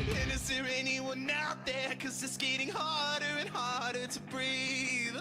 And is there anyone out there? 'Cause it's getting harder and harder to breathe.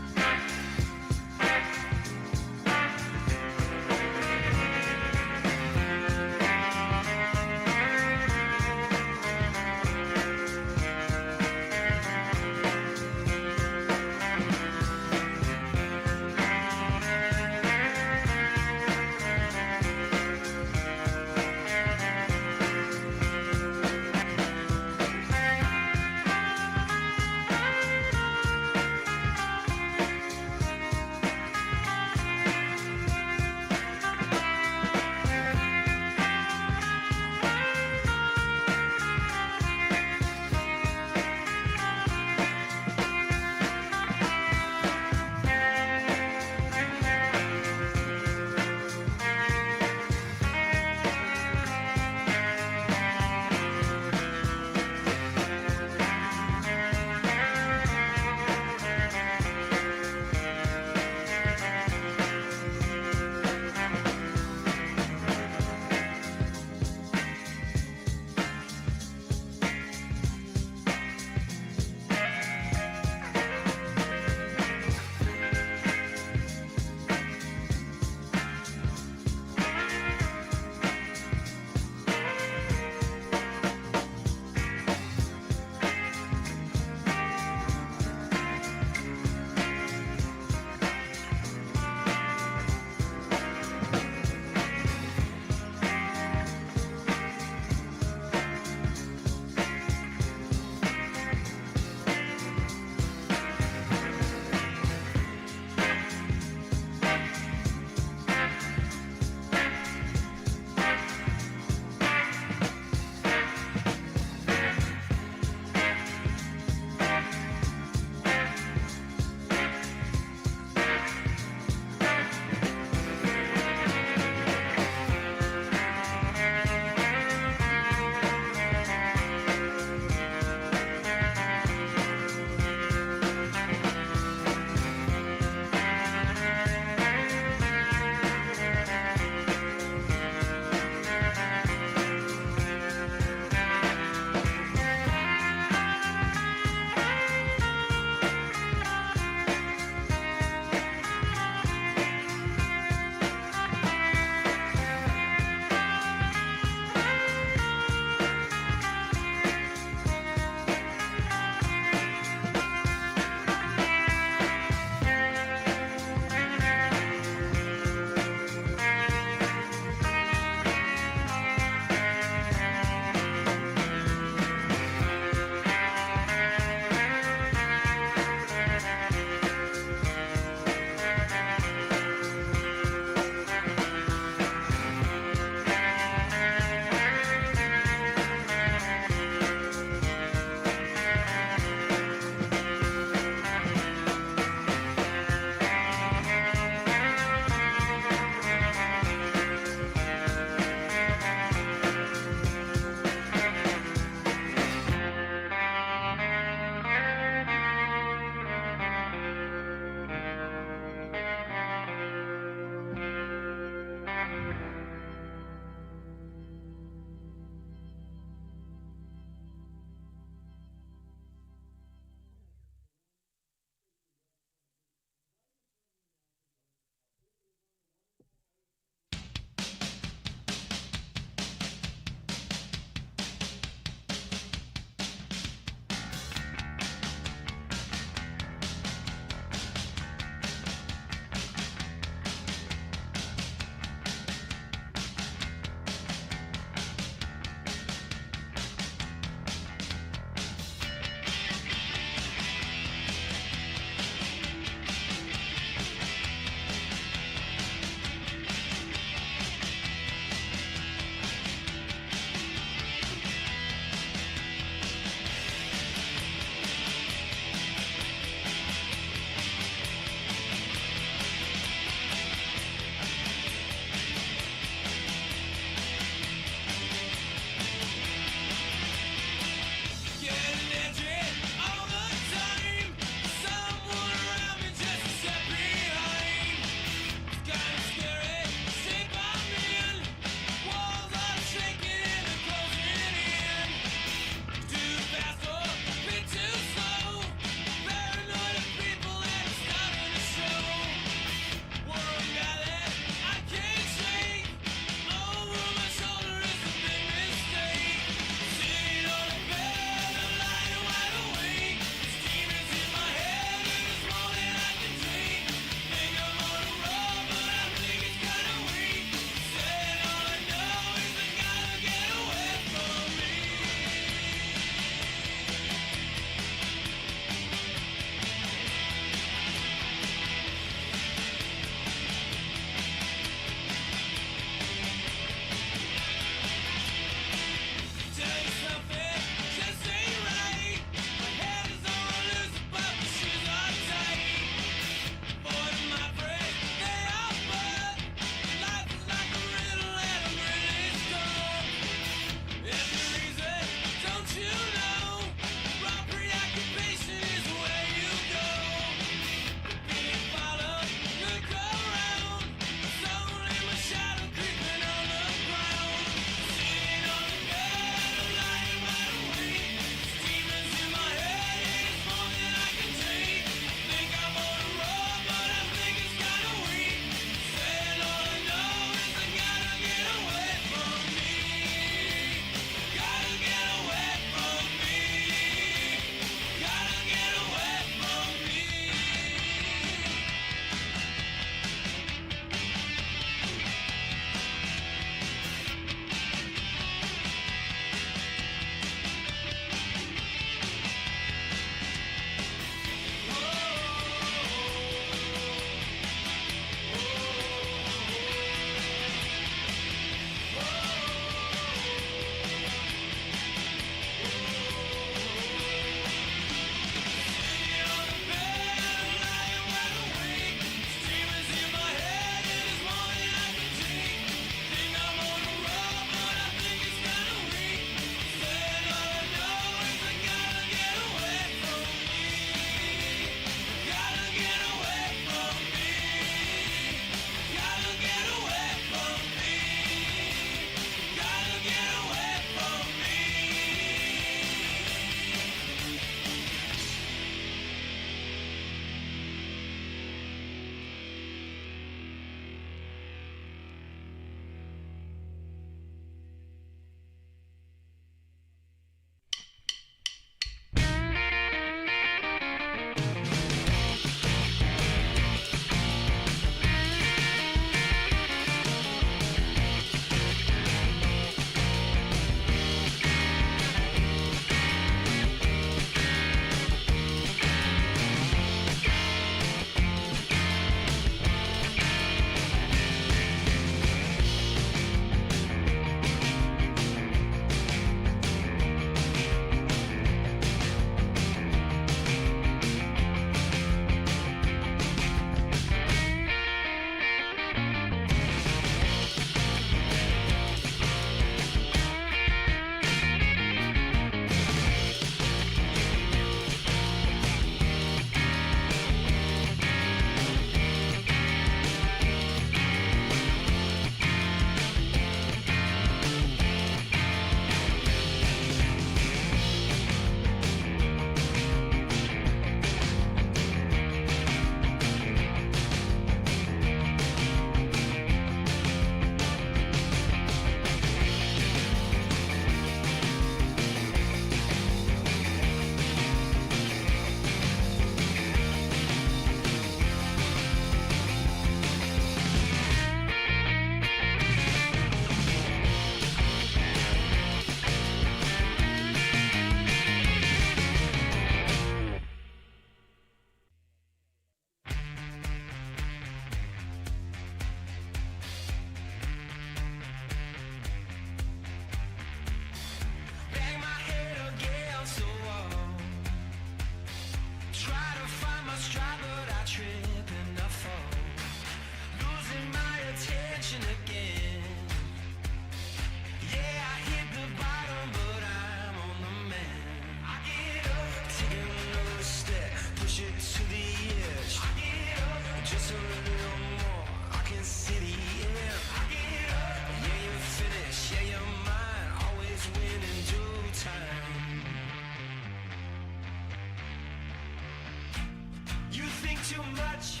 touch,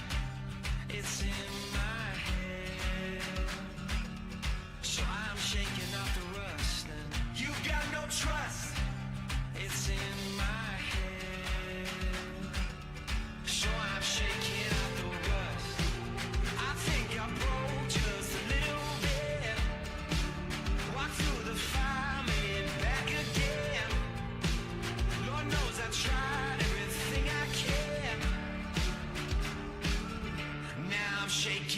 it's in my head. So I'm shaking off the rust, and you got no trust, it's in my head. So I'm shaking off the rust. I think I broke just a little bit. Walk through the fire, made it back again. Lord knows I tried everything I can. Now I'm shaking.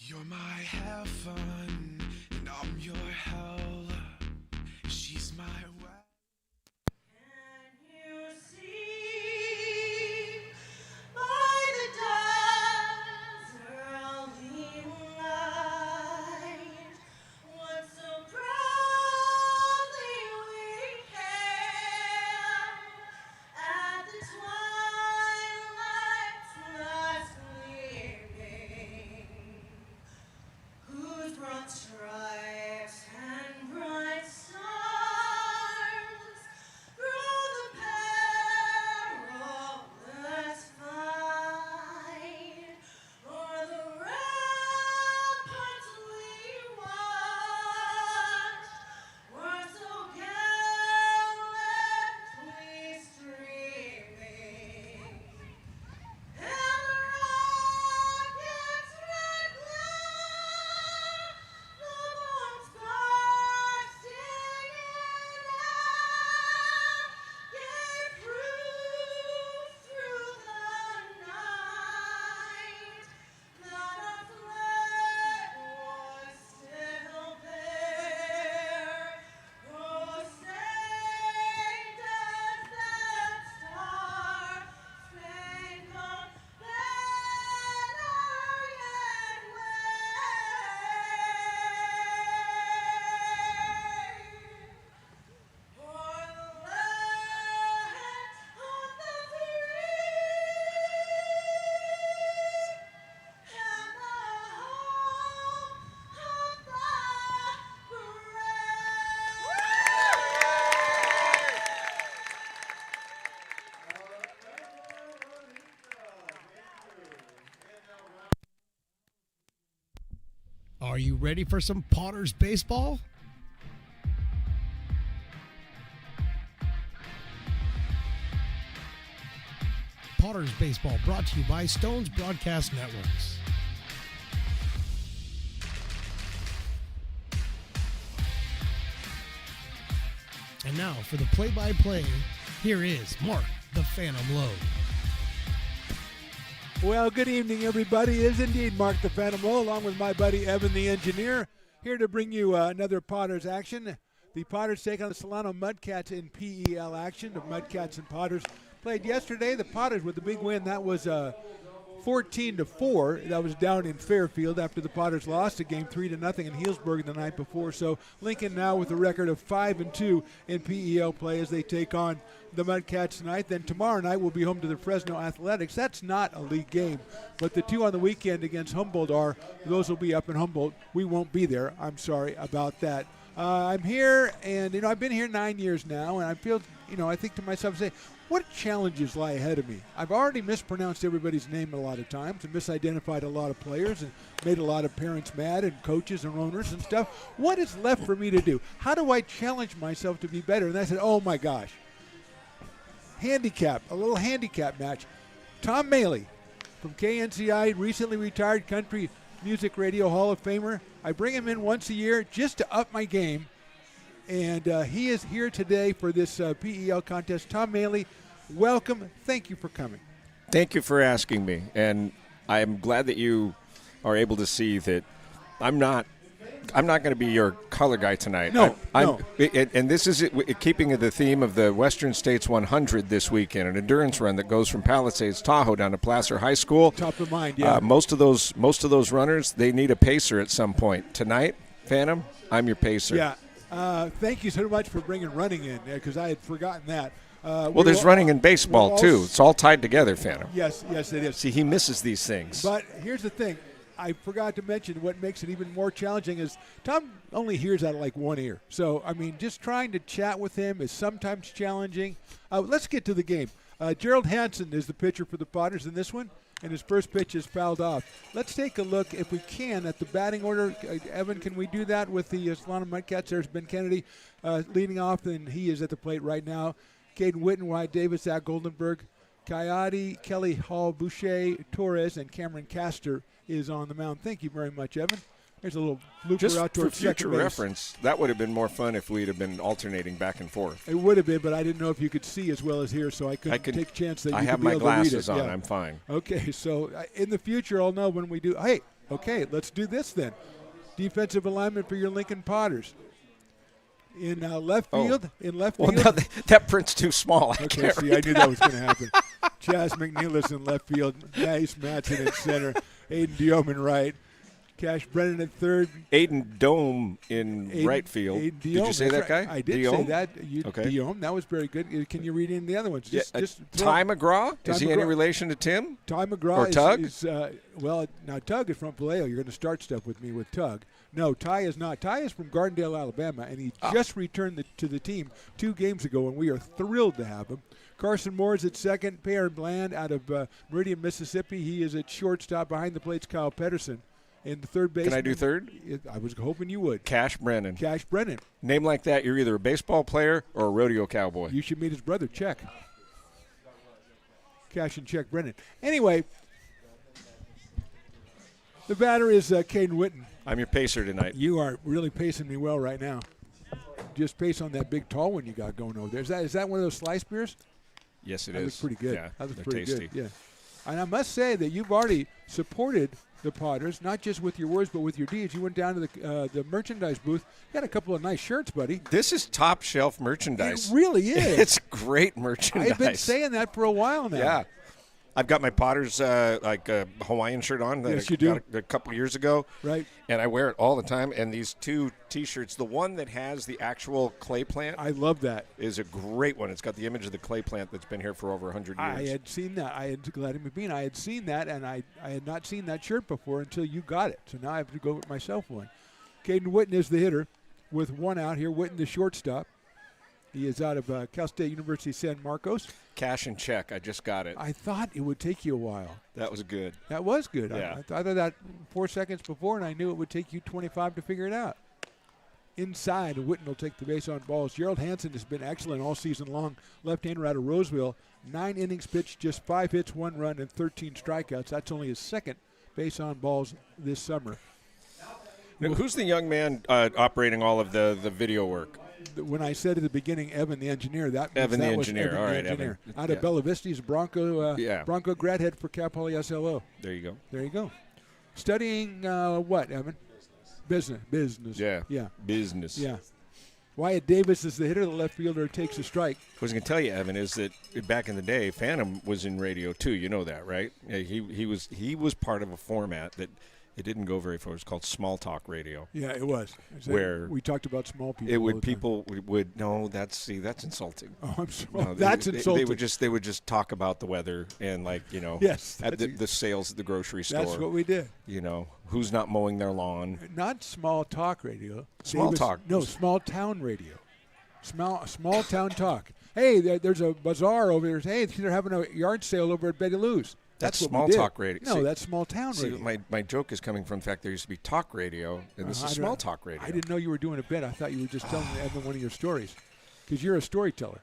You're my heaven, and I'm your hell. She's my Can you see by the dawn's early light what so proudly we hailed at the twilight's last gleaming, whose broad stripes and bright stars through the perilous fight o'er the ramparts we watched were so gallantly streaming. And the rocket's red glare, the bombs bursting in air, gave proof through the night that our flag was still there. Oh, saint as that star-spangled banner yet waved o'er the land of the free and the home of the Are you ready for some Potters baseball? Potters baseball brought to you by Stone's Broadcast Networks. And now for the play-by-play, here is Mark the Phantom Lowe. Well, good evening, everybody. It is indeed Mark the Phantom Lowe, along with my buddy Evan the Engineer, here to bring you another Potters action. The Potters take on the Solano Mudcats in PEL action. The Mudcats and Potters played yesterday. The Potters with the big win. That was 14-4. That was down in Fairfield after the Potters lost a game 3-0 in Healdsburg the night before. So Lincoln now with a record of 5-2 in PEL play as they take on the Mudcats tonight. Then tomorrow night we'll be home to the Fresno Athletics. That's not a league game, but the two on the weekend against Humboldt are. Those will be up in Humboldt. We won't be there. I'm sorry about that. I'm here, and I've been here 9 years now, and I feel, I think to myself, say, what challenges lie ahead of me? I've already mispronounced everybody's name a lot of times and misidentified a lot of players and made a lot of parents mad and coaches and owners and stuff. What is left for me to do? How do I challenge myself to be better? And I said, oh my gosh. A little handicap match. Tom Maley from KNCI, recently retired Country Music Radio Hall of Famer. I bring him in once a year just to up my game. And he is here today for this PEL contest. Tom Maley, welcome. Thank you for coming. Thank you for asking me. And I'm glad that you are able to see that I'm not going to be your color guy tonight. No. And this is keeping the theme of the Western States 100 this weekend, an endurance run that goes from Palisades, Tahoe down to Placer High School. Top of mind, yeah. Most of those runners, they need a pacer at some point. Tonight, Phantom, I'm your pacer. Yeah. Thank you so much for bringing running in there because I had forgotten that. Well, there's running in baseball, too. It's all tied together, Phantom. Yes, it is. See, he misses these things. But here's the thing. I forgot to mention what makes it even more challenging is Tom only hears out of like one ear. So, just trying to chat with him is sometimes challenging. Let's get to the game. Gerald Hansen is the pitcher for the Potters in this one, and his first pitch is fouled off. Let's take a look, if we can, at the batting order. Evan, can we do that with the Solano Mudcats? There's Ben Kennedy leading off, and he is at the plate right now. Caden Witten, Wyatt Davis, Zach Goldenberg, Coyote, Kelly Hall, Boucher, Torres, and Cameron Castor is on the mound. Thank you very much, Evan. There's a little blooper Just out for towards future second base. reference, that would have been more fun if we'd have been alternating back and forth. It would have been, but I didn't know if you could see as well as here, so I couldn't take a chance that you I could have be my able to read it. glasses on. Yeah. I'm fine. Okay, so in the future, I'll know when we do. Hey, Okay, let's do this then. Defensive alignment for your Lincoln Potters. In left field, Well, no, that print's too small. I Okay, can't see, read I knew that was going to happen. Chaz McNeilis in left field. Nice Matson at center. Aiden Diome in right. Cash Brennan at third. Aiden Dome in right field. Aiden Did you Diome, say that that's right. guy? I did Diome? say that. Okay. Diome, that was very good. Can you read in the other ones? Ty McGraw? Ty Is he any McGraw. relation to Tim? Ty McGraw Or Tug? is well, now Tug is from Vallejo. You're going to start stuff with me with Tug. No, Ty is not. Ty is from Gardendale, Alabama, and he just returned to the team 2 games ago, and we are thrilled to have him. Carson Moore is at second. Pear Bland out of Meridian, Mississippi. He is at shortstop. Behind the plate's Kyle Pedersen. In the third base. Can I do third? I was hoping you would. Cash Brennan. Cash Brennan. Name like that, you're either a baseball player or a rodeo cowboy. You should meet his brother, Check. Cash and Check Brennan. Anyway, the batter is Caden Witten. I'm your pacer tonight. You are really pacing me well right now. Just pace on that big tall one you got going over there. Is that one of those slice beers? Yes, it That is. looks pretty good. Yeah, That looks they're pretty tasty. good. Yeah. And I must say that you've already supported the Potters, not just with your words, but with your deeds. You went down to the merchandise booth. You got a couple of nice shirts, buddy. This is top shelf merchandise. It really is. It's great merchandise. I've been saying that for a while now. Yeah. I've got my Potters Hawaiian shirt on that Yes, I you do. got a couple years ago. Right. And I wear it all the time. And these 2 T-shirts, the one that has the actual clay plant I love that. is a great one. It's got the image of the clay plant that's been here for over 100 years. I had seen that. I had seen that, and I had not seen that shirt before until you got it. So now I have to go get myself one. Caden Witten is the hitter with 1 out here. Witten the shortstop. He is out of Cal State University San Marcos. Cash and check. I just got it. I thought it would take you a while. That was good. That was good. Yeah. I thought of that 4 seconds before, and I knew it would take you 25 to figure it out. Inside, Witten will take the base on balls. Gerald Hansen has been excellent all season long. Left-hander out of Roseville. 9 innings pitched, just 5 hits, 1 run, and 13 strikeouts. That's only his second base on balls this summer. Now, who's the young man operating all of the video work? When I said at the beginning, Evan the engineer, that means Evan that the was engineer. Evan All the right, engineer. Evan. Out of Yeah. Bella Vista, he's a Bronco, Yeah. Bronco grad head for Cal Poly SLO. There you go. There you go. Studying what, Evan? Business. Yeah. Yeah. Business. Yeah. Wyatt Davis is the hitter. The left fielder takes a strike. What I was going to tell you, Evan, is that back in the day, Phantom was in radio too. You know that, right? Yeah, he was part of a format that it didn't go very far. It was called small talk radio. Yeah, it was. Where we talked about small people. It all would the time. people would no. That's insulting. Oh, I'm sorry. No, That's they insulting. They would just talk about the weather and Yes, at that's the sales at the grocery store. That's what we did. Who's not mowing their lawn. Not small talk radio. Small talk. No, small town radio. Small town talk. Hey, there's a bazaar over there. Hey, they're having a yard sale over at Betty Lou's. That's what small we did. talk radio. No, See- that's small town See, radio. my joke is coming from the fact there used to be talk radio, and this I is don't- small talk radio. I didn't know you were doing a bit. I thought you were just telling Evan one of your stories. Because you're a storyteller.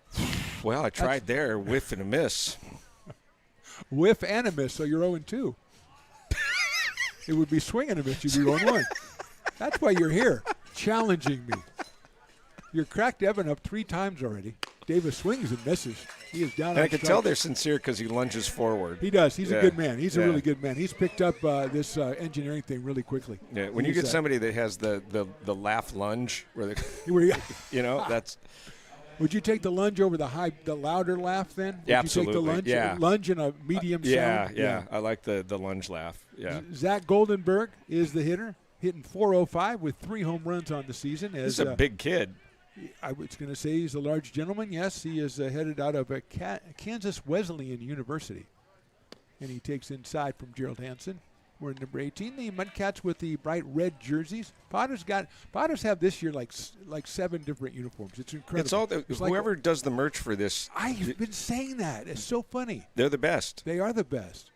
Well, I tried there, whiff and a miss. Whiff and a miss, so you're 0-2. It would be swing and a miss. You'd be 1-1. That's why you're here, challenging me. You've cracked Evan up 3 times already. Davis swings and misses. He is down And on I can strike. tell they're sincere because he lunges forward. He does. He's a Yeah. good man. He's a Yeah. really good man. He's picked up this engineering thing really quickly. Yeah, when you He's, get somebody that has the laugh lunge, where they, that's Would you take the lunge over the louder laugh then? Would Yeah, you take the absolutely. lunge? Yeah. Lunge and a medium yeah, sound? yeah. I like the lunge laugh. Yeah, Zach Goldenberg is the hitter, hitting .405 with 3 home runs on the season. this is a big kid. I was going to say he's a large gentleman. Yes, he is headed out of Kansas Wesleyan University. And he takes inside from Gerald Hansen. We're in number 18. The Mudcats with the bright red jerseys. Potters have this year like 7 different uniforms. It's incredible. It's all It's like- whoever does the merch for this. I've been saying that. It's so funny. They're the best. They are the best.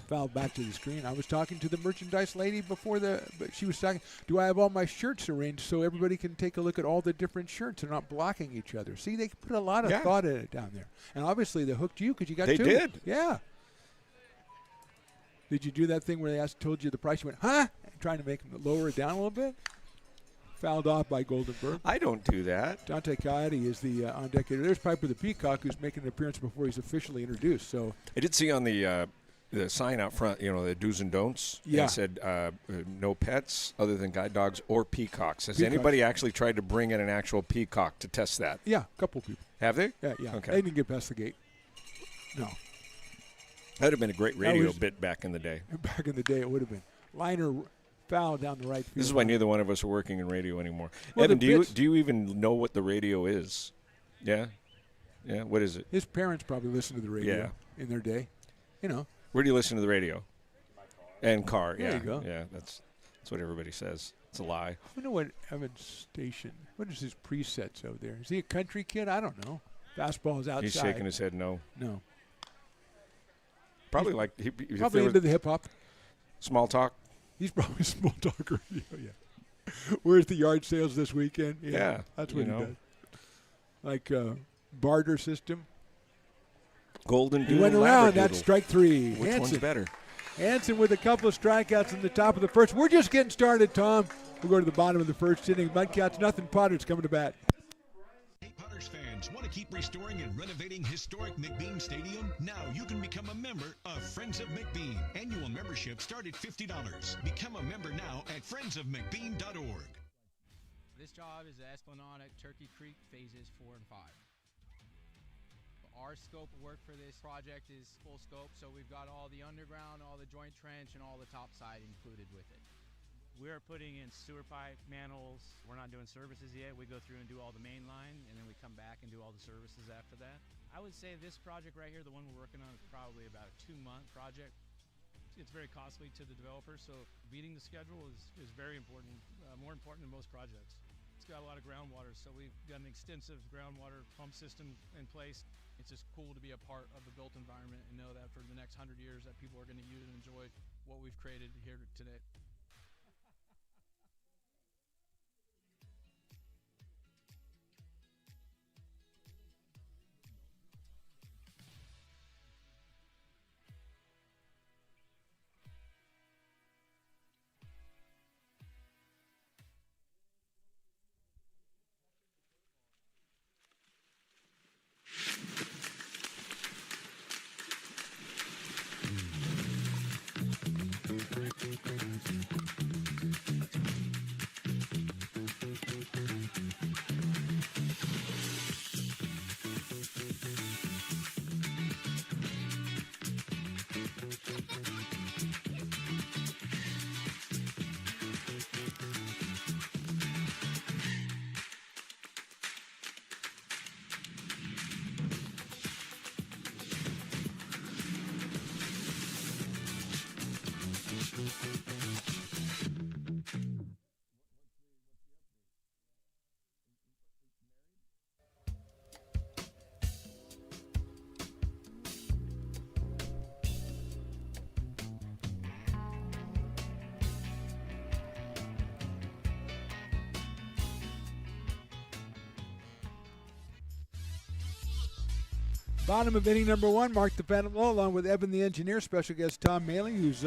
Foul back to the screen. I was talking to the merchandise lady before but she was talking, do I have all my shirts arranged so everybody can take a look at all the different shirts? They're not blocking each other. See, they put a lot of Yeah. thought in it down there. And obviously they hooked you because you got They 2. did. Yeah. Told you the thing where they told you the price? You went, huh? Trying to make them lower it down a little bit? Fouled off by Goldenberg. I don't do that. Dante Coyote is the on-deck hitter. There's Piper the Peacock, who's making an appearance before he's officially introduced. So I did see on the the sign out front, the do's and don'ts. Yeah. It said no pets other than guide dogs or peacocks. Has Peacocks. anybody actually tried to bring in an actual peacock to test that? Yeah, a couple people. Have they? Yeah. Okay. They didn't get past the gate. No. That would have been a great radio was- bit back in the day. Back in the day, it would have been. Liner foul down the right field. This is why neither one of us are working in radio anymore. Well, Evan, the do bits- you even know what the radio is? Yeah? Yeah, what is it? His parents probably listened to the radio in their day. Where do you listen to the radio? And car, There yeah. you go. Yeah, that's what everybody says. It's a lie. I wonder what Evan's station, what is his presets out there? Is he a country kid? I don't know. Fastball's outside. He's shaking his head no. No. Probably like if Probably there was into the hip-hop. small talk. He's probably small talk radio, yeah. Where's the yard sales this weekend? Yeah, That's what you he know. does. Like barter system. Golden He Doodle. went around. Labradoodle. That's strike three. Which one's better? Hanson with a couple of strikeouts in the top of the first. We're just getting started, Tom. We'll go to the bottom of the first inning. Mudcats, nothing. Potters coming to bat. Hey, Potters fans, want to keep restoring and renovating historic McBean Stadium? Now you can become a member of Friends of McBean. Annual membership start at $50. Become a member now at friendsofmcbean.org. This job is the Esplanade at Turkey Creek phases 4 and 5. Our scope of work for this project is full scope, so we've got all the underground, all the joint trench, and all the top side included with it. We're putting in sewer pipe, manholes. We're not doing services yet. We go through and do all the main line, and then we come back and do all the services after that. I would say this project right here, the one we're working on, is probably about a 2-month project. It's very costly to the developer, so beating the schedule is very important, more important than most projects. It's got a lot of groundwater, so we've got an extensive groundwater pump system in place. It's just cool to be a part of the built environment and know that for the next 100 years that people are going to use and enjoy what we've created here today. Bottom of inning number 1, Mark the Phantom Low, along with Evan the Engineer, special guest Tom Maley, who's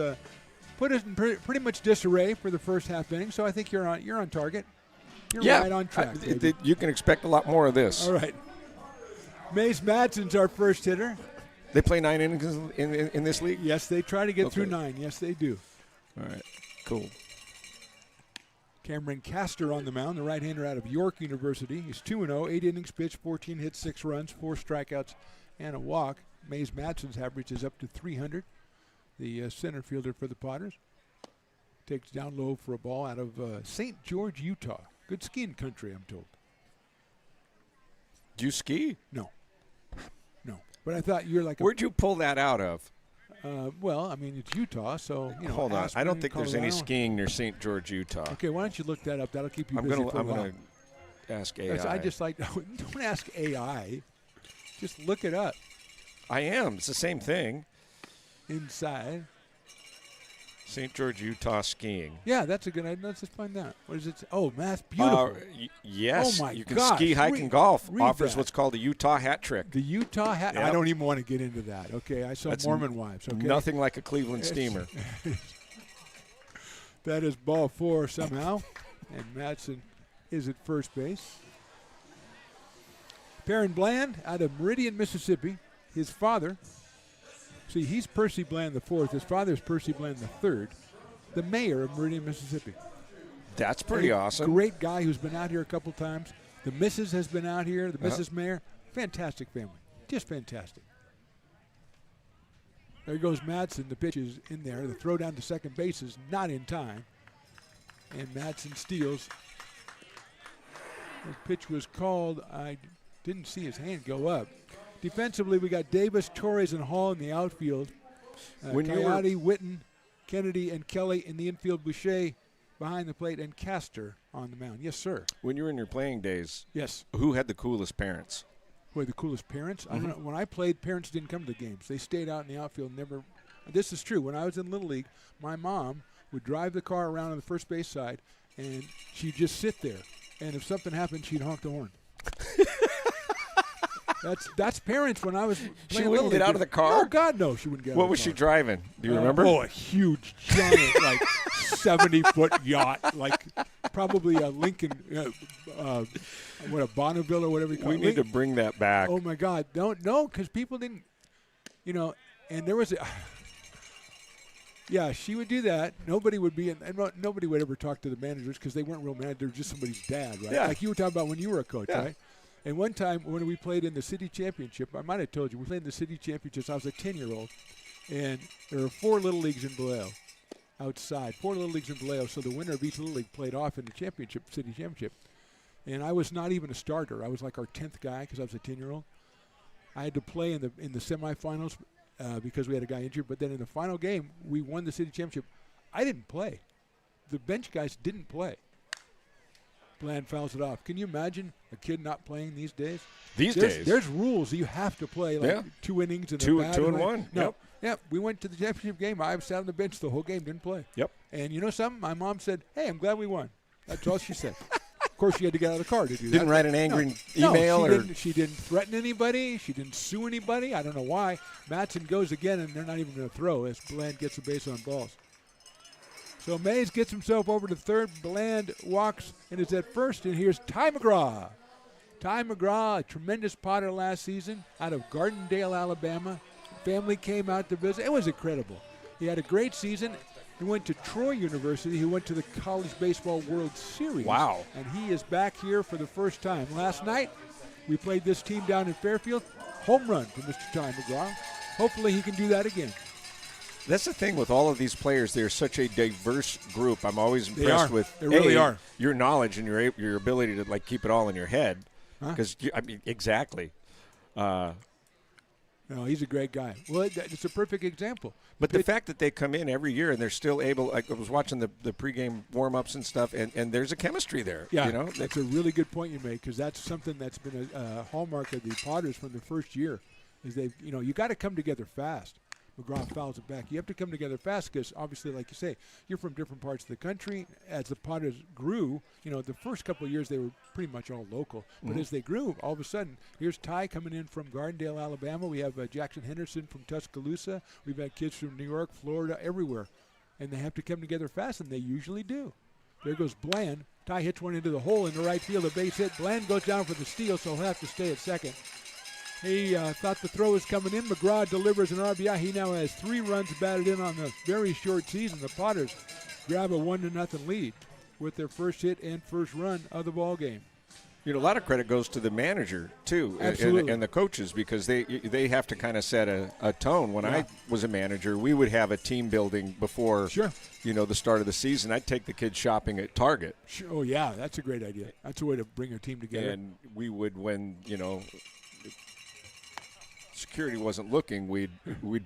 put us in pretty much disarray for the first half inning. So I think you're on target. You're right on track. baby. You can expect a lot more of this. All right. Mace Madsen's our first hitter. They play 9 innings in this league? Yes, they try to get through Okay. 9. Yes, they do. All right, cool. Cameron Castor on the mound, the right-hander out of York University. He's 2-0, 8 innings pitched, 14 hits, 6 runs, 4 strikeouts, and a walk. Mays Madsen's average is up to 300. The center fielder for the Potters takes down low for a ball out of St. George, Utah. Good skiing country, I'm told. Do you ski? No. But I thought you're like Where'd you pull that out of? well, I mean, it's Utah, so, you know. Hold on. I Aspen, don't think there's any Colorado. skiing near St. George, Utah. Okay, why don't you look that up? That'll keep you I'm busy gonna for a while. ask AI. I just like, don't ask AI. Just look it up. I am. It's the same thing. Inside. St. George, Utah skiing. Yeah, that's a good idea. Let's just find out. What is it? Oh, man, that's beautiful. Yes. Oh, my you can gosh. ski, hike, and golf. Read Offers that. what's called a Utah hat trick. The Utah hat. I Yep. don't even want to get into that. Okay, I saw That's Mormon wives. Okay, Nothing like a Cleveland steamer. That is ball 4 somehow, and Madsen is at first base. Perrin Bland out of Meridian, Mississippi. His father See, he's Percy Bland IV. His father's Percy Bland III, the mayor of Meridian, Mississippi. That's pretty awesome. Great guy who's been out here a couple times. The missus has been out here, the Mrs. Mayor. Fantastic family. Just fantastic. There goes Madsen. The pitch is in there. The throw down to second base is not in time. And Madsen steals. The pitch was called. I didn't see his hand go up. Defensively, we got Davis, Torres, and Hall in the outfield. Coyote, Witten, Kennedy, and Kelly in the infield. Boucher behind the plate, and Castor on the mound. Yes, sir. When you were in your playing days, Yes. who had the coolest parents? Were the coolest parents? I don't know. When I played, parents didn't come to the games. They stayed out in the outfield. Never. This is true. When I was in Little League, my mom would drive the car around on the first base side, and she'd just sit there. And if something happened, she'd honk the horn. That's parents when I was playing. She Little wouldn't get League. out of the car? Oh, God, no. She wouldn't get out What of the was car. she driving? Do you remember? Oh, a huge, giant, like 70-foot yacht, like probably a Lincoln, what, a Bonneville or whatever you call We it. need to bring that back. Oh, my God. No, because people didn't, and there was a, yeah, she would do that. Nobody would be, and nobody would ever talk to the managers because they weren't real managers. They were just somebody's dad, right? Yeah. Like you were talking about when you were a coach, Yeah. right? And one time when we played in the city championship, I might have told you, we played in the city championships. I was a 10-year-old, and there were 4 little leagues in Vallejo outside, 4 little leagues in Vallejo. So the winner of each little league played off in the championship, city championship. And I was not even a starter. I was like our 10th guy because I was a 10-year-old. I had to play in the semifinals because we had a guy injured. But then in the final game, we won the city championship. I didn't play. The bench guys didn't play. Bland fouls it off. Can you imagine a kid not playing these days? These days? There's rules. You have to play like Yeah. 2 innings and Two a bat and like- one. No. Yep. Yeah, we went to the championship game. I sat on the bench the whole game, didn't play. Yep. And you know something? My mom said, "Hey, I'm glad we won." That's all she said. Of course, she had to get out of the car to do that. Didn't write an angry No, email she didn't threaten anybody. She didn't sue anybody. I don't know why. Madsen goes again, and they're not even going to throw as Bland gets a base on balls. So Mays gets himself over to third. Bland walks and is at first, and here's Ty McGraw. Ty McGraw, a tremendous Potter last season out of Gardendale, Alabama. Family came out to visit. It was incredible. He had a great season. He went to Troy University. He went to the College Baseball World Series. Wow. And he is back here for the first time. Last night, we played this team down in Fairfield. Home run for Mr. Ty McGraw. Hopefully he can do that again. That's the thing with all of these players. They're such a diverse group. I'm always They impressed are. with They really are. your knowledge and your ability to like keep it all in your head. Huh? Because I mean, exactly. No, he's a great guy. Well, it's a perfect example. But the fact that they come in every year and they're still able, like I was watching the pregame warm-ups and stuff, and there's a chemistry there. Yeah, you know? that's a really good point you make because that's something that's been a hallmark of the Potters from the first year is they've, you got to come together fast. McGraw fouls it back. You have to come together fast because obviously, like you say, you're from different parts of the country. As the Potters grew, the first couple of years they were pretty much all local. But as they grew, all of a sudden, here's Ty coming in from Gardendale, Alabama. We have Jackson Henderson from Tuscaloosa. We've had kids from New York, Florida, everywhere. And they have to come together fast, and they usually do. There goes Bland. Ty hits one into the hole in the right field, a base hit. Bland goes down for the steal, so he'll have to stay at second. He thought the throw was coming in. McGraw delivers an RBI. He now has 3 runs batted in on the very short season. The Potters grab a 1-0 lead with their first hit and first run of the ball game. A lot of credit goes to the manager too, Absolutely. and the coaches because they have to kind of set a tone. When I was a manager, we would have a team building before the start of the season. I'd take the kids shopping at Target. Sure. Oh yeah, that's a great idea. That's a way to bring a team together. And we would, when security wasn't looking, we'd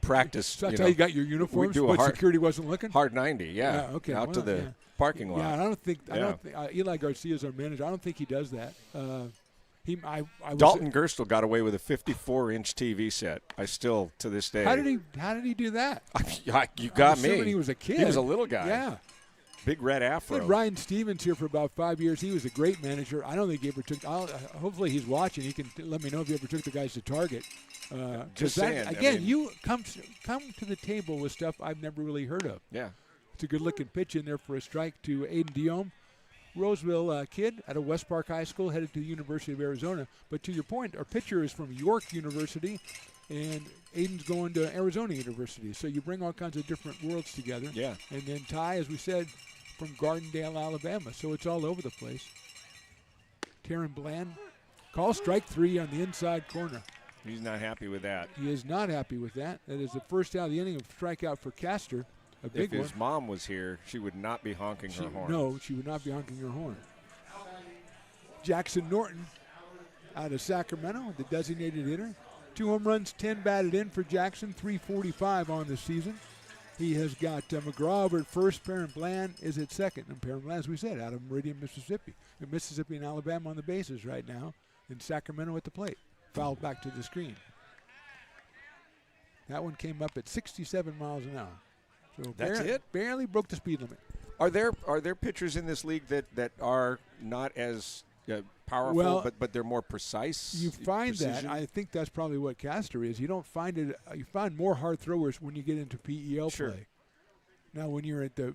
practice. So that's how you got your uniforms, do a but security wasn't looking? Hard 90, yeah. Okay. Out to the parking lot. Yeah, I don't think Eli Garcia's our manager. I don't think he does that. I was Dalton Gerstle got away with a 54-inch TV set. I still, to this day. How did he do that? You got I'm me. assuming he was a kid. He was a little guy. Yeah. Big red afro. We had Ryan Stevens here for about 5 years. He was a great manager. I don't think he ever took. Hopefully he's watching. He can let me know if he ever took the guys to Target. Just saying. Again, you come to the table with stuff I've never really heard of. Yeah. It's a good-looking pitch in there for a strike to Aiden Diome. Roseville kid out of West Park High School, headed to the University of Arizona. But to your point, our pitcher is from York University. and Aiden's going to Arizona University. So you bring all kinds of different worlds together. Yeah. And then Ty, as we said, from Gardendale, Alabama. So it's all over the place. Taryn Bland calls strike 3 on the inside corner. He's not happy with that. He is not happy with that. That is the first out of the inning of strikeout for Castor. A big If one. his mom was here, she would not be honking her horn. No, she would not be honking her horn. Jackson Norton out of Sacramento, the designated hitter. 2 home runs, 10 batted in for Jackson, 345 on the season. He has got McGraw over at first. Perrin Bland is at second. And Perrin Bland, as we said, out of Meridian, Mississippi. Mississippi and Alabama on the bases right now. And Sacramento at the plate. Fouled back to the screen. That one came up at 67 miles an hour. So That's it? Barely broke the speed limit. Are there pitchers in this league that are not as powerful, Well, but they're more precise? You find precision? that. I think that's probably what Castor is. You don't find it. You find more hard throwers when you get into PEL Sure. play. Now, when you're at the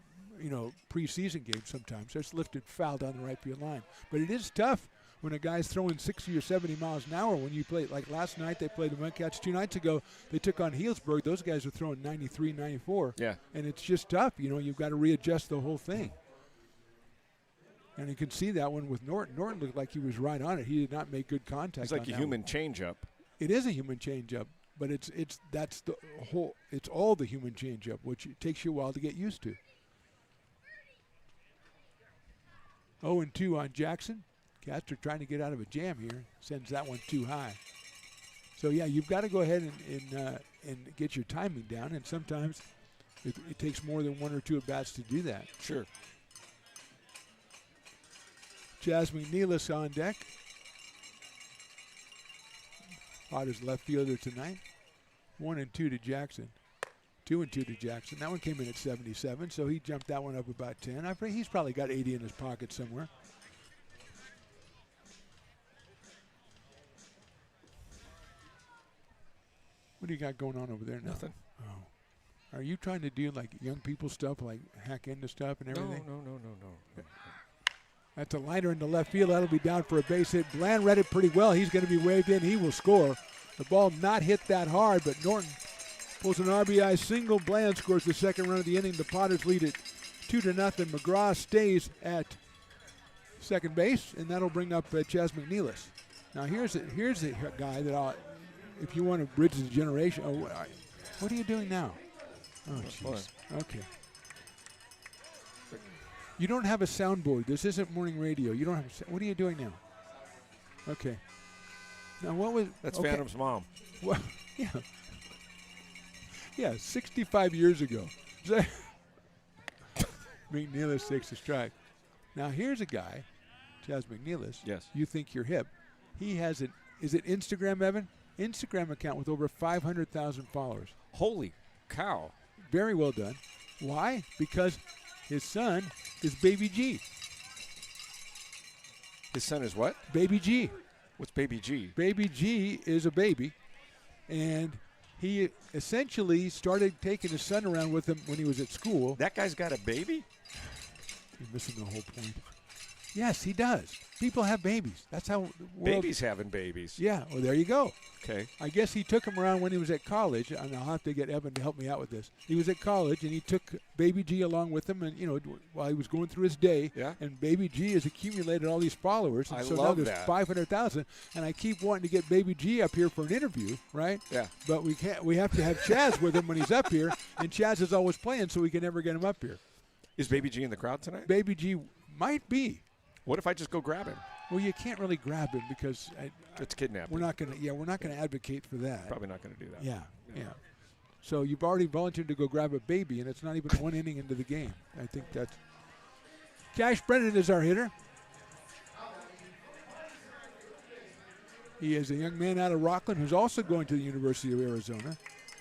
preseason game, sometimes it's lifted foul down the right field line. But it is tough when a guy's throwing 60 or 70 miles an hour. When you play, like last night, they played the Mudcats. 2 nights ago, they took on Healdsburg. Those guys are throwing 93, 94. Yeah. And it's just tough. You've got to readjust the whole thing. And you can see that one with Norton. Norton looked like he was right on it. He did not make good contact. It's like on a that human one. changeup. It is a human changeup, but it's all the human changeup, which it takes you a while to get used to. 0-2 on Jackson. Castor trying to get out of a jam here. Sends that one too high. So yeah, you've got to go ahead and get your timing down, and sometimes it takes more than 1 or 2 at bats to do that. Sure. Jasmine Nealis on deck. Potter's left fielder tonight. 1-2 to Jackson. 2-2 to Jackson. That one came in at 77, so he jumped that one up about 10. I think he's probably got 80 in his pocket somewhere. What do you got going on over there now? Nothing. Oh. Are you trying to do like young people stuff, like hack into stuff and everything? No. That's a liner in the left field. That'll be down for a base hit. Bland read it pretty well. He's going to be waved in. He will score. The ball not hit that hard, but Norton pulls an RBI single. Bland scores the second run of the inning. The Potters lead it 2-0. McGraw stays at second base, and that'll bring up Chas McNeilis. Now here's a guy that if you want to bridge the generation. Oh, what are you doing now? Oh, jeez. Okay. You don't have a soundboard. This isn't morning radio. You don't have. What are you doing now? Okay. Now what was? That's okay. Phantom's mom. Well, yeah. Yeah, 65 years ago. McNeilis takes a strike. Now here's a guy, Chas McNeilis. Yes. You think you're hip. He has is it Instagram, Evan? Instagram account with over 500,000 followers. Holy cow. Very well done. Why? Because his son is Baby G. His son is what? Baby G. What's Baby G? Baby G is a baby, and he essentially started taking his son around with him when he was at school. That guy's got a baby? You're missing the whole point. Yes, he does. People have babies. That's how the world. Babies having babies. Yeah, well, there you go. Okay. I guess he took him around when he was at college, and I'll have to get Evan to help me out with this. He was at college, and he took Baby G along with him, and while he was going through his day. Yeah. And Baby G has accumulated all these followers, and I so now love there's that. 500,000. And I keep wanting to get Baby G up here for an interview, right? Yeah. But we can't. We have to have Chaz with him when he's up here, and Chaz is always playing, so we can never get him up here. Is Baby G in the crowd tonight? Baby G might be. What if I just go grab him? Well, you can't really grab him because It's kidnapping. we're not going to. Yeah, we're not going to advocate for that. Probably not going to do that. Yeah. So you've already volunteered to go grab a baby, and it's not even one inning into the game. I think that's. Cash Brennan is our hitter. He is a young man out of Rockland who's also going to the University of Arizona.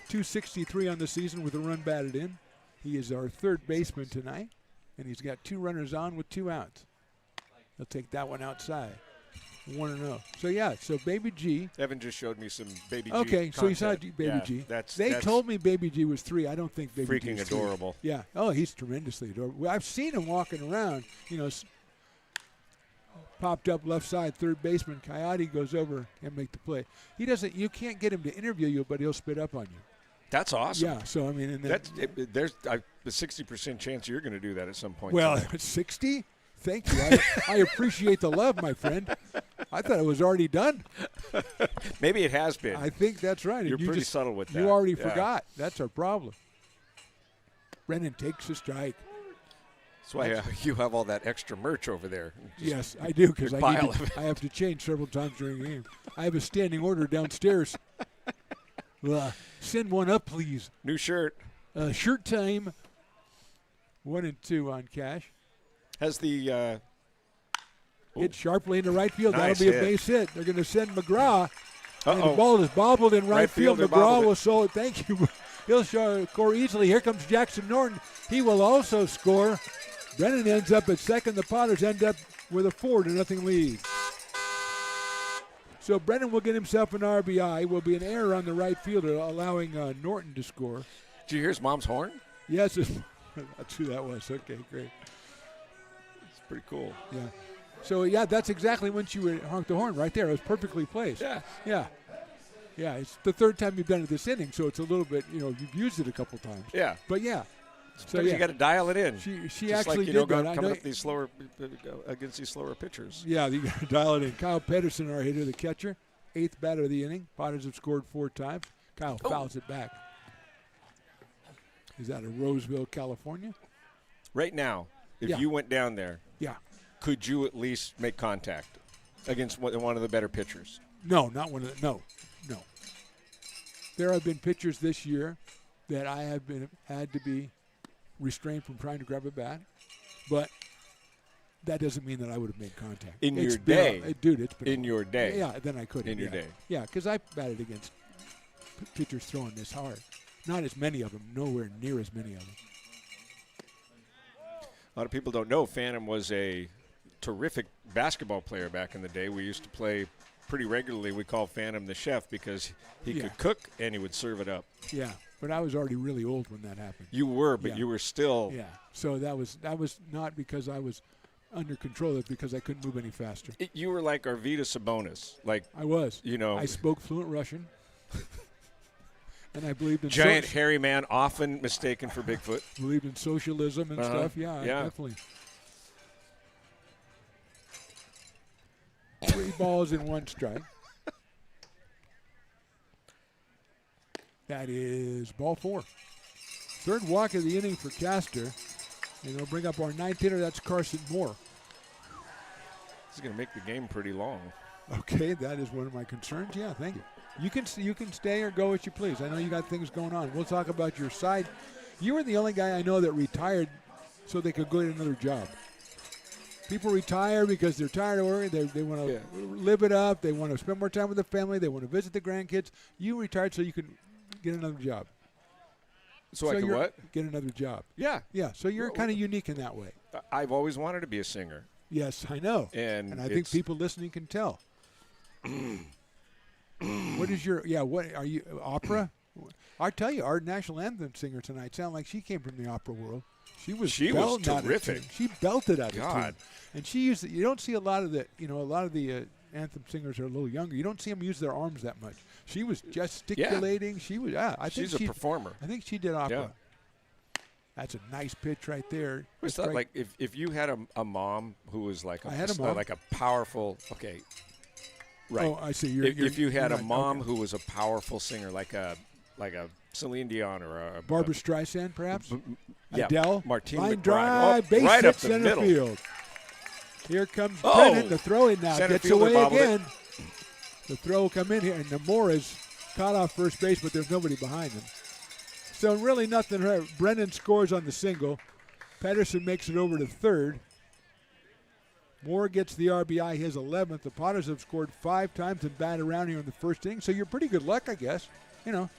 263 on the season with a run batted in. He is our third baseman tonight, and he's got 2 runners on with 2 outs. He'll take that one outside. 1-0. So, yeah, so Baby G. Evan just showed me some Baby G. Okay, so he saw content. Baby Yeah, G. That's They told me Baby G was 3. I don't think Baby G freaking is 3. adorable. Yeah. Oh, he's tremendously adorable. Well, I've seen him walking around, popped up left side, third baseman Coyote goes over and make the play. He doesn't. You can't get him to interview you, but he'll spit up on you. That's awesome. Yeah. So I mean, and then, There's a 60% chance you're going to do that at some point. well, tonight. 60. Thank you. I appreciate the love, my friend. I thought it was already done. Maybe it has been. I think that's right. You're And you pretty just, subtle with that. You already Yeah. forgot. That's our problem. Brennan takes a strike. That's why you have all that extra merch over there. Just Yes, I do, because big I pile of it. have to change several times during the game. I have a standing order downstairs. Send one up, please. New shirt. Shirt time. 1 and 2 on Cash. Has the Hit sharply into right field. Nice That'll be a hit. base hit. They're going to send McGraw. And the Uh-oh. ball is bobbled in right field. fielder McGraw bobbled will it. score. Thank you. He'll score easily. Here comes Jackson Norton. He will also score. Brennan ends up at second. The Potters end up with a 4-0 lead. So Brennan will get himself an RBI. Will be an error on the right fielder, allowing Norton to score. Did you hear his mom's horn? Yes, that's who that was. Okay, great. It's pretty cool. Yeah. So, yeah, that's exactly when she would honk the horn right there. It was perfectly placed. Yeah. Yeah. Yeah, it's the third time you've done it this inning, so it's a little bit, you've used it a couple times. Yeah. But, yeah. So, Sometimes you got to dial it in. She Just actually like, did that. coming I know- up these slower against these slower pitchers. Yeah, you got to dial it in. Kyle Pedersen, our hitter, the catcher, 8th batter of the inning. Potters have scored 4 times. Kyle fouls it back. Is that in Roseville, California? Right now, if Yeah. you went down there, Yeah. could you at least make contact against one of the better pitchers? No, not one of the. No. There have been pitchers this year that I have had to be restrained from trying to grab a bat, but that doesn't mean that I would have made contact. In It's your been day. dude, it's been In your day. Yeah, then I could. In your day. Yeah, because I batted against pitchers throwing this hard. Not as many of them. Nowhere near as many of them. A lot of people don't know Phantom was a terrific basketball player back in the day. We used to play pretty regularly. We called Phantom the chef because he Yeah. could cook and he would serve it up. Yeah, but I was already really old when that happened. You were, but Yeah. you were still. Yeah, so that was not because I was under control. It's because I couldn't move any faster. You were like Arvydas Sabonis. Like, I was. know. I spoke fluent Russian. And I believed in giant hairy man, often mistaken for Bigfoot. believed in socialism and stuff. Yeah, Yeah. definitely. 3 balls and 1 strike. That is ball 4. Third walk of the inning for Castor. And they'll bring up our 9th hitter. That's Carson Moore. This is going to make the game pretty long. Okay, that is one of my concerns. Yeah, thank you. You can stay or go as you please. I know you got things going on. We'll talk about your side. You were the only guy I know that retired so they could go get another job. People retire because they're tired of work. They want to live it up. They want to spend more time with the family. They want to visit the grandkids. You retired so you can get another job. So I can you're- what? Get another job. Yeah. Yeah, so you're kind of unique in that way. I've always wanted to be a singer. Yes, I know. And I think people listening can tell. What is what are you, opera? I tell you, our national anthem singer tonight sounded like she came from the opera world. She was belting out a terrific. tune. She belted out a God. tune. And she used, you don't see a lot of the, anthem singers are a little younger. You don't see them use their arms that much. She was gesticulating. She was, I think She's a performer. I think she did opera. Yeah. That's a nice pitch right there. Was that like if you had a mom who was like I had a mom. like a powerful right? Oh, I see. If you had you're a not- mom okay. who was a powerful singer, like a Celine Dion or a Barbara Streisand, perhaps. yeah, Adele. Martine Line McBride. drive, Oh, base right hit up the center middle. field. Here comes Oh! Brennan. The throw in now Center gets fielder away bobbled it. again. The throw will come in here, and Namor is caught off first base, but there's nobody behind him. So really nothing hurt. Brennan scores on the single. Pedersen makes it over to third. Moore gets the RBI, his 11th. The Potters have scored 5 times and batted around here in the first inning, so you're pretty good luck, I guess.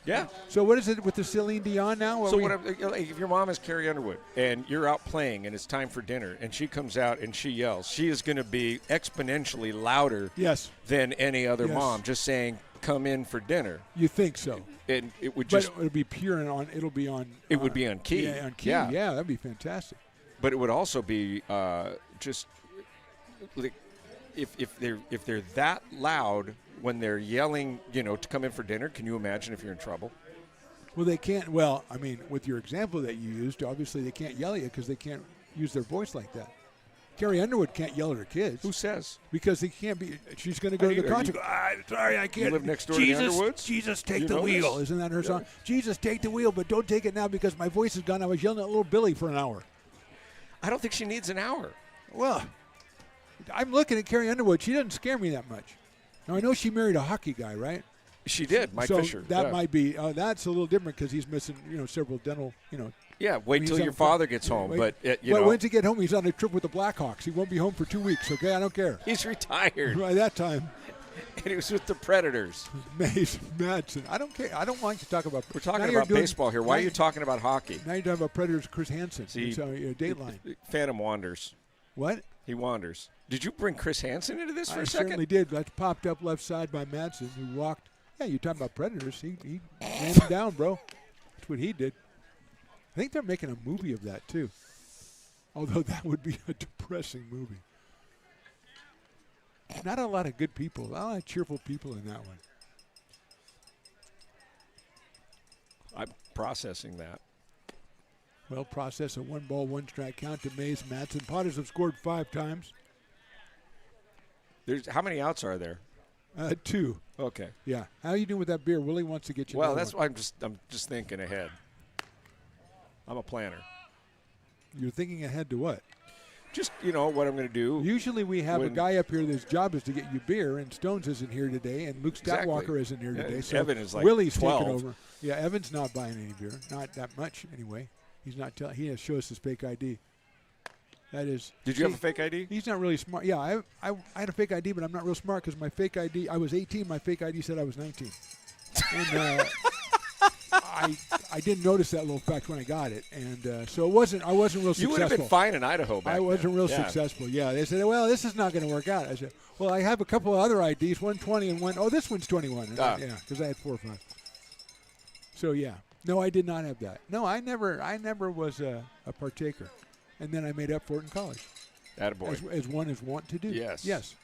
Yeah. So what is it with the Celine Dion now? So if your mom is Carrie Underwood and you're out playing and it's time for dinner and she comes out and she yells, she is going to be exponentially louder Yes. than any other Yes. mom just saying, come in for dinner. You think so? And it would But just it'll be pure and on. It'll be on. It would be on key. Yeah, on key. Yeah. Yeah, that'd be fantastic. but it would also be just like if they're that loud when they're yelling, to come in for dinner, can you imagine if you're in trouble? Well, they can't. Well, I mean, with your example that you used, obviously they can't yell at you because they can't use their voice like that. Carrie Underwood can't yell at her kids. Who says? Because they can't be. She's going to go to the concert. Sorry, I can't. You live next door to the Underwoods? Jesus, take You the know wheel. this? Isn't that her song? Jesus, take the wheel, but don't take it now because my voice is gone. I was yelling at little Billy for an hour. I don't think she needs an hour. Well, I'm looking at Carrie Underwood. She doesn't scare me that much. Now, I know she married a hockey guy, right? She did, Mike so Fisher. That yeah. might be. That's a little different because he's missing, several dental, Yeah, wait till your father gets home. Wait. But when's he get home? He's on a trip with the Blackhawks. He won't be home for 2 weeks. Okay, I don't care. He's retired. By that time, And he was with the Predators. Mace Madsen. I don't care. I don't like to talk about. We're talking now you're about doing- baseball here. Why are you talking about hockey? Now you're talking about Predators. Chris Hansen. See, So Dateline. Phantom wanders. What? He wanders. Did you bring Chris Hansen into this for I a second? certainly did. That popped up left side by Madsen, who walked. Yeah, you're talking about Predators. He ran him down, bro. That's what he did. I think they're making a movie of that too. Although that would be a depressing movie. Not a lot of good people. Not a lot of cheerful people in that one. I'm processing that. Well, process a 1-ball, 1-strike count to Mays Madsen. Potters have scored 5 times. How many outs are there? 2. Okay. Yeah. How are you doing with that beer? Willie wants to get you. Well, another that's one. why I'm just thinking ahead. I'm a planner. You're thinking ahead to what? Just, what I'm going to do. Usually we have a when- guy up here whose job is to get you beer, and Stones isn't here today, and Luke Exactly. Statwalker isn't here Yeah, today. So Evan is like Willie's 12. taking over. Yeah, Evan's not buying any beer. Not that much, anyway. He's not telling. He has to show us his fake ID. That is. Did you have a fake ID? He's not really smart. Yeah, I had a fake ID, but I'm not real smart because my fake ID, I was 18. My fake ID said I was 19. And I didn't notice that little fact when I got it, and so I wasn't real successful. You would have been fine in Idaho back I wasn't then. real Yeah. successful. Yeah, they said, well, this is not going to work out. I said, well, I have a couple of other IDs, one 20 and one, this one's 21. And Ah. yeah, because I had 4 or 5. So, yeah. No, I did not have that. No, I never was a partaker. And then I made up for it in college. Attaboy. As one is wont to do. Yes. Yes.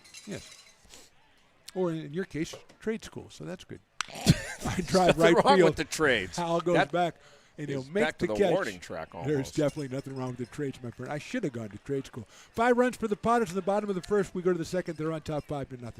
Or in your case, trade school, so that's good. I drive Nothing right wrong field. with the trades. Hal goes That back, and he'll is make back to the catch. warning track There's almost. definitely nothing wrong with the trades, my friend. I should have gone to trade school. 5 runs for the Potters in the bottom of the first. We go to the second. They're on top 5-0.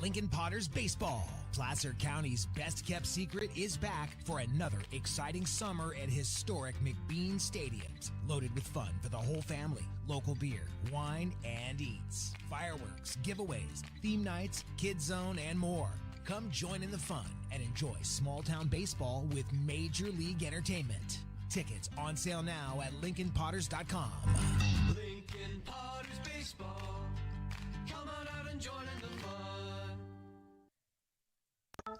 Lincoln Potters Baseball. Placer County's best-kept secret is back for another exciting summer at historic McBean Stadiums. Loaded with fun for the whole family, local beer, wine, and eats. Fireworks, giveaways, theme nights, kids zone, and more. Come join in the fun and enjoy small-town baseball with Major League Entertainment. Tickets on sale now at LincolnPotters.com. Lincoln Potters Baseball. Come on out and join in the fun.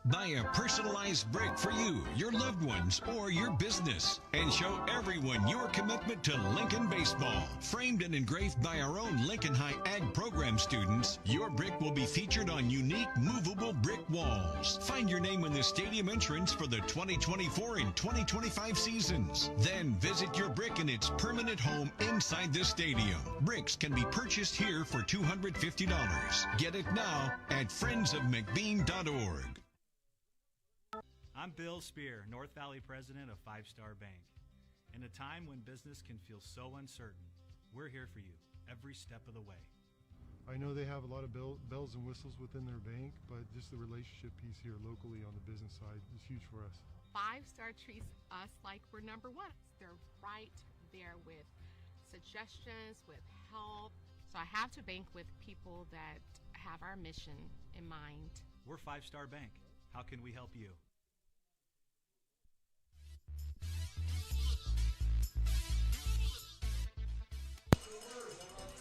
Buy a personalized brick for you, your loved ones, or your business, and show everyone your commitment to Lincoln baseball. Framed and engraved by our own Lincoln High Ag program students, your brick will be featured on unique movable brick walls. Find your name in the stadium entrance for the 2024 and 2025 seasons. Then visit your brick in its permanent home inside the stadium. Bricks can be purchased here for $250. Get it now at friendsofmcbean.org. I'm Bill Spear, North Valley president of 5 Star Bank. In a time when business can feel so uncertain, we're here for you every step of the way. I know they have a lot of bells and whistles within their bank, but just the relationship piece here locally on the business side is huge for us. 5 Star treats us like we're number one. They're right there with suggestions, with help. So I have to bank with people that have our mission in mind. We're 5 Star Bank. How can we help you?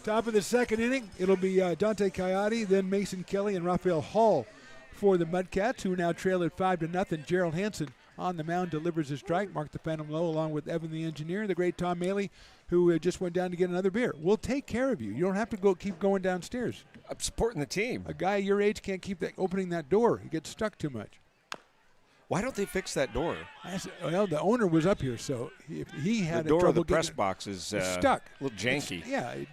Top of the second inning, it'll be Dante Coyote, then Mason Kelly and Raphael Hall for the Mudcats, who now trail at 5-0. Gerald Hansen on the mound delivers his strike. Mark the Phantom low along with Evan the engineer, the great Tom Maley, who just went down to get another beer. We'll take care of you. You don't have to keep going downstairs. I'm supporting the team. A guy your age can't keep opening that door. He gets stuck too much. Why don't they fix that door? Well, the owner was up here, so he had the door trouble of the press getting box is stuck. A little janky.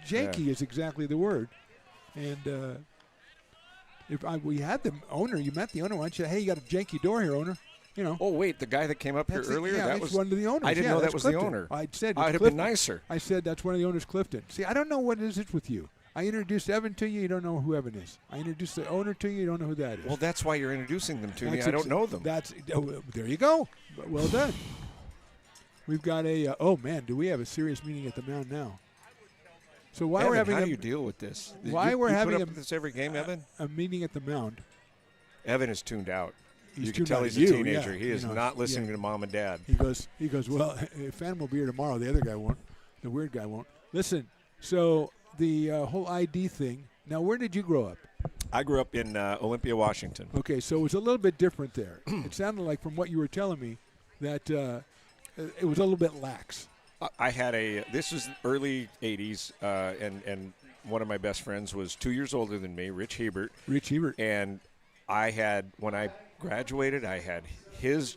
Janky is exactly the word. And we had the owner, you met the owner. Why don't you? Hey, you got a janky door here, owner. You know. Oh wait, the guy that came up here earlier. That was one of the owners. I didn't know that was Clifton. the owner. I said I'd have been nicer. I said that's one of the owners, Clifton. See, I don't know what is it with you. I introduced Evan to you. You don't know who Evan is. I introduced the owner to you. You don't know who that is. Well, that's why you're introducing them to me. I don't know them. There you go. Well done. We've got a. Oh man, do we have a serious meeting at the mound now? So why Evan, we're having how do you deal with this? Why we're having put up with this every game, Evan? A meeting at the mound. Evan is tuned out. He's you can tuned tell out he's you, a teenager. yeah. He is not listening to mom and dad. He goes. Well, Phantom will be here tomorrow. The other guy won't. The weird guy won't. Listen. So the whole ID thing. Now, where did you grow up? I grew up in Olympia, Washington. Okay, so it was a little bit different there. It sounded like, from what you were telling me, that it was a little bit lax. I had this was early 80s, and one of my best friends was 2 years older than me, Rich Hebert. And when I graduated, I had his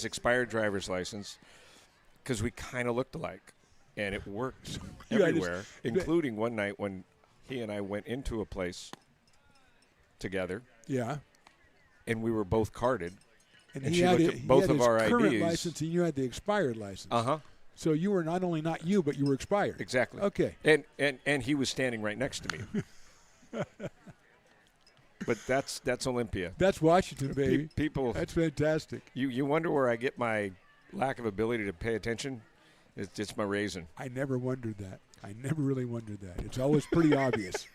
expired driver's license because we kind of looked alike. And it worked everywhere, including one night when he and I went into a place together. Yeah. And we were both carded. And she looked at both of our current IDs. license, and you had the expired license. Uh-huh. So you were not only not you, but you were expired. Exactly. Okay. And he was standing right next to me. But that's Olympia. That's Washington, baby. People. That's fantastic. You wonder where I get my lack of ability to pay attention? It's my raisin. I never wondered that. I never really wondered that. It's always pretty obvious.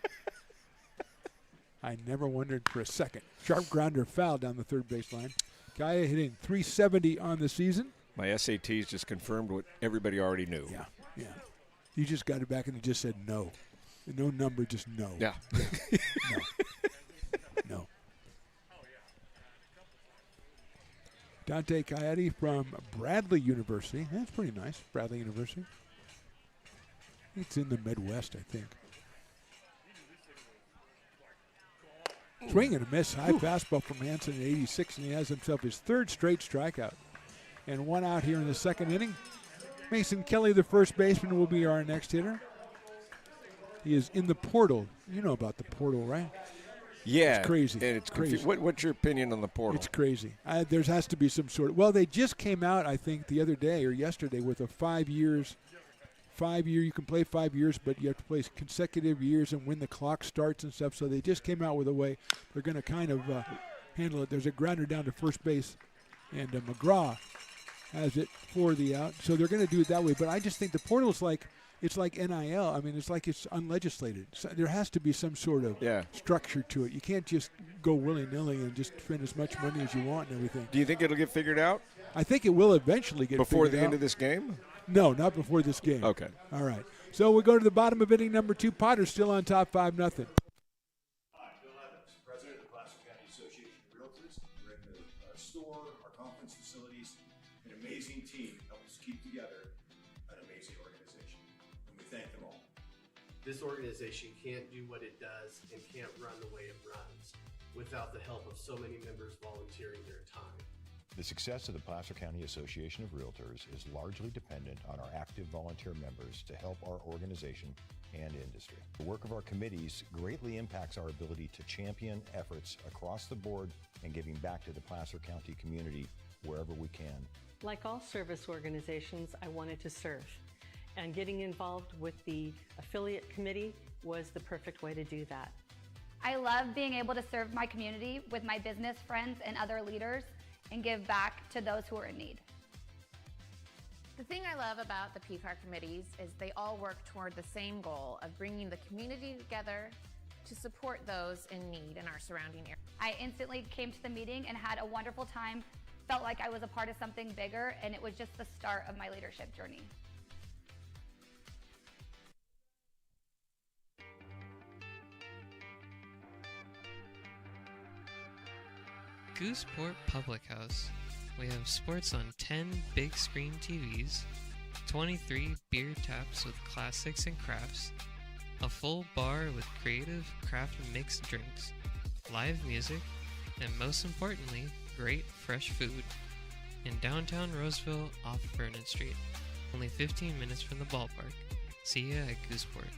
I never wondered for a second. Sharp grounder foul down the third baseline. Kaya hitting .370 on the season. My SATs just confirmed what everybody already knew. Yeah. You just got it back and it just said no. No number, just no. Yeah. No. Dante Coyote from Bradley University. That's pretty nice, Bradley University. It's in the Midwest, I think. Swing and a miss. High fastball from Hansen at 86, and he has himself his third straight strikeout. And one out here in the second inning. Mason Kelly, the first baseman, will be our next hitter. He is in the portal. You know about the portal, right? Yeah. It's crazy. And it's crazy. What's your opinion on the portal? It's crazy. There has to be some sort of – well, they just came out, I think, the other day or yesterday with a 5 years – 5 year, you can play 5 years, but you have to play consecutive years and when the clock starts and stuff. So they just came out with a way they're going to kind of handle it. There's a grounder down to first base, and McGraw has it for the out. So they're going to do it that way. But I just think the portal is like it's like NIL. I mean, it's like it's unlegislated. So there has to be some sort of structure to it. You can't just go willy-nilly and just spend as much money as you want and everything. Do you think it'll get figured out? I think it will eventually get before figured the out. end of this game? No, not before this game. Okay. All right. So we go to the bottom of inning number 2. Potter's still on top 5-0. Hi, Bill Evans, President of the Placer County Association of Realtors. We're in the store, our conference facilities, an amazing team helps keep together an amazing organization. And we thank them all. This organization can't do what it does and can't run the way it runs without the help of so many members volunteering their time. The success of the Placer County Association of Realtors is largely dependent on our active volunteer members to help our organization and industry. The work of our committees greatly impacts our ability to champion efforts across the board and giving back to the Placer County community wherever we can. Like all service organizations, I wanted to serve. And getting involved with the affiliate committee was the perfect way to do that. I love being able to serve my community with my business friends and other leaders and give back to those who are in need. The thing I love about the PCAR committees is they all work toward the same goal of bringing the community together to support those in need in our surrounding area. I instantly came to the meeting and had a wonderful time, felt like I was a part of something bigger, and it was just the start of my leadership journey. Gooseport Public House, we have sports on 10 big screen TVs, 23 beer taps with classics and crafts, a full bar with creative craft mixed drinks, live music, and most importantly, great fresh food. In downtown Roseville off Vernon Street, only 15 minutes from the ballpark. See ya at Gooseport.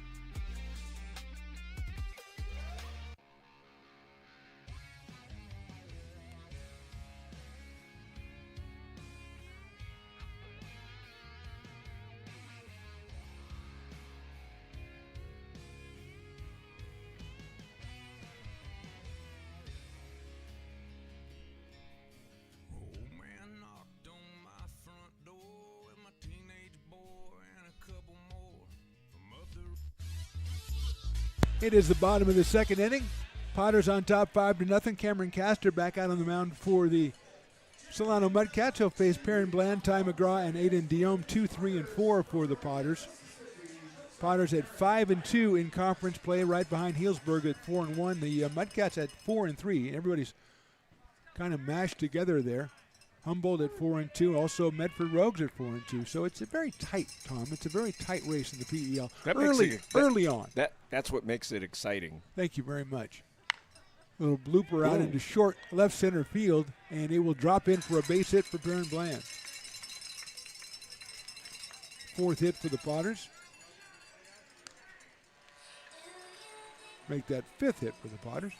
It is the bottom of the second inning. Potters on top 5-0. Cameron Castor back out on the mound for the Solano Mudcats. He'll face Perrin Bland, Ty McGraw, and Aiden Diome. 2, 3, and 4 for the Potters. Potters at 5-2 in conference play, right behind Healdsburg at 4-1. The Mudcats at 4-3. Everybody's kind of mashed together there. Humboldt at 4-2. Also Medford Rogues at 4-2. So it's a very tight, Tom. It's a very tight race in the PEL. Early on. That's what makes it exciting. Thank you very much. Little blooper out into short left center field, and it will drop in for a base hit for Perrin Bland. 4th hit for the Potters. Make that 5th hit for the Potters.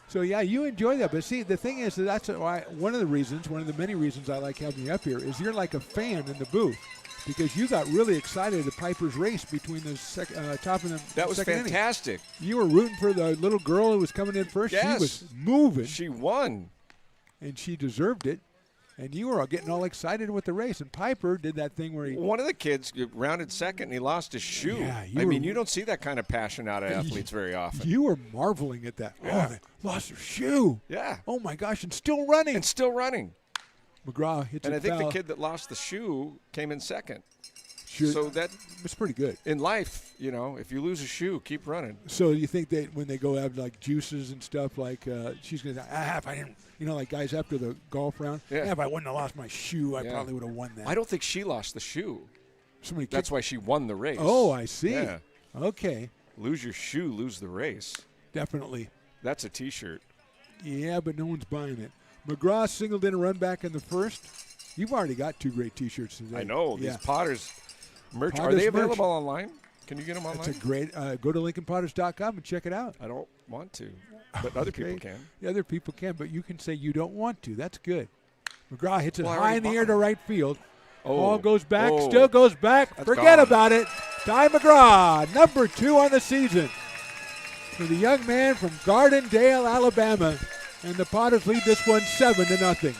So, yeah, you enjoy that. But, see, the thing is that's why one of the many reasons I like having you up here is you're like a fan in the booth because you got really excited at Piper's race between the top and the That was second fantastic. inning. You were rooting for the little girl who was coming in first. Yes. She was moving. She won. And she deserved it. And you were getting all excited with the race. And Piper did that thing where he... One of the kids rounded second, and he lost his shoe. Yeah, you don't see that kind of passion out of athletes very often. You were marveling at that. Yeah. Oh, they lost their shoe. Yeah. Oh, my gosh, and still running. McGraw hits and a I think foul. the kid that lost the shoe came in second. Sure. So that was pretty good. In life, if you lose a shoe, keep running. So you think that when they go have like juices and stuff, like she's going to if I didn't, like guys after the golf round, if I wouldn't have lost my shoe, I probably would have won that. I don't think she lost the shoe. Somebody That's why she won the race. Oh, I see. Yeah. Okay. Lose your shoe, lose the race. Definitely. That's a T-shirt. Yeah, but no one's buying it. McGraw singled in a run back in the first. You've already got 2 great T-shirts today. I know. Yeah. These Potters merch. Potters Are they available merch. online? Can you get them online? That's a great. Go to LincolnPotters.com and check it out. I don't want to, but other people can. The other people can, but you can say you don't want to. That's good. McGraw hits it Well, I high already in the bought air to it. right field. Oh. Ball goes back, Oh. still goes back. That's Forget gone. about it. Ty McGraw, number 2 on the season. For the young man from Gardendale, Alabama. And the Potters lead this one 7-0.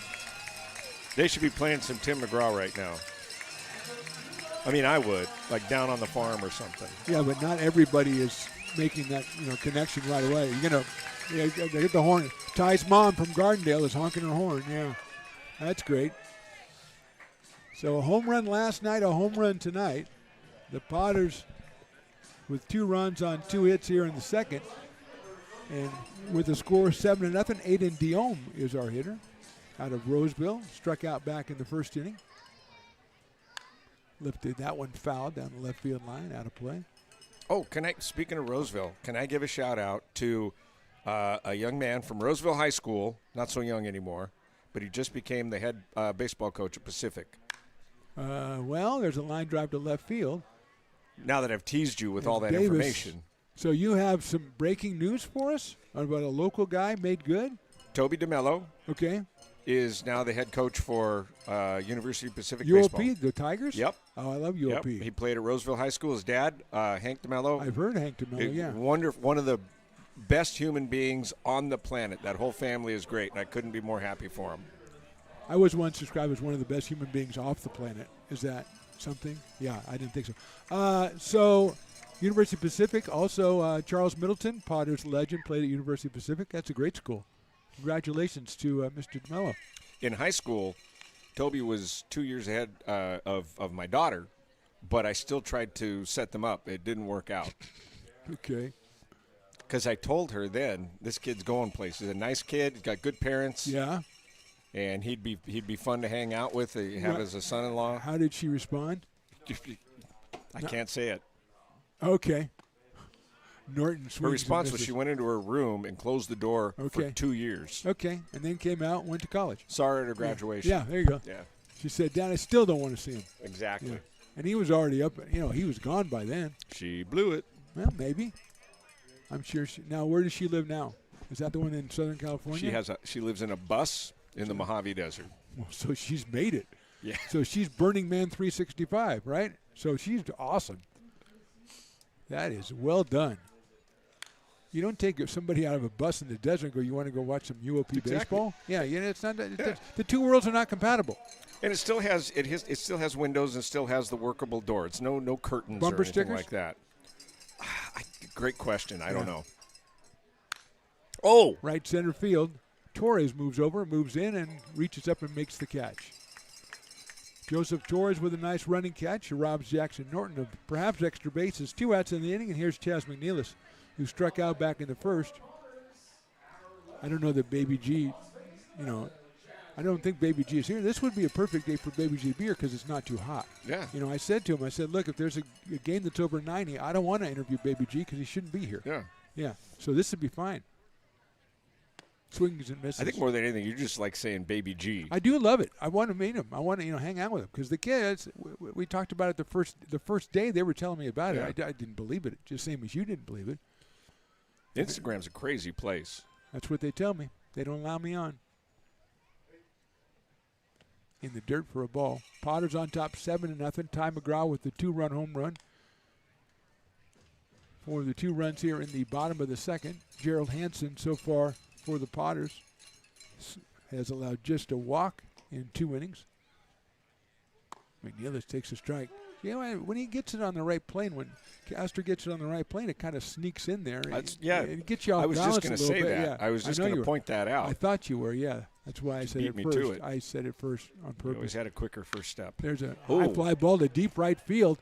They should be playing some Tim McGraw right now. I mean, I would, like down on the farm or something. Yeah, but not everybody is making that connection right away. You're gonna they hit the horn. Ty's mom from Gardendale is honking her horn. Yeah, that's great. So a home run last night, a home run tonight. The Potters with 2 runs on 2 hits here in the second, and with the score 7-0. Aiden Diome is our hitter out of Roseville. Struck out back in the first inning. Lifted that one foul down the left field line, out of play. Oh, speaking of Roseville, can I give a shout out to a young man from Roseville High School, not so young anymore, but he just became the head baseball coach at Pacific. Well, there's a line drive to left field. Now that I've teased you with all that Davis. information. So you have some breaking news for us about a local guy made good? Toby DeMello. Okay. Is now the head coach for University of Pacific UOP, baseball. the Tigers? Yep. Oh, I love UOP. Yep. He played at Roseville High School. His dad, Hank DeMello. I've heard Hank DeMello, yeah. One of the best human beings on the planet. That whole family is great, and I couldn't be more happy for him. I was once described as one of the best human beings off the planet. Is that something? Yeah, I didn't think so. So University of Pacific, also Charles Middleton, Potters legend, played at University of Pacific. That's a great school. Congratulations to Mr. DeMello. In high school, Toby was 2 years ahead of my daughter, but I still tried to set them up. It didn't work out. Okay. Because I told her then, this kid's going places. A nice kid, he's got good parents. Yeah. And he'd be fun to hang out with, have as a son-in-law. How did she respond? I can't say it. Okay. Norton swings. Her response was she went into her room and closed the door for 2 years. Okay, and then came out and went to college. Saw her at her graduation. Yeah, there you go. Yeah. She said, Dad, I still don't want to see him. Exactly. Yeah. And he was already up. He was gone by then. She blew it. Well, maybe. I'm sure now, where does she live now? Is that the one in Southern California? She lives in a bus in the Mojave Desert. Well, so she's made it. Yeah. So she's Burning Man 365, right? So she's awesome. That is well done. You don't take somebody out of a bus in the desert and go, you want to go watch some UOP baseball? Yeah, it's not. The two worlds are not compatible. And it still has windows and still has the workable door. It's no curtains Bumper or anything stickers? like that. Great question. I don't know. Oh, right center field. Torres moves over, moves in, and reaches up and makes the catch. Joseph Torres with a nice running catch. He robs Jackson Norton of perhaps extra bases. 2 outs in the inning, and here's Chaz McNeilis, who struck out back in the first. I don't know that Baby G, I don't think Baby G is here. This would be a perfect day for Baby G to be here because it's not too hot. Yeah. I said to him, look, if there's a game that's over 90, I don't want to interview Baby G because he shouldn't be here. Yeah. Yeah. So this would be fine. Swings and misses. I think more than anything, you just like saying Baby G. I do love it. I want to meet him. I want to, hang out with him because the kids. We talked about it the first day they were telling me about it. I didn't believe it. Just same as you didn't believe it. Instagram's a crazy place. That's what they tell me. They don't allow me on. In the dirt for a ball. Potter's on top 7-0. Ty McGraw with the 2-run home run. For the 2 runs here in the bottom of the second. Gerald Hansen so far for the Potters has allowed just a walk in 2 innings. McNeilis takes a strike. When he gets it on the right plane, when Castor gets it on the right plane, it kind of sneaks in there. It gets you off I was balance just going to say bit. that. Yeah. I was just going to point that out. I thought you were, yeah. That's why I said it beat first. me to it. I said it first on purpose. You always had a quicker first step. There's a high fly ball to deep right field.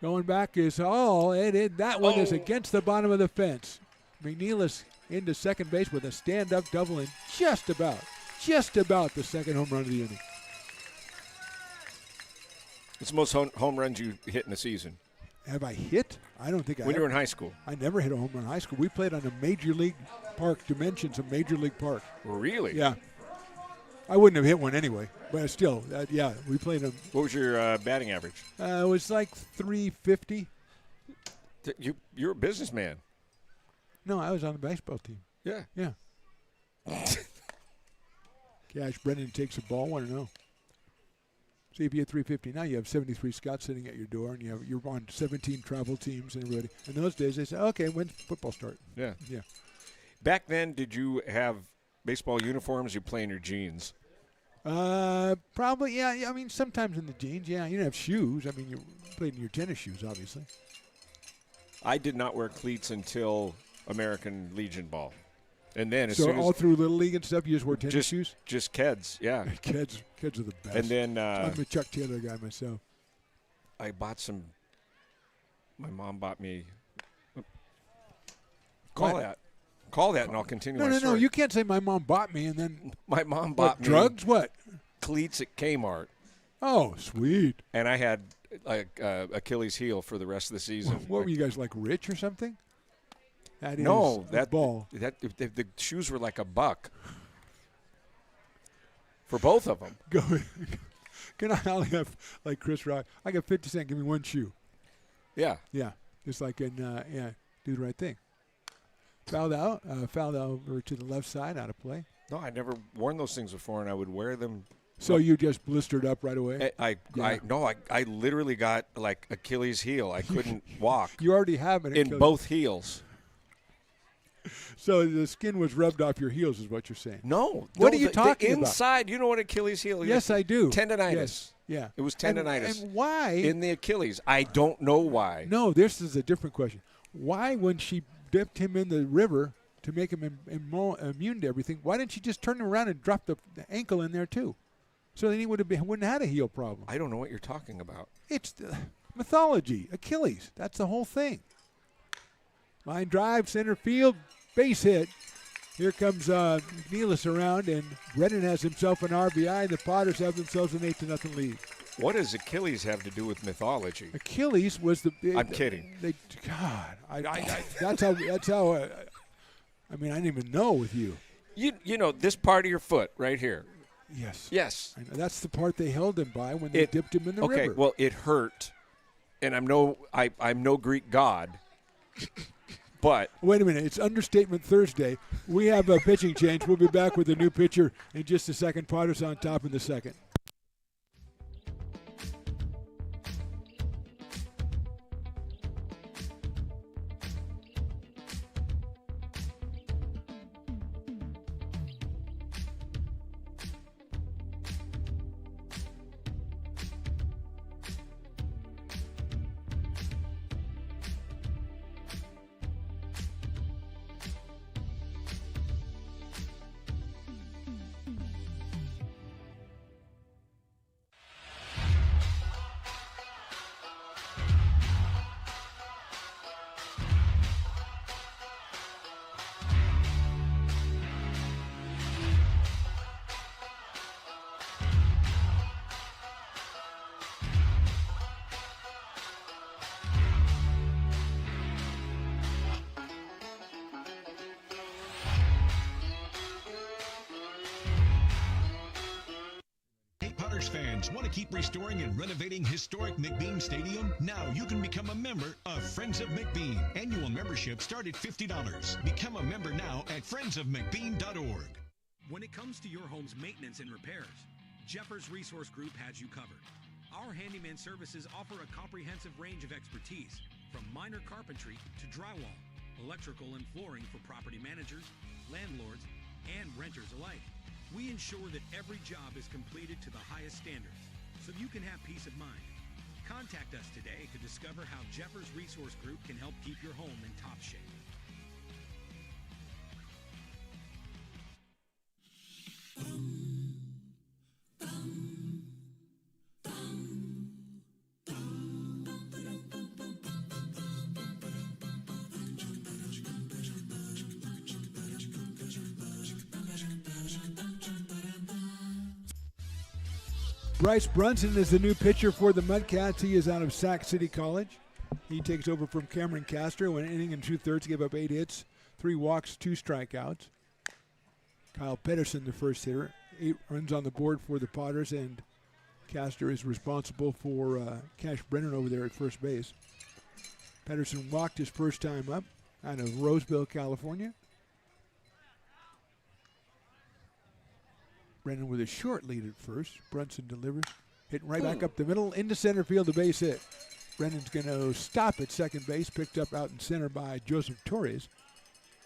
Going back is that one is against the bottom of the fence. McNeilis into second base with a stand-up double and just about the second home run of the inning. It's the most home runs you hit in a season. Have I hit? I don't think I have. When you were in high school. I never hit a home run in high school. We played on a Major League Park dimensions of Major League Park. Really? Yeah. I wouldn't have hit one anyway, but still, we played them. What was your batting average? It was like 350. You're a businessman. No, I was on the baseball team. Yeah. Yeah. Cash Brennan takes a ball. Want to know? See, if you had 350 now, you have 73 scouts sitting at your door, and you're on 17 travel teams and everybody. In those days, they say, "Okay, when's football start?" Yeah. Yeah. Back then, did you have baseball uniforms? You play in your jeans? Probably, yeah. I mean, sometimes in the jeans, yeah. You didn't have shoes. I mean, you played in your tennis shoes, obviously. I did not wear cleats until American Legion ball. And then as so soon as all through Little League and stuff, you just wore tennis shoes? Just Keds, yeah. Keds are the best. And then I'm a Chuck Taylor guy myself. I bought some. My mom bought me. Call that, and I'll continue. No. You can't say my mom bought me and then. My mom bought me drugs. What? Cleats at Kmart. Oh, sweet. And I had Achilles heel for the rest of the season. What were you guys, like rich or something? That ball. The shoes were like $1 for both of them. Can I only have like Chris Rock? I got 50 cents. Give me one shoe. Yeah. Yeah. Just like in do the right thing. Fouled out over to the left side, out of play. No, I'd never worn those things before, and I would wear them. So you just blistered up right away? I literally got like Achilles heel. I couldn't walk. You already have it in both heels. So the skin was rubbed off your heels, is what you're saying? No. What are you talking about? Inside, you know what Achilles heel is? Yes, I do. Tendonitis. Yes. Yeah. It was tendonitis. And why? In the Achilles. I don't know why. No, this is a different question. Why, when she dipped him in the river to make him immune to everything, why didn't she just turn him around and drop the ankle in there too? So then he wouldn't have had a heel problem. I don't know what you're talking about. It's mythology. Achilles. That's the whole thing. Line drive, center field, base hit. Here comes McNeilis around, and Brennan has himself an RBI. The Potters have themselves an 8-0 lead. What does Achilles have to do with mythology? Achilles was the big. I'm kidding. That's how. I mean, I didn't even know with you. You know this part of your foot right here. Yes. Yes. I know. That's the part they held him by when they dipped him in the river. Okay. Well, it hurt, and I'm no Greek god. But wait a minute, it's Understatement Thursday. We have a pitching change. We'll be back with a new pitcher in just a second. Potters on top in the second. Potters fans, want to keep restoring and renovating historic McBean Stadium? Now you can become a member of Friends of McBean. Annual membership start at $50. Become a member now at friendsofmcbean.org. When it comes to your home's maintenance and repairs, Jeffers Resource Group has you covered. Our handyman services offer a comprehensive range of expertise, from minor carpentry to drywall, electrical and flooring for property managers, landlords, and renters alike. We ensure that every job is completed to the highest standards, so you can have peace of mind. Contact us today to discover how Jeffers Resource Group can help keep your home in top shape. Bryce Brunson is the new pitcher for the Mudcats. He is out of Sac City College. He takes over from Cameron Castro. Went inning and 2/3, gave up 8 hits, 3 walks, 2 strikeouts. Kyle Pedersen, the first hitter, 8 runs on the board for the Potters, and Castro is responsible for Cash Brennan over there at first base. Pedersen walked his first time up out of Roseville, California. Brennan with a short lead at first. Brunson delivers. Hitting right back up the middle into center field, a base hit. Brennan's going to stop at second base, picked up out in center by Joseph Torres.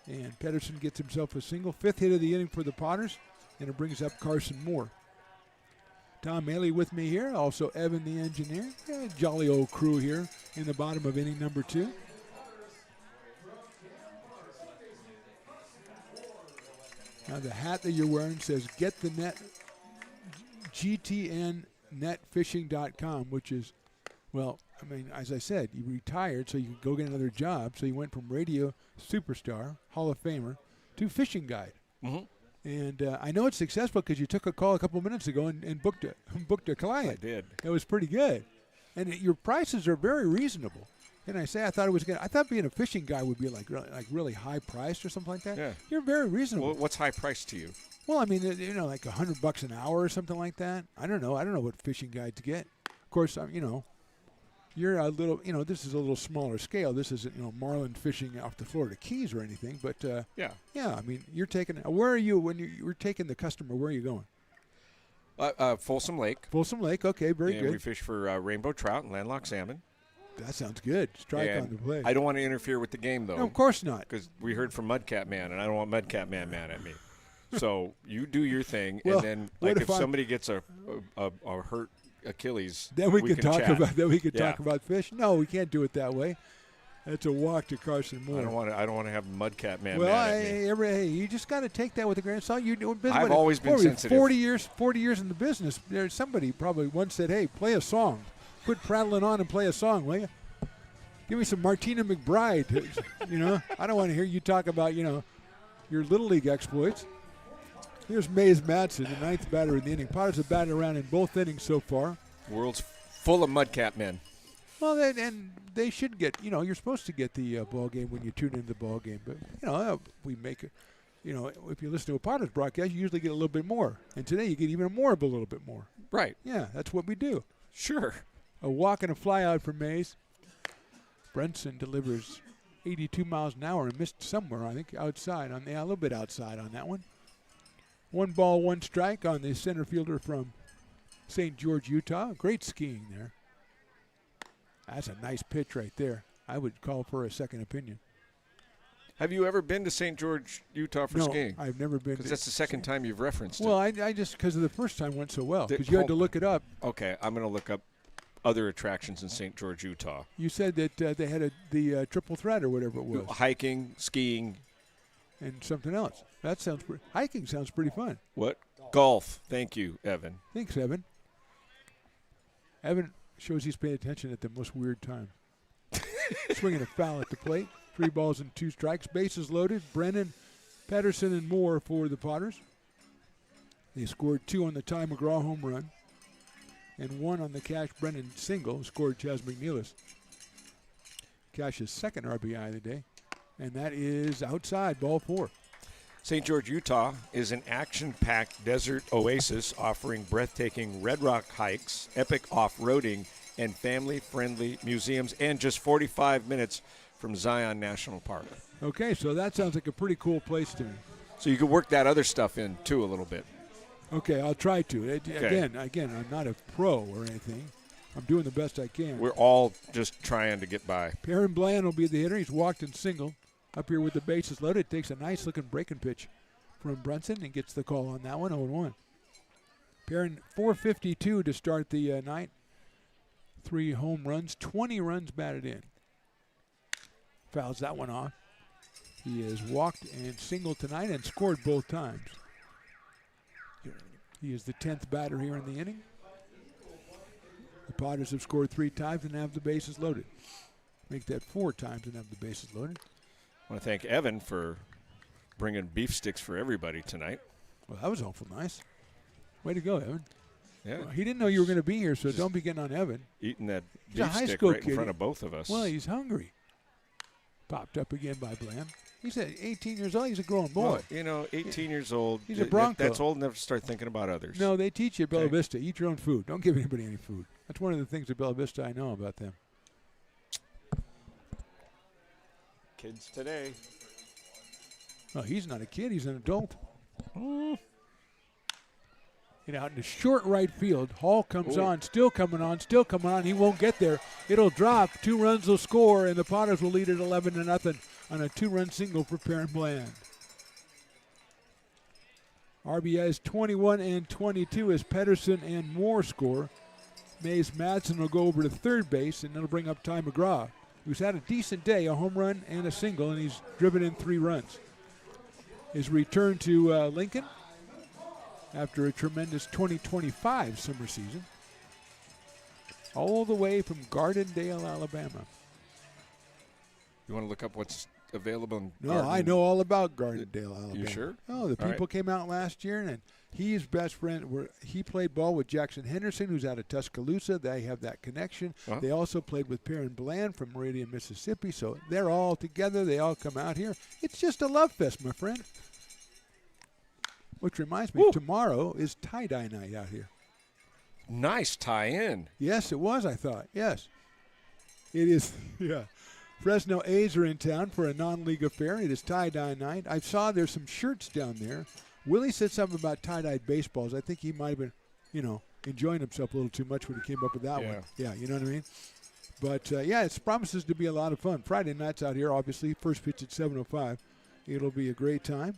And Pedersen gets himself a single. 5th hit of the inning for the Potters, and it brings up Carson Moore. Tom Maley with me here, also Evan the engineer. Yeah, jolly old crew here in the bottom of inning number 2. Now the hat that you're wearing says Get the Net, GTNNetFishing.com, which is, well, I mean, as I said, you retired so you could go get another job. So you went from radio superstar, Hall of Famer, to fishing guide. Mm-hmm. And I know it's successful because you took a call a couple minutes ago and booked a client. I did. It was pretty good. And your prices are very reasonable. And I thought being a fishing guy would be like really high priced or something like that. Yeah. You're very reasonable. Well, what's high priced to you? Well, I mean, like $100 an hour or something like that. I don't know what fishing guides get. Of course, you're a little, this is a little smaller scale. This isn't, marlin fishing off the Florida Keys or anything. But yeah. I mean, you're taking. Where are you when you're taking the customer? Where are you going? Folsom Lake. Folsom Lake. Okay, very good. And we fish for rainbow trout and landlocked salmon. That sounds good. Strike on the plate. I don't want to interfere with the game, though. No, of course not. Because we heard from Mudcat Man, and I don't want Mudcat Man mad at me. So you do your thing, well, and then if somebody gets a hurt Achilles, then we can talk chat. Talk about fish. No, we can't do it that way. That's a walk to Carson Moore. I don't want to have Mudcat Man mad at me. You just got to take that with a grain of salt. I've always been sensitive. 40 years in the business. There's somebody probably once said, "Hey, play a song. Quit prattling on and play a song, will you?" Give me some Martina McBride. I don't want to hear you talk about, your Little League exploits. Here's Mays Madsen, the 9th batter in the inning. Potters have batted around in both innings so far. World's full of Mudcat men. Well, and they should get, you're supposed to get the ball game when you tune into the ball game. But, we make it, if you listen to a Potters broadcast, you usually get a little bit more. And today you get even more of a little bit more. Right. Yeah, that's what we do. Sure. A walk and a fly out for Mays. Brenson delivers 82 miles an hour and missed somewhere, I think, outside. A little bit outside on that one. 1 ball, 1 strike on the center fielder from St. George, Utah. Great skiing there. That's a nice pitch right there. I would call for a second opinion. Have you ever been to St. George, Utah for skiing? No, I've never been. Because that's the second time you've referenced it. I just, because of the first time went so well. Because you had to look it up. Okay, I'm going to look up other attractions in St. George, Utah. You said that they had the triple threat or whatever it was. Hiking, skiing. And something else. That sounds hiking sounds pretty fun. What? Golf. Thank you, Evan. Thanks, Evan. Evan shows he's paying attention at the most weird time. Swinging a foul at the plate. 3 balls and 2 strikes. Bases loaded. Brennan, Patterson, and Moore for the Potters. They scored 2 on the Ty McGraw home run and 1 on the Cash Brennan single, scored Chaz McNeilis. Cash's second RBI of the day, and that is outside, ball 4. St. George, Utah is an action-packed desert oasis offering breathtaking red rock hikes, epic off-roading, and family-friendly museums, and just 45 minutes from Zion National Park. Okay, so that sounds like a pretty cool place to me. So you could work that other stuff in, too, a little bit. Okay, I'll try to. Again, I'm not a pro or anything. I'm doing the best I can. We're all just trying to get by. Perrin Bland will be the hitter. He's walked and single. Up here with the bases loaded, takes a nice-looking breaking pitch from Brunson and gets the call on that one, 0-1. Perrin, 452 to start the night. 3 home runs, 20 runs batted in. Fouls that one off. He has walked and singled tonight and scored both times. He is the 10th batter here in the inning. The Potters have scored 3 times and have the bases loaded. Make that 4 times and have the bases loaded. I want to thank Evan for bringing beef sticks for everybody tonight. Well, that was awful nice. Way to go, Evan. Yeah. Well, he didn't know you were going to be here, so don't be getting on Evan. Eating that He's beef stick right in front of both of us. Well, he's hungry. Popped up again by Bland. He's 18 years old. He's a grown boy. Well, 18 years old. He's a Bronco. That's old enough to start thinking about others. No, they teach you at Bella Vista. Eat your own food. Don't give anybody any food. That's one of the things at Bella Vista I know about them. Kids today. No, he's not a kid. He's an adult. And out in the short right field, Hall comes on, still coming on. He won't get there. It'll drop. 2 runs will score, and the Potters will lead at 11-0 on a 2-run single for Perrin Bland. RBIs 21 and 22 as Pedersen and Moore score. Mays Madsen will go over to third base, and that'll bring up Ty McGraw, who's had a decent day, a home run and a single, and he's driven in 3 runs. His return to Lincoln after a tremendous 2025 summer season, all the way from Gardendale, Alabama. You want to look up what's available in I know all about Gardendale, Alabama. You sure? Oh, the people came out last year, and he's best friend. He played ball with Jackson Henderson, who's out of Tuscaloosa. They have that connection. Uh-huh. They also played with Perrin Bland from Meridian, Mississippi, so they're all together. They all come out here. It's just a love fest, my friend. Which reminds me, tomorrow is tie-dye night out here. Nice tie-in. Yes, it was, I thought. Yes. It is, yeah. Fresno A's are in town for a non-league affair. It is tie-dye night. I saw there's some shirts down there. Willie said something about tie-dyed baseballs. I think he might have been, enjoying himself a little too much when he came up with that one. Yeah, you know what I mean? But, it promises to be a lot of fun. Friday night's out here, obviously. First pitch at 7:05. It'll be a great time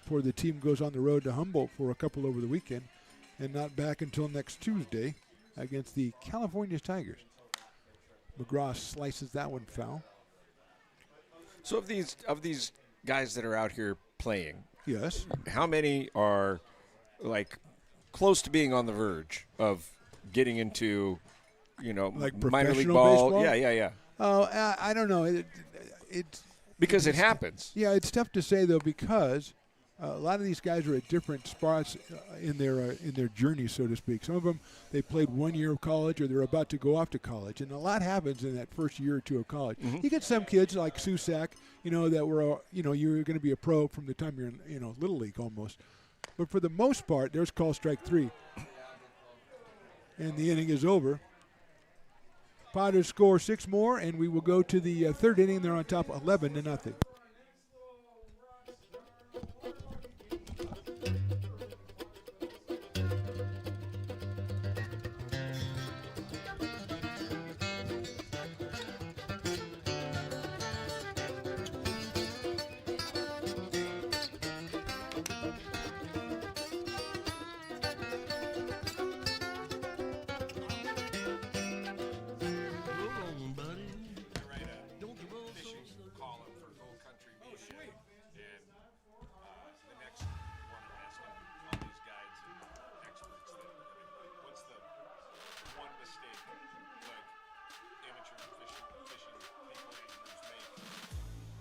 before the team goes on the road to Humboldt for a couple over the weekend and not back until next Tuesday against the California Tigers. McGraw slices that one foul. So of these guys that are out here playing, yes, how many are like close to being on the verge of getting into, like minor league professional ball? baseball? Yeah. Oh, I don't know. Because it happens. Yeah, it's tough to say though, because a lot of these guys are at different spots in their journey, so to speak. Some of them, they played 1 year of college, or they're about to go off to college, and a lot happens in that first year or two of college. Mm-hmm. You get some kids like Susak, that were, you're going to be a pro from the time you're in, Little League almost. But for the most part, there's call strike 3, and the inning is over. Potters score 6 more, and we will go to the third inning. They're on top 11-0.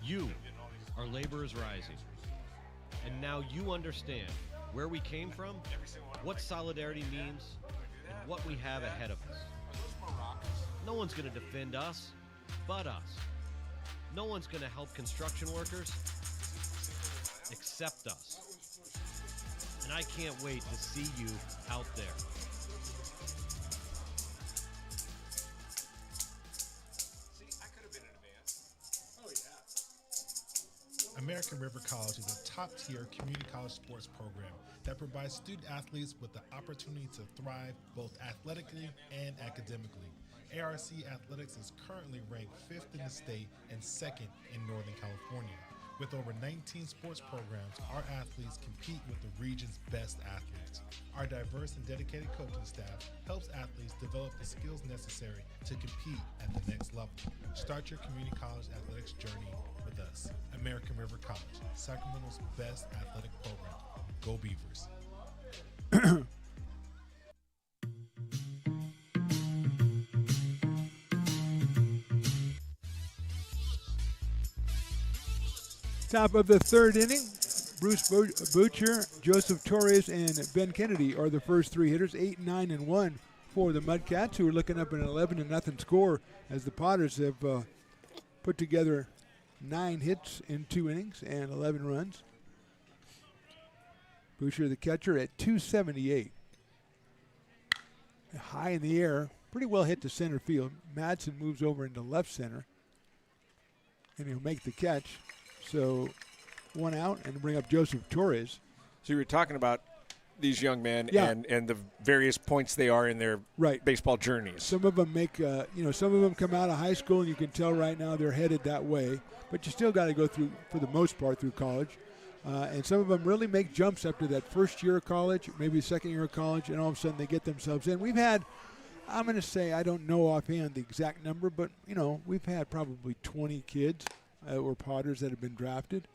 You are Laborers Rising. And now you understand where we came from, what solidarity means, and what we have ahead of us. No one's going to defend us but us. No one's going to help construction workers except us. And I can't wait to see you out there. American River College is a top-tier community college sports program that provides student athletes with the opportunity to thrive both athletically and academically. ARC Athletics is currently ranked 5th in the state and 2nd in Northern California. With over 19 sports programs, our athletes compete with the region's best athletes. Our diverse and dedicated coaching staff helps athletes develop the skills necessary to compete at the next level. Start your community college athletics journey with us. American River College, Sacramento's best athletic program. Go Beavers. Top of the third inning, Bruce Butcher, Joseph Torres, and Ben Kennedy are the first 3 hitters. 8, 9, and 1 for the Mudcats, who are looking up an 11-0 score as the Potters have put together 9 hits in 2 innings and 11 runs. Butcher, the catcher, at 278. High in the air, pretty well hit to center field. Madsen moves over into left center, and he'll make the catch. So 1 out, and bring up Joseph Torres. So you were talking about these young men Yeah. and the various points they are in their baseball journeys. Some of them make, some of them come out of high school, and you can tell right now they're headed that way. But you still got to go through, for the most part, through college. And some of them really make jumps after that first year of college, maybe second year of college, and all of a sudden they get themselves in. We've had, I'm going to say, I don't know offhand the exact number, but, we've had probably 20 kids or Potters that have been drafted.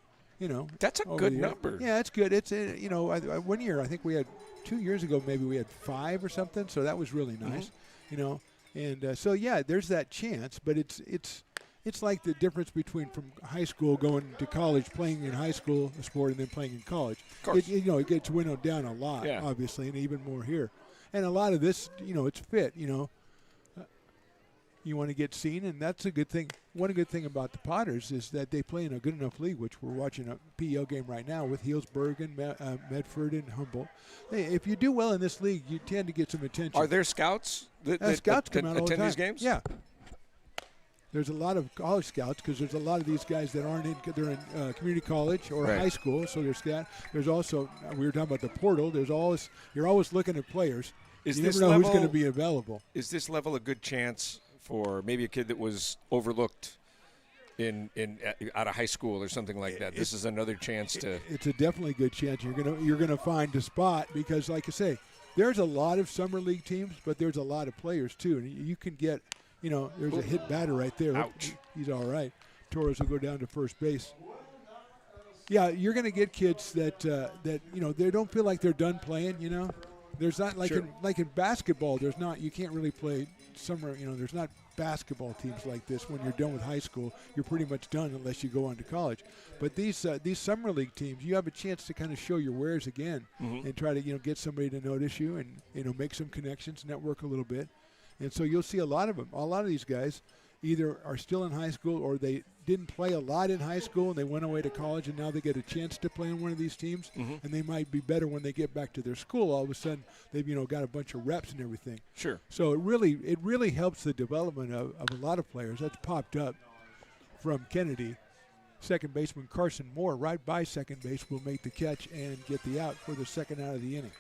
That's a good number. Yeah, it's good. It's 1 year, I think we had 2 years ago, maybe we had 5 or something. So that was really nice. And so yeah, there's that chance, but it's like the difference between from high school going to college, playing in high school a sport, and then playing in college. Of course. It gets winnowed down a lot, Yeah. obviously, and even more here. And a lot of this, it's fit. You want to get seen, and that's a good thing. One good thing about the Potters is that they play in a good enough league, which we're watching a PEL game right now with Healdsburg and Medford and Humboldt. Hey, if you do well in this league, you tend to get some attention. Are there scouts that scouts come out all the attend time. these games? Yeah. There's a lot of college scouts because there's a lot of these guys that aren't they're in community college or Right. high school, so they're scout. There's also, we were talking about the portal. You're always looking at players. You never know who's going to be available. Is this level a good chance for maybe a kid that was overlooked out of high school or something like that? This is another chance to. It's a definitely good chance you're gonna find a spot because, like I say, there's a lot of summer league teams, but there's a lot of players too, and you can get, there's a hit batter right there. Ouch. He's all right. Torres will go down to first base. Yeah, you're gonna get kids that they don't feel like they're done playing. There's not like Sure. in basketball. There's not. You can't really play summer. There's not basketball teams like this. When you're done with high school, you're pretty much done unless you go on to college. But these summer league teams, you have a chance to kind of show your wares again and try to get somebody to notice you and make some connections, network a little bit. And so you'll see a lot of them. A lot of these guys either are still in high school or they didn't play a lot in high school and they went away to college and now they get a chance to play on one of these teams and they might be better when they get back to their school. All of a sudden they've got a bunch of reps and everything. Sure. So it really helps the development of a lot of players. That's popped up from Kennedy. Second baseman Carson Moore right by second base will make the catch and get the out for the second out of the inning.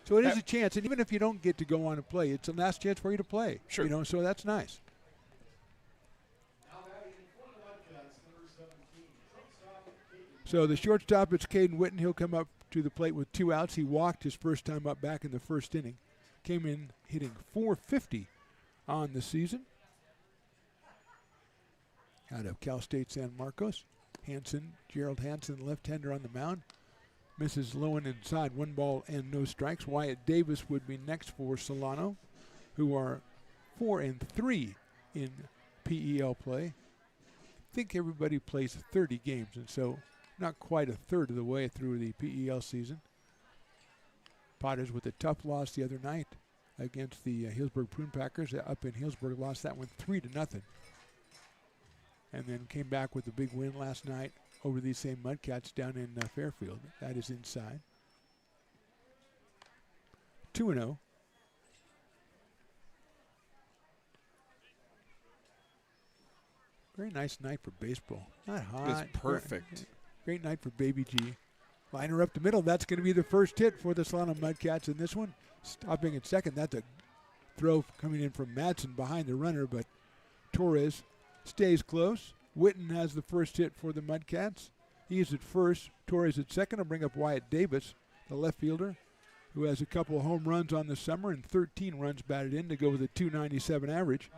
So it is a chance, and even if you don't get to go on and play, it's a last chance for you to play. Sure. So that's nice. So the shortstop, it's Caden Witten. He'll come up to the plate with 2 outs. He walked his first time up back in the first inning. Came in hitting .450 on the season. Out of Cal State San Marcos. Gerald Hansen, left-hander on the mound. Misses low and inside, 1 ball and no strikes. Wyatt Davis would be next for Solano, who are 4-3 in PEL play. I think everybody plays 30 games, and so not quite a third of the way through the PEL season. Potters with a tough loss the other night against the Hillsburg Prune Packers. Up in Hillsburg, lost that one 3-0. And then came back with a big win last night over these same Mudcats down in Fairfield. That is inside. 2-0. Very nice night for baseball. Not hot. It's perfect. Great night for Baby G. Liner up the middle. That's going to be the first hit for the Solano Mudcats in this one. Stopping at second. That's a throw coming in from Madsen behind the runner, but Torres stays close. Witten has the first hit for the Mudcats. He's at first. Torres at second. Will bring up Wyatt Davis, the left fielder, who has a couple home runs on the summer and 13 runs batted in to go with a .297 average.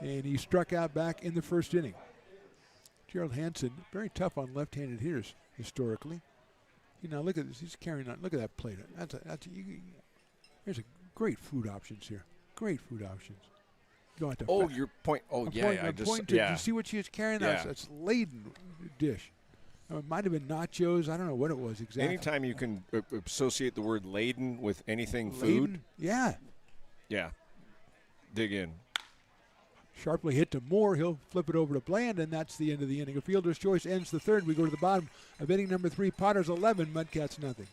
And he struck out back in the first inning. Gerald Hansen, very tough on left-handed hitters historically. Look at this. He's carrying on. Look at that plate. There's a great food options here. Great food options. Your point. Oh, yeah. You see what she was carrying? Yeah. That's laden dish. It might have been nachos. I don't know what it was exactly. Anytime you can associate the word laden with anything Laden? food. Yeah. Yeah. Dig in. Sharply hit to Moore. He'll flip it over to Bland, and that's the end of the inning. A fielder's choice ends the third. We go to the bottom of inning number 3. Potters 11, Mudcats nothing.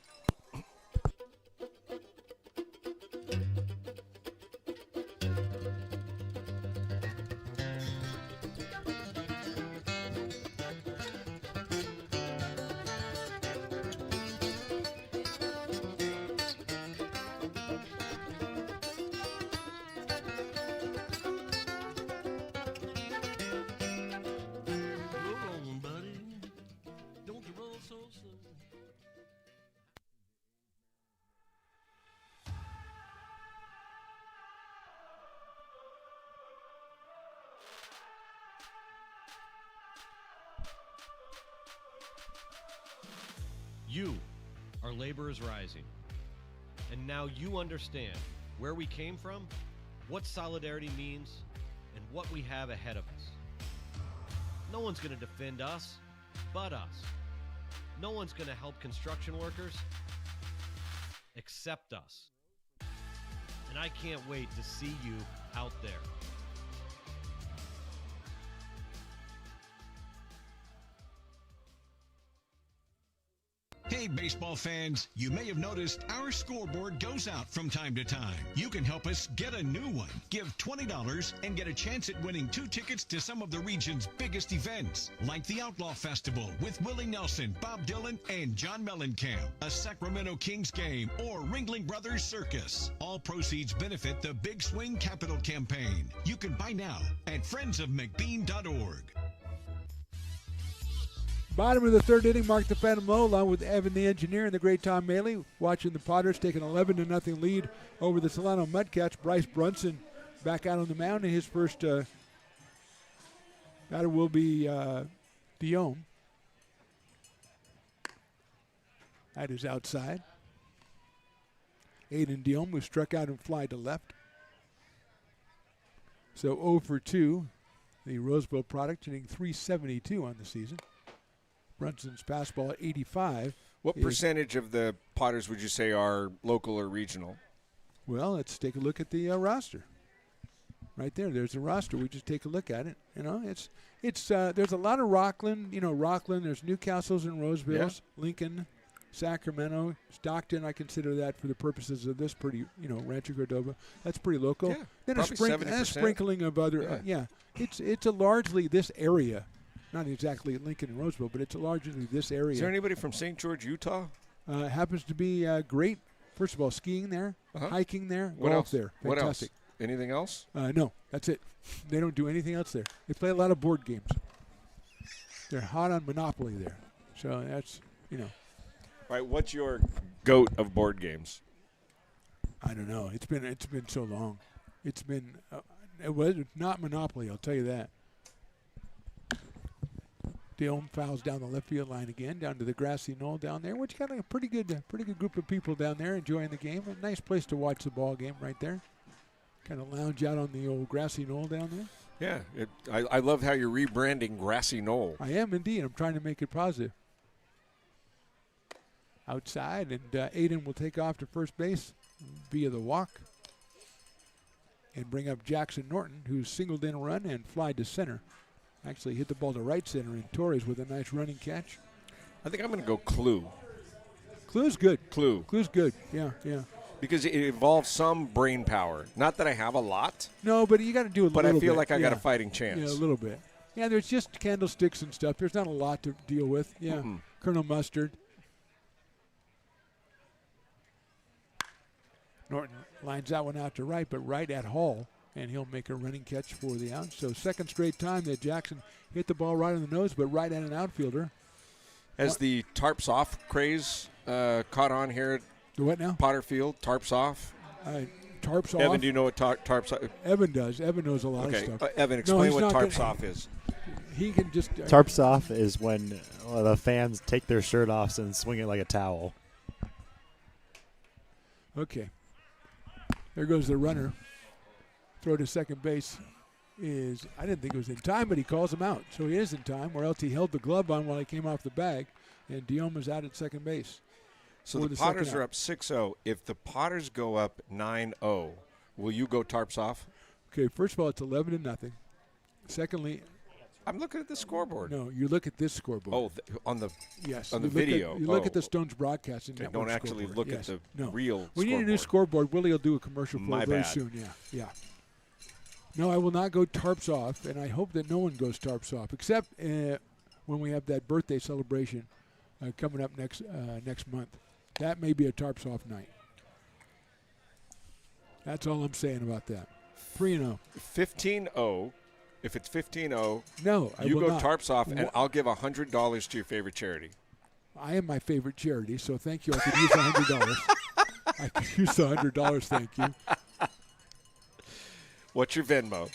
You are laborers rising. And now you understand where we came from, what solidarity means, and what we have ahead of us. No one's going to defend us but us. No one's going to help construction workers except us. And I can't wait to see you out there. Hey, baseball fans, you may have noticed our scoreboard goes out from time to time. You can help us get a new one. Give $20 and get a chance at winning 2 tickets to some of the region's biggest events, like the Outlaw Festival with Willie Nelson, Bob Dylan, and John Mellencamp, a Sacramento Kings game, or Ringling Brothers Circus. All proceeds benefit the Big Swing Capital Campaign. You can buy now at friendsofmcbean.org. Bottom of the third inning, Mark the Phantom Low, along with Evan the Engineer and the great Tom Maley, watching the Potters take an 11-0 lead over the Solano Mudcats. Bryce Brunson back out on the mound, and his first batter will be Diome. That is outside. Aiden Diom, who struck out and fly to left. So 0 for 2. The Roseville product hitting .372 on the season. Brunson's fastball at 85. What percentage of the Potters would you say are local or regional? Well, let's take a look at the roster. Right there, there's the roster. We just take a look at it. You know, it's there's a lot of Rockland. You know, Rockland. There's Newcastle's and Rosevilles, Lincoln, Sacramento, Stockton. I consider that for the purposes of this pretty. You know, Rancho Cordova. That's pretty local. Yeah, then a sprinkling of other. Yeah. It's a largely this area. Not exactly Lincoln and Roseville, but it's largely this area. Is there anybody from St. George, Utah? Happens to be great. First of all, skiing there, hiking there, golf there. Fantastic. What else? Anything else? No, that's it. They don't do anything else there. They play a lot of board games. They're hot on Monopoly there. So that's, you know. All right, what's your goat of board games? I don't know. It's been so long. It's been it was not Monopoly, I'll tell you that. Dion fouls down the left field line again, down to the grassy knoll down there, which got a pretty good group of people down there enjoying the game. A nice place to watch the ball game right there. Kind of lounge out on the old grassy knoll down there. Yeah, I love how you're rebranding Grassy Knoll. I am indeed. I'm trying to make it positive. Outside, and Aiden will take off to first base via the walk and bring up Jackson Norton, who's singled in a run and flied to center. Actually hit the ball to right center, and Torres with a nice running catch. I think I'm going to go Clue. Clue's good. Clue's good. Yeah. Because it involves some brain power. Not that I have a lot. No, but you got to do a little bit. But I feel like I got a fighting chance. Yeah, a little bit. Yeah, there's just candlesticks and stuff. There's not a lot to deal with. Yeah. Colonel Mustard. Norton lines that one out to right, but right at Hall, and he'll make a running catch for the out. So second straight time that Jackson hit the ball right on the nose, but right at an outfielder. Has the tarps off craze caught on here at the what now? Potter Field? Tarps off? Tarps off? Evan, do you know what tarps off? Evan does. Evan knows a lot of stuff. Evan, explain what tarps off is. He can just... tarps off is when the fans take their shirt off and swing it like a towel. Okay. There goes the runner. Throw to second base is, I didn't think it was in time, but he calls him out. So he is in time, or else he held the glove on while he came off the bag, and Dion was out at second base. So the Potters are up 6-0. If the Potters go up 9-0, will you go tarps off? Okay, first of all, it's 11-0. Secondly, I'm looking at the scoreboard. No, you look at this scoreboard. Oh, on the video. You look at the Stones Broadcasting Network. Network Don't actually scoreboard. look at the real We need a new scoreboard. Willie will do a commercial for it very soon. Yeah. No, I will not go tarps off, and I hope that no one goes tarps off, except when we have that birthday celebration coming up next month. That may be a tarps off night. That's all I'm saying about that. 3-0. 15-0. If it's 15-0, no, you go not. tarps off, and I'll give $100 to your favorite charity. I am my favorite charity, so thank you. I could use $100. I could use the $100. Thank you. What's your Venmo?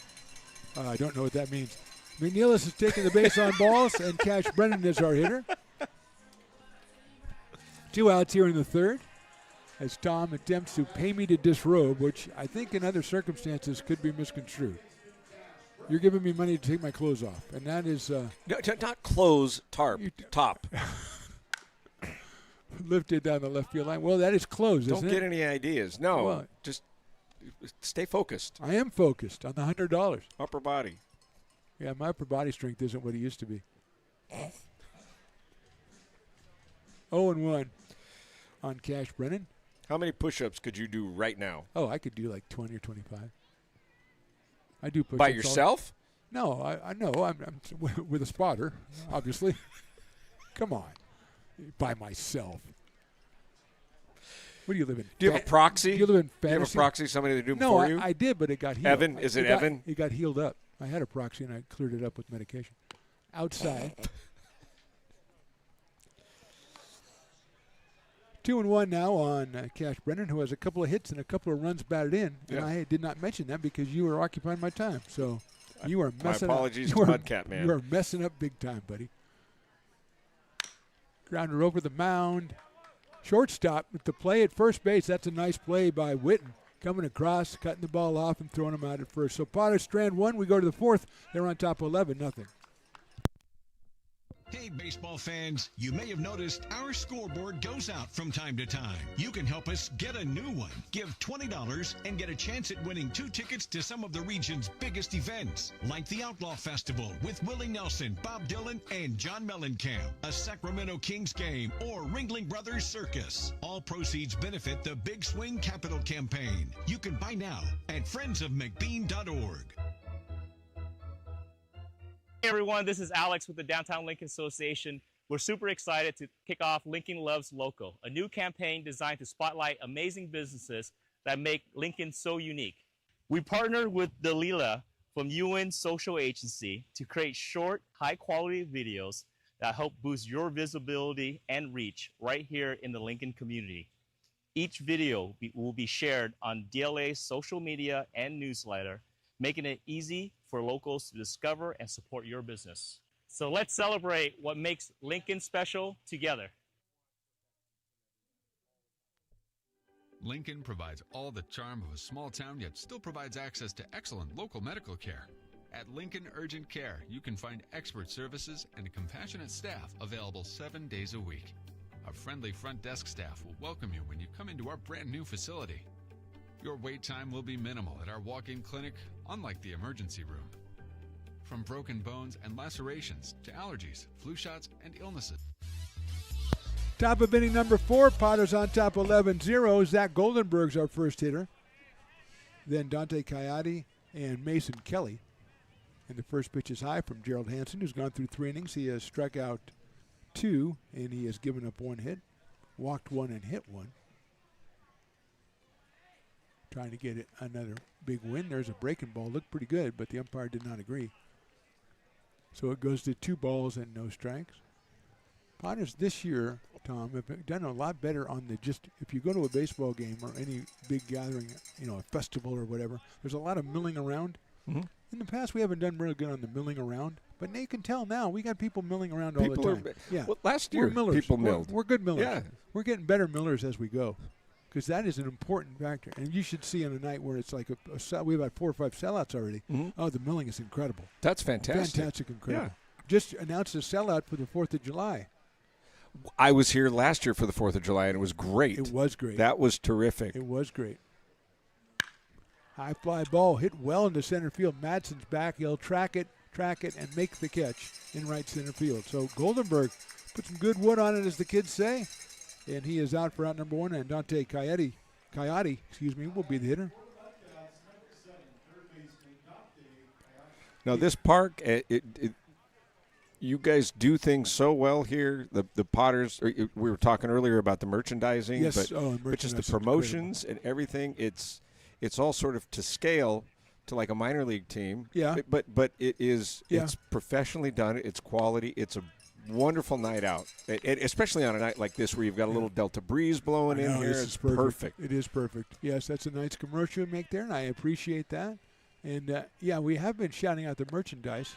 I don't know what that means. McNeilis is taking the base on balls, and Cash Brennan is our hitter. 2 outs here in the third as Tom attempts to pay me to disrobe, which I think in other circumstances could be misconstrued. You're giving me money to take my clothes off, and that is... not clothes, top. Lifted down the left field line. Well, that is closed, isn't it? Don't get any ideas. No, just stay focused. I am focused on the $100. Upper body. Yeah, my upper body strength isn't what it used to be. 0-1 on Cash Brennan. How many push-ups could you do right now? Oh, I could do like 20 or 25. I do push-ups. By yourself? No, I know. I'm with a spotter, obviously. Come on. By myself. What do you live in? Do you have a proxy? Do you live in fantasy? Do you have a proxy, somebody to do for you? No, I did, but it got healed. Evan? Is it Evan? It got healed up. I had a proxy, and I cleared it up with medication. Outside. 2-1 now on Cash Brennan, who has a couple of hits and a couple of runs batted in. And I did not mention that because you were occupying my time. So you are messing up. My apologies to Mudcat, man. You are messing up big time, buddy. Grounder over the mound. shortstop with the play at first base. That's a nice play by Witten. Coming across, cutting the ball off, and throwing him out at first. So Potter Strand 1. We go to the fourth. They're on top 11-0. Hey, baseball fans, you may have noticed our scoreboard goes out from time to time. You can help us get a new one. Give $20 and get a chance at winning 2 tickets to some of the region's biggest events, like the Outlaw Festival with Willie Nelson, Bob Dylan, and John Mellencamp, a Sacramento Kings game, or Ringling Brothers Circus. All proceeds benefit the Big Swing Capital Campaign. You can buy now at friendsofmcbean.org. Hey everyone, this is Alex with the Downtown Lincoln Association. We're super excited to kick off Lincoln Loves Local, a new campaign designed to spotlight amazing businesses that make Lincoln so unique. We partnered with Dalila from UN Social Agency to create short, high-quality videos that help boost your visibility and reach right here in the Lincoln community. Each video will be shared on DLA's social media and newsletter, making it easy for locals to discover and support your business. So let's celebrate what makes Lincoln special together. Lincoln provides all the charm of a small town, yet still provides access to excellent local medical care. At Lincoln Urgent Care, you can find expert services and a compassionate staff available 7 days a week. Our friendly front desk staff will welcome you when you come into our brand new facility. Your wait time will be minimal at our walk-in clinic, unlike the emergency room. From broken bones and lacerations to allergies, flu shots, and illnesses. Top of inning number 4, Potter's on top 11-0. Zach Goldenberg's our first hitter. Then Dante Coyote and Mason Kelly. And the first pitch is high from Gerald Hansen, who's gone through 3 innings. He has struck out 2, and he has given up 1 hit, walked 1 and hit 1. Trying to get it another big win. There's a breaking ball. Looked pretty good, but the umpire did not agree. So it goes to 2 balls and no strikes. Potters this year, Tom, have done a lot better on the if you go to a baseball game or any big gathering, a festival or whatever, there's a lot of milling around. Mm-hmm. In the past, we haven't done really good on the milling around, but you can tell now we got people milling around all the time. Well, last year, we're millers. people milled. We're good millers. Yeah. We're getting better millers as we go, because that is an important factor. And you should see on a night where it's like we have about 4 or 5 sellouts already. Mm-hmm. Oh, the milling is incredible. That's fantastic. Fantastic, incredible. Yeah. Just announced a sellout for the 4th of July. I was here last year for the 4th of July, and it was great. It was great. That was terrific. It was great. High fly ball hit well into center field. Madsen's back. He'll track it, and make the catch in right center field. So Goldenberg put some good wood on it, as the kids say, and he is out for out number 1. And Dante Coyote, will be the hitter. Now this park, you guys do things so well here. The Potters. We were talking earlier about the merchandising, Yes, but just the promotions and everything. It's all sort of to scale to like a minor league team. Yeah. But it's professionally done. It's quality. It's a wonderful night out, especially on a night like this where you've got a little Delta breeze blowing in here. It's perfect. It is perfect. Yes, that's a nice commercial you make there, and I appreciate that. And, we have been shouting out the merchandise.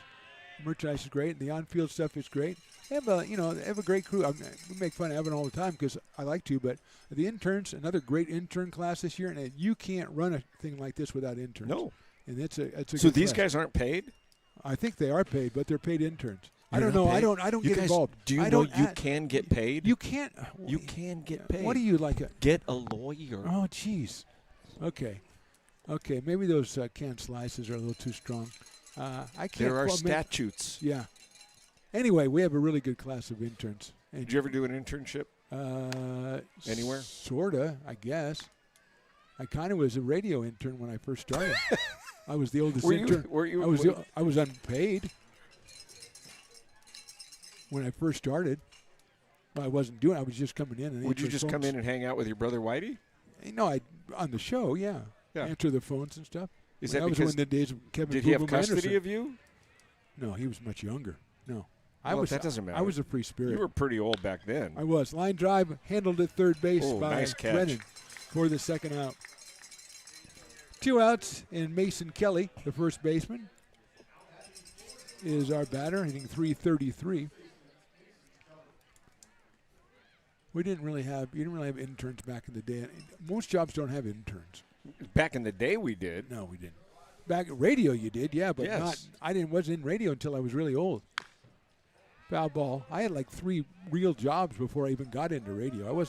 The merchandise is great, and the on-field stuff is great. They have a great crew. We make fun of Evan all the time because I like to, but the interns, another great intern class this year, and you can't run a thing like this without interns. No. And it's a So good these class. guys aren't paid? I think they are paid, but they're paid interns. I You're don't not know. paid? I don't You get guys, involved. Do you know you can get paid? You can't. You can get paid. What are you like? Get a lawyer. Oh, jeez. Okay. Maybe those canned slices are a little too strong. I can't. There are statutes. Yeah. Anyway, we have a really good class of interns. And Did you ever do an internship? Anywhere? Sorta, I guess. I kind of was a radio intern when I first started. I was the oldest intern. I was unpaid when I first started. Well, I wasn't doing. I was just coming in. And Would you just come in and hang out with your brother Whitey? No, on the show, yeah. Answer the phones and stuff. Is that that was because when the days of Kevin did he have Boo Boo custody Manderson. of you? No, he was much younger. No, That doesn't matter. I was a free spirit. You were pretty old back then. I was. Line drive handled at third base by nice catch. Brennan for the second out. 2 outs, and Mason Kelly, the first baseman, is our batter, hitting .333. We didn't really have. You didn't really have interns back in the day. Most jobs don't have interns. Back in the day, we did. No, we didn't. Back at radio, you did, yeah, but Yes. not. I wasn't in radio until I was really old. Foul ball. I had like 3 real jobs before I even got into radio.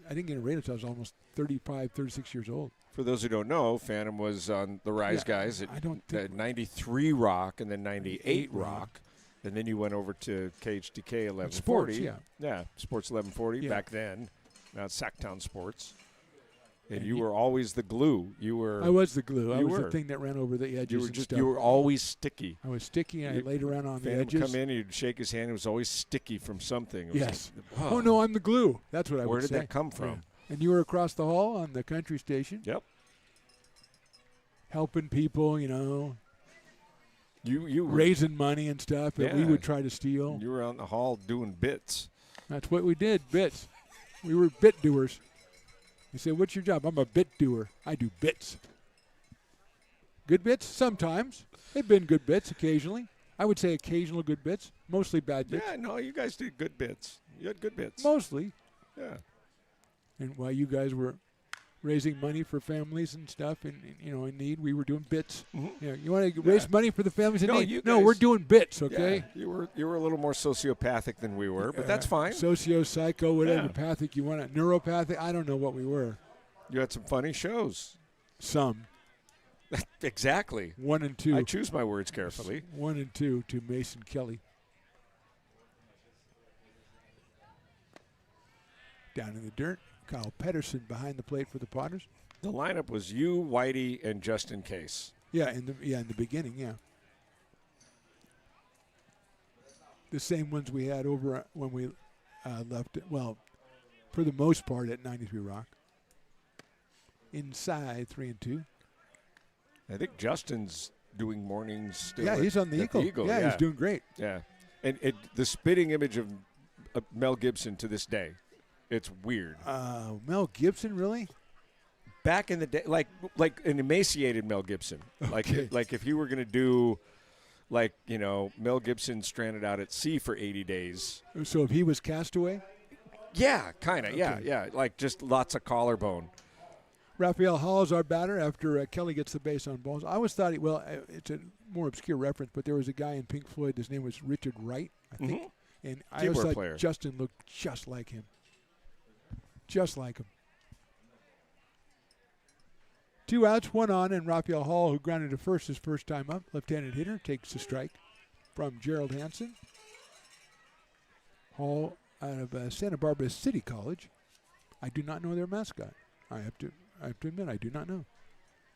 I didn't get into radio until I was almost 35, 36 years old. For those who don't know, Phantom was on the Rise Guys at 93 Rock and then 98 Rock. And then you went over to KHTK 1140. Sports, yeah. Yeah, Sports 1140 Yeah. back then. Now it's Sacktown Sports. And you were always the glue. I was the glue. I was the thing that ran over the edges. You were and stuff. you were always sticky. I was sticky, and I laid around on the Phantom edges. would come in, you'd shake his hand. It was always sticky from something. It was Yes. like, Oh no, I'm the glue. That's what I Where would did say. that come from? Yeah. And you were across the hall on the country station. Yep. Helping people, you know. You were raising money and stuff that we would try to steal. You were out in the hall doing bits. That's what we did, bits. We were bit doers. You say, what's your job? I'm a bit doer. I do bits. Good bits? Sometimes. They've been good bits occasionally. I would say occasional good bits. Mostly bad bits. Yeah, no, you guys did good bits. You had good bits. Mostly. Yeah. And while you guys were raising money for families and stuff in need, we were doing bits. Yeah, you want to raise money for the families in need? No, we're doing bits, okay? Yeah, you were a little more sociopathic than we were, but that's fine. Socio, psycho, whatever pathic you want to. Neuropathic, I don't know what we were. You had some funny shows. Some. Exactly. 1 and 2. I choose my words carefully. 1 and 2 to Mason Kelly. Down in the dirt, Kyle Pedersen behind the plate for the Potters. The lineup was you, Whitey, and Justin Case. Yeah, in the beginning, yeah. The same ones we had over when we left. Well, for the most part at 93 Rock. Inside 3 and 2. I think Justin's doing mornings still. Yeah, he's on the Eagle. Yeah, he's doing great. Yeah, and the spitting image of Mel Gibson to this day, it's weird. Mel Gibson, really? Back in the day, like an emaciated Mel Gibson. Okay. Like if you were going to do, Mel Gibson stranded out at sea for 80 days. So if he was Castaway? Yeah, kind of. Okay. Yeah. Like just lots of collarbone. Raphael Hall is our batter after Kelly gets the base on balls. I always thought it's a more obscure reference, but there was a guy in Pink Floyd. His name was Richard Wright, I think. Mm-hmm. And I always thought Justin looked just like him. Just like him. 2 outs, 1 on, and Raphael Hall, who grounded to first his first time up, left-handed hitter, takes the strike from Gerald Hansen. Hall out of Santa Barbara City College. I do not know their mascot. I have to admit, I do not know.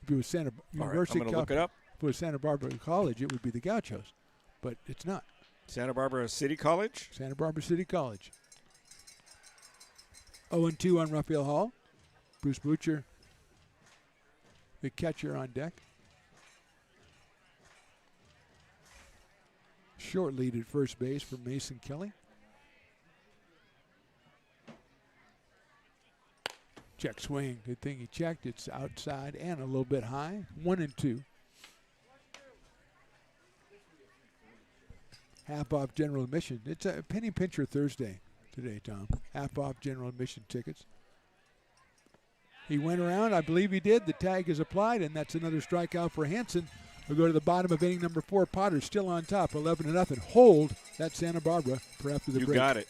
If it was University I'm gonna look it up. If it was Santa Barbara College, it would be the Gauchos, but it's not. Santa Barbara City College? Santa Barbara City College. 0-2 on Raphael Hall. Bruce Butcher, the catcher, on deck. Short lead at first base for Mason Kelly. Check swing. Good thing he checked. It's outside and a little bit high. 1-2. Half off general admission. It's a penny pincher Thursday today, Tom. Half off general admission tickets. He went around. I believe he did. The tag is applied, and that's another strikeout for Hansen. We'll go to the bottom of inning number 4. Potters still on top, 11-0. Hold. That's Santa Barbara for after the break. You got it.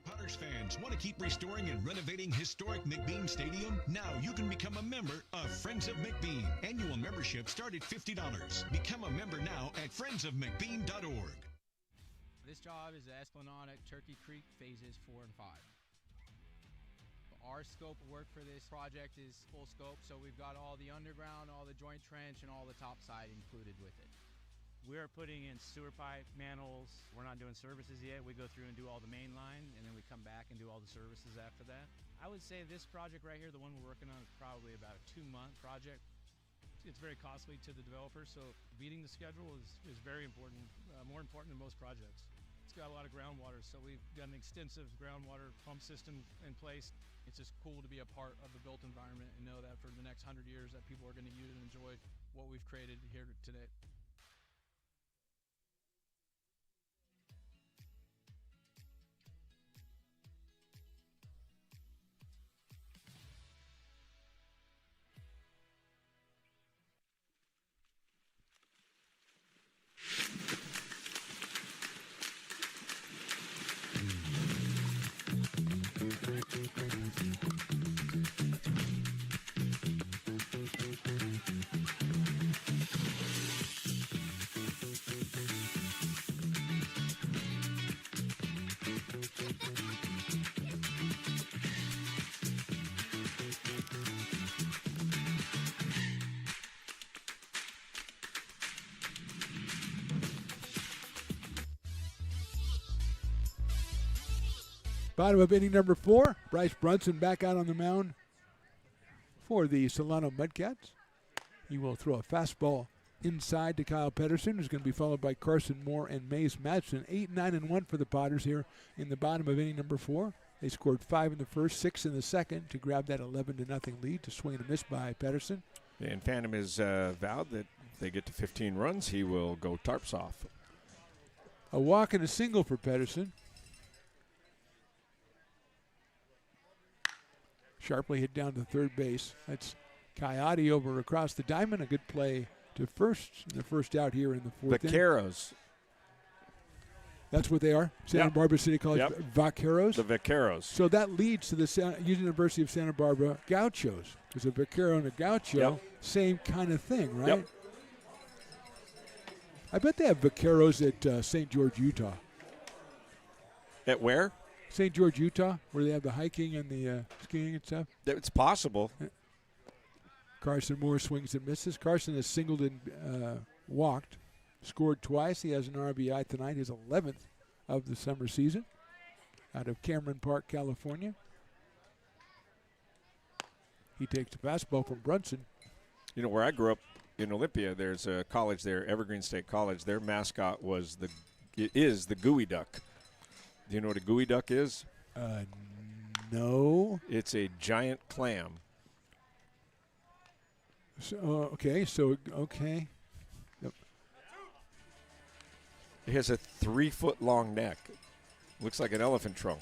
Potters fans, want to keep restoring and renovating historic McBean Stadium? Now you can become a member of Friends of McBean. Annual membership start at $50. Become a member now at friendsofmcbean.org. This job is the Esplanade at Turkey Creek phases 4 and 5. Our scope of work for this project is full scope, so we've got all the underground, all the joint trench, and all the top side included with it. We're putting in sewer pipe, manholes. We're not doing services yet. We go through and do all the main line, and then we come back and do all the services after that. I would say this project right here, the one we're working on, is probably about a 2-month project. It's very costly to the developer, so beating the schedule is very important, more important than most projects. It's got a lot of groundwater, so we've got an extensive groundwater pump system in place. It's just cool to be a part of the built environment and know that for the next 100 years that people are going to use and enjoy what we've created here today. Bottom of inning number 4. Bryce Brunson back out on the mound for the Solano Mudcats. He will throw a fastball inside to Kyle Pedersen, who's going to be followed by Carson Moore and Mace Madsen. 8-9-1 for the Potters here in the bottom of inning number 4. They scored 5 in the first, 6 in the second to grab that 11-0 lead to swing and a miss by Pedersen. And Phantom has vowed that if they get to 15 runs, he will go tarps off. A walk and a single for Pedersen. Sharply hit down to third base. That's Coyote over across the diamond. A good play to first. The first out here in the fourth inning. Vaqueros. That's what they are. Santa Barbara City College Vaqueros. The Vaqueros. So that leads to the University of Santa Barbara Gauchos. Because a Vaquero and a Gaucho, same kind of thing, right? Yep. I bet they have Vaqueros at St. George, Utah. At where? St. George, Utah, where they have the hiking and the skiing and stuff. It's possible. Carson Moore swings and misses. Carson has singled and walked, scored twice. He has an RBI tonight, his 11th of the summer season, out of Cameron Park, California. He takes the fastball from Brunson. You know, where I grew up in Olympia, there's a college there, Evergreen State College. Their mascot is the gooey duck. Do you know what a gooey duck is? No. It's a giant clam. So, okay. Yep. It has a 3-foot-long neck. Looks like an elephant trunk.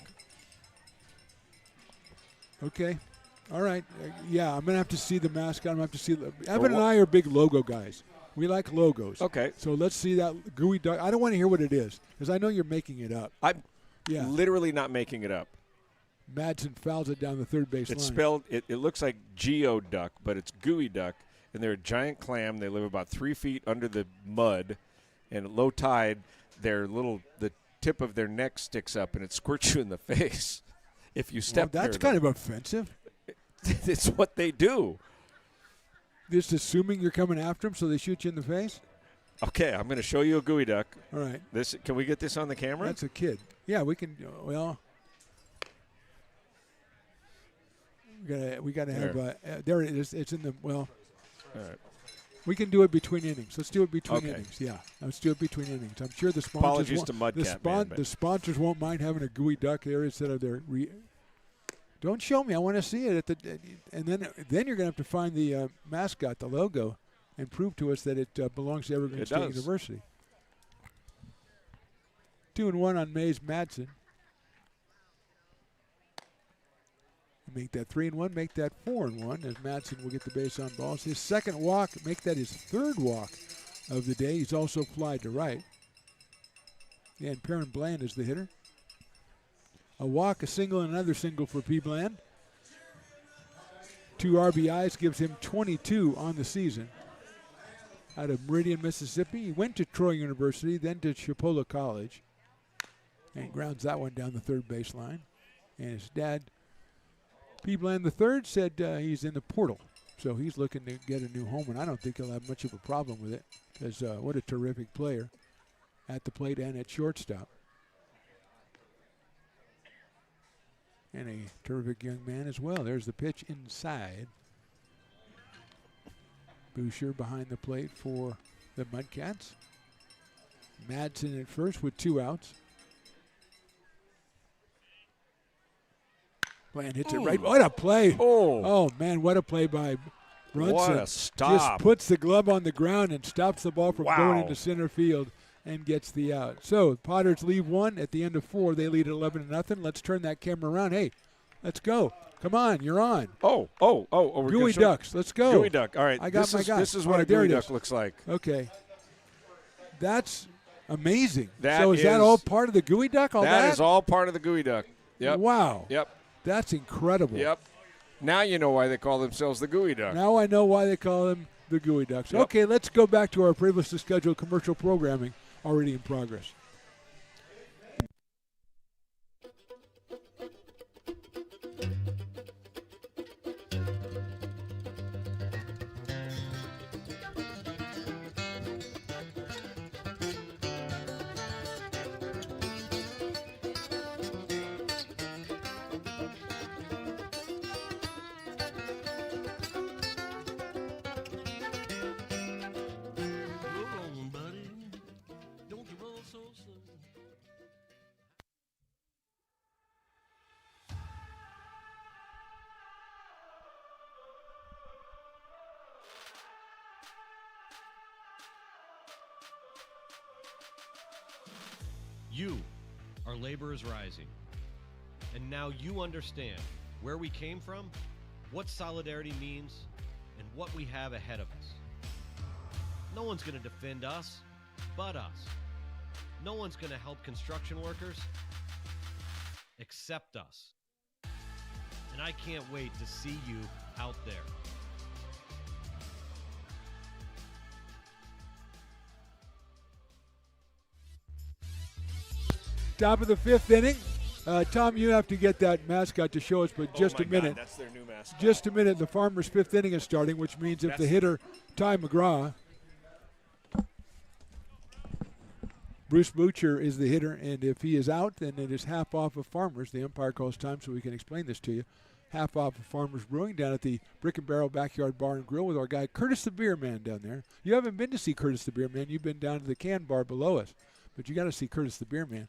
Okay. All right. Yeah, I'm going to have to see the mascot. I'm going to have to see. Evan and I are big logo guys. We like logos. Okay. So let's see that gooey duck. I don't want to hear what it is because I know you're making it up. I'm literally not making it up. Madsen fouls it down the third base line. It's spelled, it looks like geoduck, but it's gooey duck. And they're a giant clam. They live about 3 feet under the mud. And at low tide, the tip of their neck sticks up and it squirts you in the face if you step near them. That's kind of offensive. It's what they do. Just assuming you're coming after them so they shoot you in the face? Okay, I'm going to show you a gooey duck. All right. Can we get this on the camera? That's a kid. Yeah, we can. Well, we got to have. There it is. It's in the well. All right. We can do it between innings. Let's do it between innings. Yeah, let's do it between innings. I'm sure the sponsors. Apologies to Mudcat, the sponsors won't mind having a gooey duck there instead of their. Don't show me. I want to see it and then you're going to have to find the mascot, the logo, and prove to us that it belongs to Evergreen State University. 2-1 on Mays Madsen. Make that 3-1, make that 4-1 as Madsen will get the base on balls. His second walk, make that his third walk of the day. He's also flied to right. Yeah, and Perrin Bland is the hitter. A walk, a single, and another single for P. Bland. 2 RBIs gives him 22 on the season. Out of Meridian, Mississippi. He went to Troy University, then to Chipola College. And grounds that one down the third baseline. And his dad, P. Bland III, said he's in the portal. So he's looking to get a new home, and I don't think he'll have much of a problem with it because what a terrific player at the plate and at shortstop. And a terrific young man as well. There's the pitch inside. Boucher behind the plate for the Mudcats. Madsen at first with 2 outs. Bland hits it right. What a play. Oh, man, what a play by Brunson. What a stop. Just puts the glove on the ground and stops the ball from going into center field and gets the out. So Potters leave 1 at the end of 4. They lead at 11-0. Let's turn that camera around. Hey, let's go. Come on, you're on. We're gooey ducks. Let's go. Gooey duck. All right. I got my guy. This is what a gooey duck looks like. Okay. That's amazing. That is that all part of the gooey duck? That is all part of the gooey duck. Yep. Wow. Yep. That's incredible. Yep. Now you know why they call themselves the gooey duck. Now I know why they call them the gooey ducks. Yep. Okay, let's go back to our previously scheduled commercial programming already in progress. You, our labor is rising. And now you understand where we came from, what solidarity means, and what we have ahead of us. No one's going to defend us but us. No one's going to help construction workers except us. And I can't wait to see you out there. Top of the 5th inning. Tom, you have to get that mascot to show us, but just a minute. God, that's their new mascot. Just a minute. The Farmers' 5th inning is starting, which means if the hitter, Ty McGraw, Bruce Butcher is the hitter, and if he is out, then it is half off of Farmers. The umpire calls time so we can explain this to you. Half off of Farmers Brewing down at the Brick and Barrel Backyard Bar and Grill with our guy Curtis the Beer Man down there. You haven't been to see Curtis the Beer Man. You've been down to the can bar below us, but you got to see Curtis the Beer Man.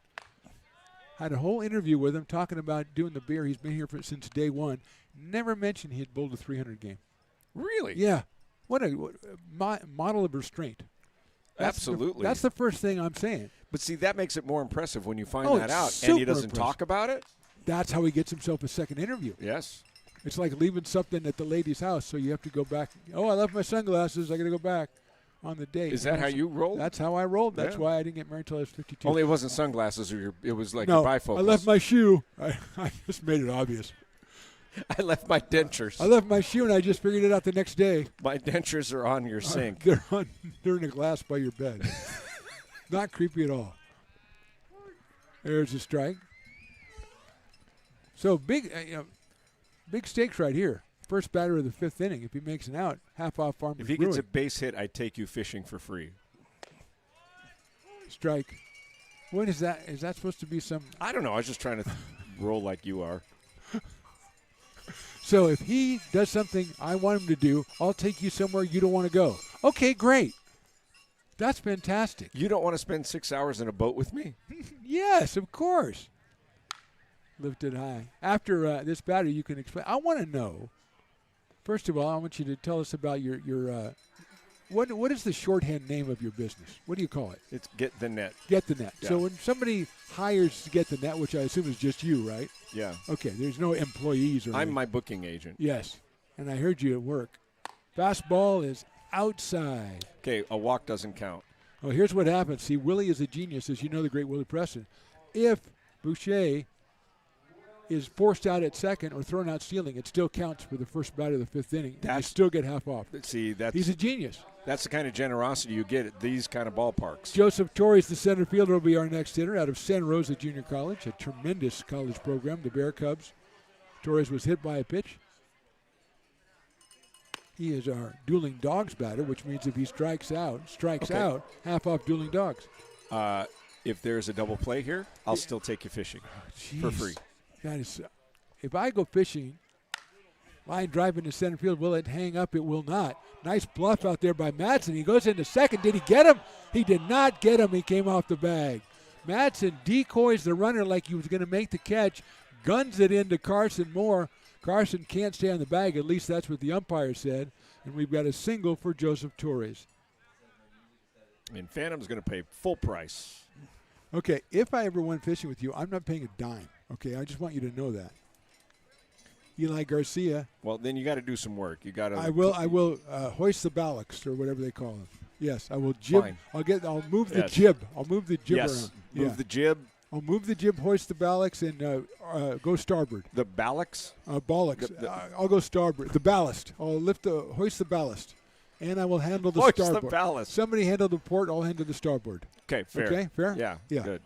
Had a whole interview with him talking about doing the beer. He's been here since day one. Never mentioned he had bowled a 300 game. Really? Yeah. What a model of restraint. Absolutely. That's the first thing I'm saying. But see, that makes it more impressive when you find that it's out and he doesn't impressive. talk about it. That's how he gets himself a second interview. Yes. It's like leaving something at the lady's house, so you have to go back. Oh, I left my sunglasses. I got to go back on the date. Is that how you rolled? That's how I rolled. That's Yeah. why I didn't get married until I was 52. Only it wasn't sunglasses, or it was like no, your bifocals. I left my shoe. I just made it obvious. I left my dentures. I left my shoe, and I just figured it out the next day. My dentures are on your sink. They're in a glass by your bed. Not creepy at all. There's a strike. So big, big stakes right here. First batter of the 5th inning. If he makes an out, half off Farmers If he Brewing. gets a base hit, I take you fishing for free. Strike. What is that? Is that supposed to be some? I don't know. I was just trying to roll like you are. So if he does something I want him to do, I'll take you somewhere you don't want to go. Okay, great. That's fantastic. You don't want to spend 6 hours in a boat with me? Yes, of course. Lifted high. After this batter, you can explain. I want to know. First of all, I want you to tell us about your what is the shorthand name of your business? What do you call it? It's Get the Net. Get the Net. Yeah. So when somebody hires to Get the Net, which I assume is just you, right? Yeah. Okay, there's no employees or I'm anything. my booking agent. Yes, and I heard you at work. Fastball is outside. Okay, a walk doesn't count. Oh, here's what happens. See, Willie is a genius, as you know, the great Willie Preston. If Boucher is forced out at second or thrown out stealing, it still counts for the first batter of the 5th inning. You still get half off. See, He's a genius. That's the kind of generosity you get at these kind of ballparks. Joseph Torres, the center fielder, will be our next hitter out of Santa Rosa Junior College, a tremendous college program, the Bear Cubs. Torres was hit by a pitch. He is our dueling dogs batter, which means if he strikes out, half off dueling dogs. If there's a double play here, I'll still take you fishing for free. That is, if I go fishing, line drive into center field, will it hang up? It will not. Nice bluff out there by Madsen. He goes into second. Did he get him? He did not get him. He came off the bag. Madsen decoys the runner like he was going to make the catch, guns it into Carson Moore. Carson can't stay on the bag. At least that's what the umpire said. And we've got a single for Joseph Torres. And Phantom's going to pay full price. Okay, if I ever went fishing with you, I'm not paying a dime. Okay, I just want you to know that. Eli Garcia. Well, then you got to do some work. You got to. I will hoist the ballast or whatever they call them. Yes, I will jib. Fine. I'll move the jib. I'll move the jib around. Move the jib. I'll move the jib, hoist the ballast, and go starboard. The ballast? Ballast. I'll go starboard. The ballast. I'll hoist the ballast, and I will handle the Hoist starboard. the ballast. Somebody handle the port. I'll handle the starboard. Okay, fair. Okay, fair. Yeah. Good.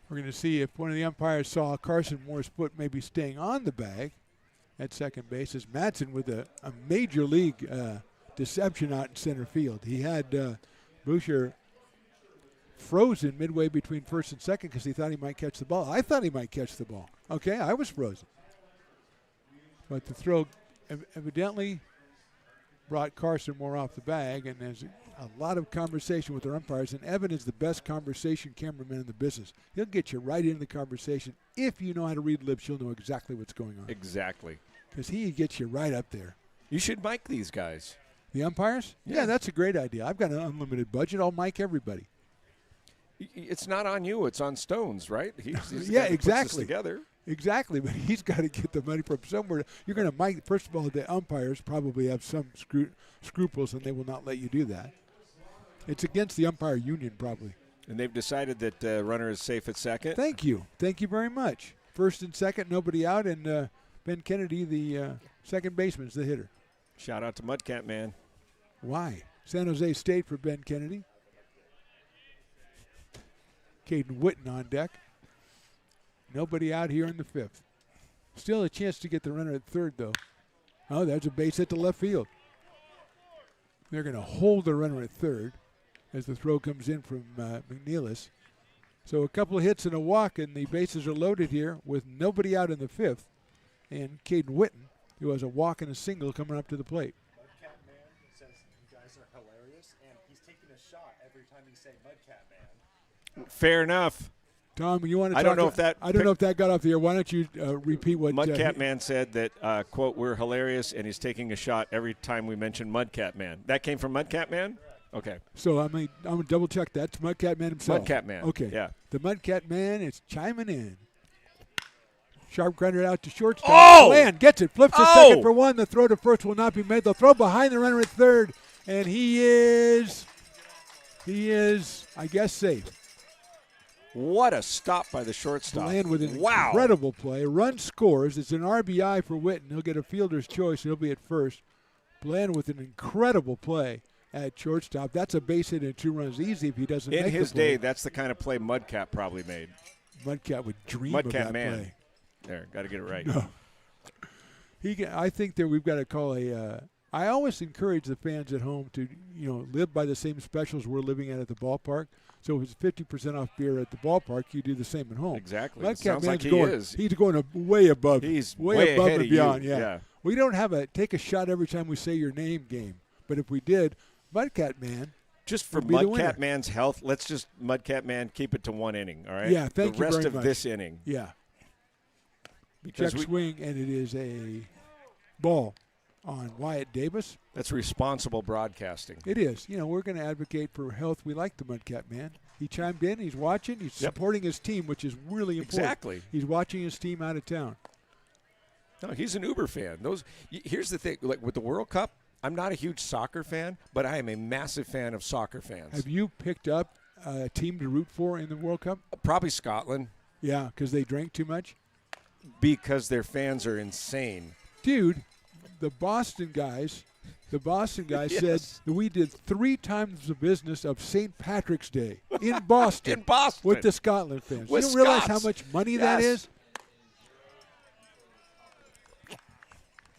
We're going to see if one of the umpires saw Carson Moore's foot maybe staying on the bag at second base. As Madsen with a major league deception out in center field. He had Boucher frozen midway between first and second because he thought he might catch the ball. I thought he might catch the ball. Okay, I was frozen. But the throw evidently brought Carson Moore off the bag, and there's a lot of conversation with their umpires, and Evan is the best conversation cameraman in the business. He'll get you right into the conversation. If you know how to read lips, you'll know exactly what's going on. Exactly. Because he gets you right up there. You should mic these guys. The umpires? Yeah, that's a great idea. I've got an unlimited budget. I'll mic everybody. It's not on you. It's on Stones, right? He's the Yeah, guy that puts exactly. this together. Exactly, but he's got to get the money from somewhere. You're going to first of all, the umpires probably have some scruples, and they will not let you do that. It's against the umpire union, probably. And they've decided that runner is safe at second. Thank you very much. First and second, nobody out, and Ben Kennedy, the second baseman's the hitter. Shout out to Mudcat Man. Why? San Jose State for Ben Kennedy. Caden Witten on deck. Nobody out here in the fifth. Still a chance to get the runner at third, though. Oh, there's a base hit to left field. They're going to hold the runner at third as the throw comes in from McNeilis. So a couple of hits and a walk, and the bases are loaded here with nobody out in the fifth. And Caden Witten, who has a walk and a single coming up to the plate. Mudcat Man says you guys are hilarious, and he's taking a shot every time you say Mudcat Man. Fair enough. Tom, you want to? I don't know if that got off the air. Why don't you repeat what Mudcat Man said? That quote, "We're hilarious," and he's taking a shot every time we mention Mudcat Man. That came from Mudcat Man. Okay. So I'm gonna double check. That's Mudcat Man himself. Mudcat Man. Okay. Yeah. The Mudcat Man is chiming in. Sharp grounded out to shortstop. Oh! Bland gets it. Flips to second for one. The throw to first will not be made. They'll throw behind the runner at third, and he is, I guess, safe. What a stop by the shortstop. Bland with an incredible play. Run scores. It's an RBI for Witten. He'll get a fielder's choice. He'll be at first. Bland with an incredible play at shortstop. That's a base hit and 2 runs easy if he doesn't make the play. In his day, that's the kind of play Mudcat probably made. Mudcat would dream of that play. There, got to get it right. No. I think that we've got to call I always encourage the fans at home to, live by the same specials we're living at the ballpark. So if it's 50% off beer at the ballpark, you do the same at home. Exactly. Mudcat Sounds like Man's he is. He's going way above. He's way above ahead and of beyond. you. Yeah. We don't have a take a shot every time we say your name game. But if we did, Mudcat Man. Just for Mudcat Man's health, let's just Mudcat Man keep it to 1 inning, all right? Yeah, thank you very much. The rest of this inning. Yeah. Because Check swing, and it is a ball on Wyatt Davis. That's responsible broadcasting. It is. We're going to advocate for health. We like the Mudcat Man. He chimed in. He's watching. He's supporting his team, which is really important. Exactly. He's watching his team out of town. No, he's an Uber fan. Here's the thing. Like with the World Cup, I'm not a huge soccer fan, but I am a massive fan of soccer fans. Have you picked up a team to root for in the World Cup? Probably Scotland. Yeah, because they drank too much? Because their fans are insane. Dude, the Boston guys Yes. said that we did 3 times the business of St. Patrick's Day in Boston. In Boston. With the Scotland fans. With You don't realize Scots. how much money that is?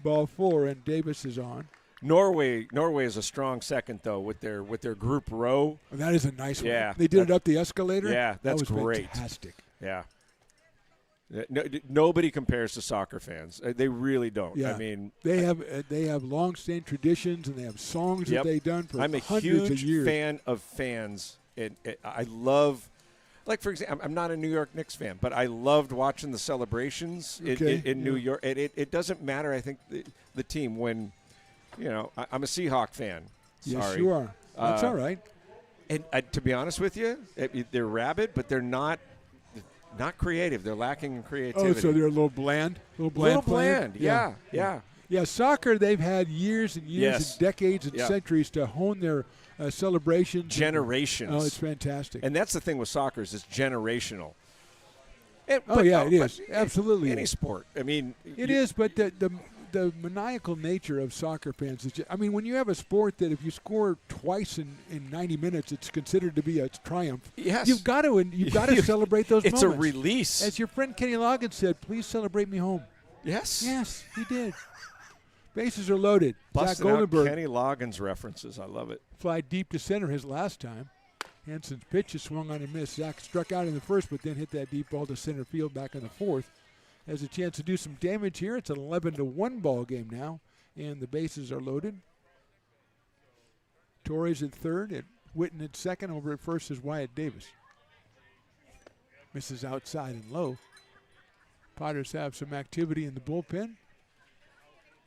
Ball 4, and Davis is on. Norway is a strong second, though, with their group row. And that is a nice one. Yeah. They did it up the escalator? Yeah, that's that was great. Fantastic. Yeah. Nobody compares to soccer fans. They really don't. Yeah. I mean, they have long-standing traditions, and they have songs that they've done for I'm a hundreds of huge years. fan of fans. I love, like, for example, I'm not a New York Knicks fan, but I loved watching the celebrations in New York. It doesn't matter, I think, the team when, I'm a Seahawk fan. Yes, Sorry. you are. That's all right. And to be honest with you, they're rabid, but they're not creative. They're lacking in creativity. Oh, so they're a little bland? Bland, yeah. Yeah, soccer, they've had years and years and decades and centuries to hone their celebrations. Generations. Oh, it's fantastic. And that's the thing with soccer is it's generational. It is. Absolutely. Any sport. I mean. It is, but the maniacal nature of soccer fans is just, when you have a sport that if you score twice in 90 minutes, it's considered to be a triumph. Yes. You've got to celebrate those moments. It's a release. As your friend Kenny Loggins said, please celebrate me home. Yes. Yes, he did. Bases are loaded. Busting Zach out Goldenberg Kenny Loggins references. I love it. fly deep to center his last time. Hanson's pitch is swung on and missed. Zach struck out in the first, but then hit that deep ball to center field back in the fourth. Has a chance to do some damage here. It's an 11-1 ball game now, and the bases are loaded. Torres at third, and Witten at second. Over at first is Wyatt Davis. Misses outside and low. Potters have some activity in the bullpen.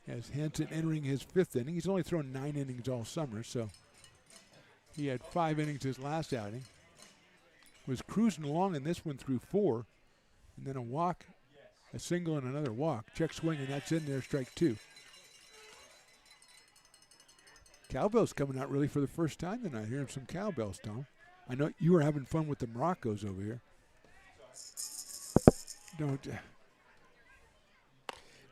As Hanson entering his 5th inning. He's only thrown 9 innings all summer, so he had 5 innings his last outing. was cruising along in this one through 4, and then a walk, a single, and another walk. Check swing, and that's in there, strike 2. Cowbell's coming out really for the first time tonight. Hearing some cowbells, Tom. I know you were having fun with the maracas over here. Don't.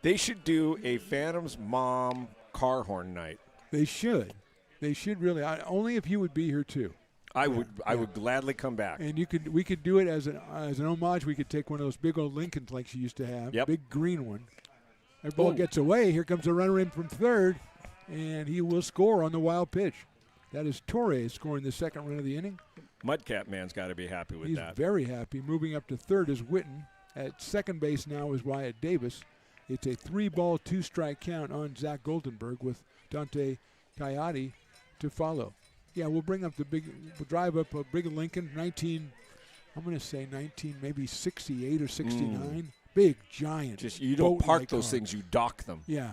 They should do a Phantom's Mom car horn night. They should. They should really. Only if you would be here too. I would gladly come back. And we could do it as an homage. We could take one of those big old Lincolns like she used to have. Yep. Big green one. That ball gets away. Here comes a runner in from third, and he will score on the wild pitch. That is Torres scoring the second run of the inning. Mudcat man's got to be happy with that. He's very happy. Moving up to third is Witten. At second base now is Wyatt Davis. It's a 3-ball, 2-strike count on Zach Goldenberg with Dante Coyote to follow. Yeah, we'll drive up a big Lincoln, I'm going to say 19, maybe 68 or 69. Big, giant. Just you don't park those car. things, you dock them. Yeah.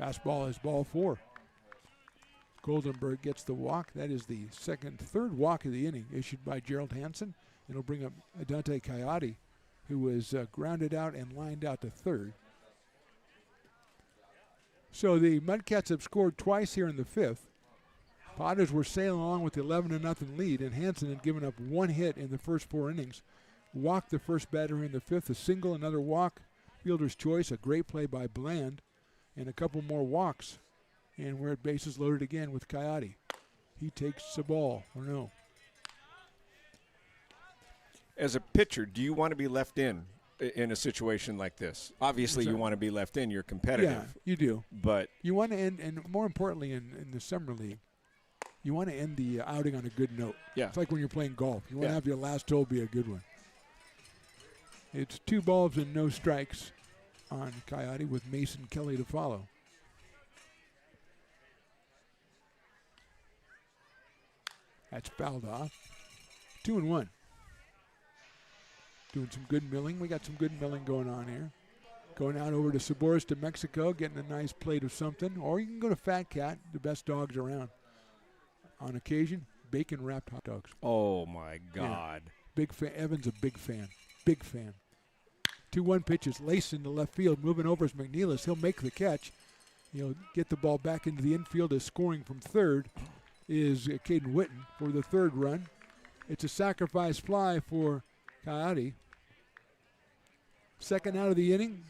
Fastball is ball 4. Goldenberg gets the walk. That is the third walk of the inning issued by Gerald Hansen. It'll bring up Dante Coyote, who was grounded out and lined out to third. So the Mudcats have scored twice here in the 5th. Potters were sailing along with the 11-0 lead, and Hansen had given up 1 hit in the first 4 innings. Walked the first batter in the 5th, a single, another walk, fielder's choice, a great play by Bland, and a couple more walks. And we're at bases loaded again with Coyote. He takes the ball, or no. As a pitcher, do you want to be left in a situation like this? Obviously, you want to be left in. You're competitive. Yeah, you do. But you want to end, and more importantly, in the summer league, you want to end the outing on a good note. Yeah. It's like when you're playing golf. You want to have your last hole be a good one. It's 2 balls and no strikes on Coyote with Mason Kelly to follow. That's fouled off. 2-1. Doing some good milling. We got some good milling going on here. Going out over to Saboris to Mexico, getting a nice plate of something. Or you can go to Fat Cat, the best dogs around. On occasion, bacon-wrapped hot dogs. Oh, my God. Yeah. Big fan. Evan's a big fan. Big fan. 2-1 pitches. Lace into left field. Moving over is McNeilis. He'll make the catch. He'll get the ball back into the infield. As scoring from third is Caden Witten for the third run. It's a sacrifice fly for Coyote. Second out of the inning.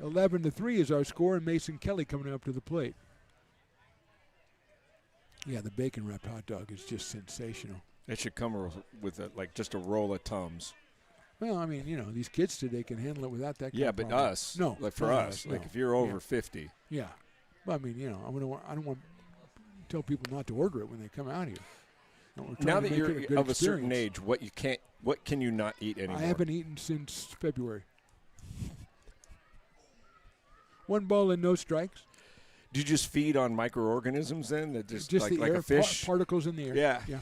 11-3 is our score, and Mason Kelly coming up to the plate. Yeah, the bacon-wrapped hot dog is just sensational. It should come with just a roll of Tums. Well, I mean, these kids today can handle it without that kind Yeah, of but problem. us. No. Like for us. Like if you're over 50. Yeah. Well, I mean, I don't want to tell people not to order it when they come out here. Now that you're of a certain age, what can you not eat anymore? I haven't eaten since February. 1 ball and no strikes. Do you just feed on microorganisms then? That just like the air, a fish? Particles in the air. Yeah.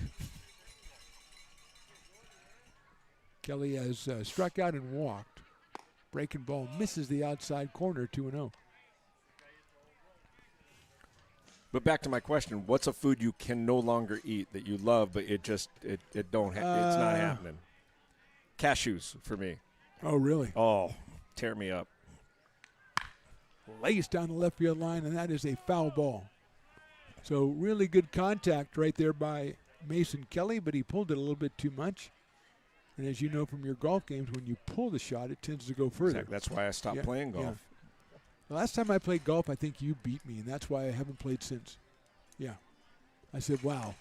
Kelly has struck out and walked. Breaking ball misses the outside corner, 2-0. But back to my question, what's a food you can no longer eat that you love, but it's not happening? Cashews for me. Oh, really? Oh, tear me up. Laced down the left field line, and that is a foul ball. So really good contact right there by Mason Kelly, but he pulled it a little bit too much. And as you know from your golf games, when you pull the shot, it tends to go further. Exactly. That's why I stopped playing golf. Yeah. The last time I played golf, I think you beat me, and that's why I haven't played since. Yeah. I said, wow.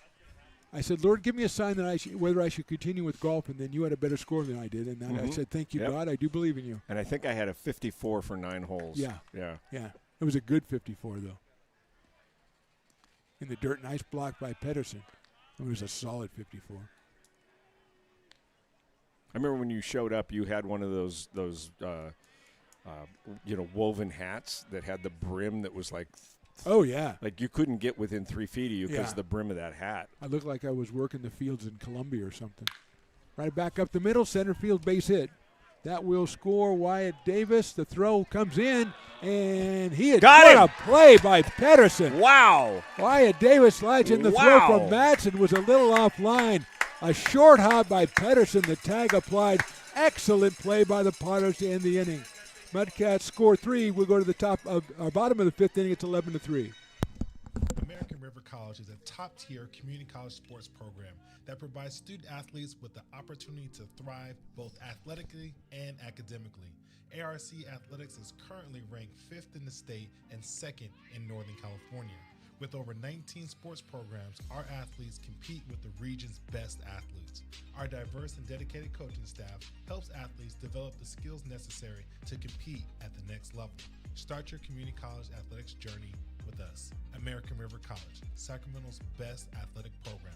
I said, Lord, give me a sign that whether I should continue with golf, and then you had a better score than I did. And then I said, thank you, God. I do believe in you. And I think I had a 54 for 9 holes. Yeah. Yeah. Yeah. It was a good 54, though. In the dirt, nice block by Pedersen. It was a solid 54. I remember when you showed up, you had one of those woven hats that had the brim that was like. Oh, yeah. Like you couldn't get within 3 feet of you because of the brim of that hat. I looked like I was working the fields in Columbia or something. Right back up the middle, center field base hit. That will score Wyatt Davis. The throw comes in, and he had got a play by Pedersen. Wow. Wyatt Davis slides in the throw from Madsen, was a little offline. A short hop by Pedersen. The tag applied. Excellent play by the Potters to end the inning. Mudcats score 3. We'll go to the bottom of the 5th inning. It's 11-3. American River College is a top-tier community college sports program that provides student-athletes with the opportunity to thrive both athletically and academically. ARC Athletics is currently ranked 5th in the state and 2nd in Northern California. With over 19 sports programs, our athletes compete with the region's best athletes. Our diverse and dedicated coaching staff helps athletes develop the skills necessary to compete at the next level. Start your community college athletics journey with us. American River College, Sacramento's best athletic program.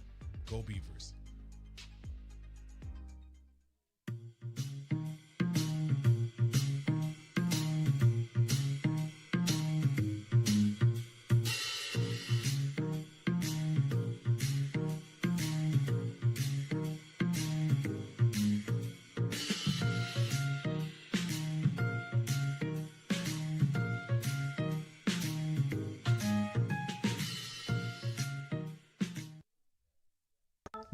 Go Beavers.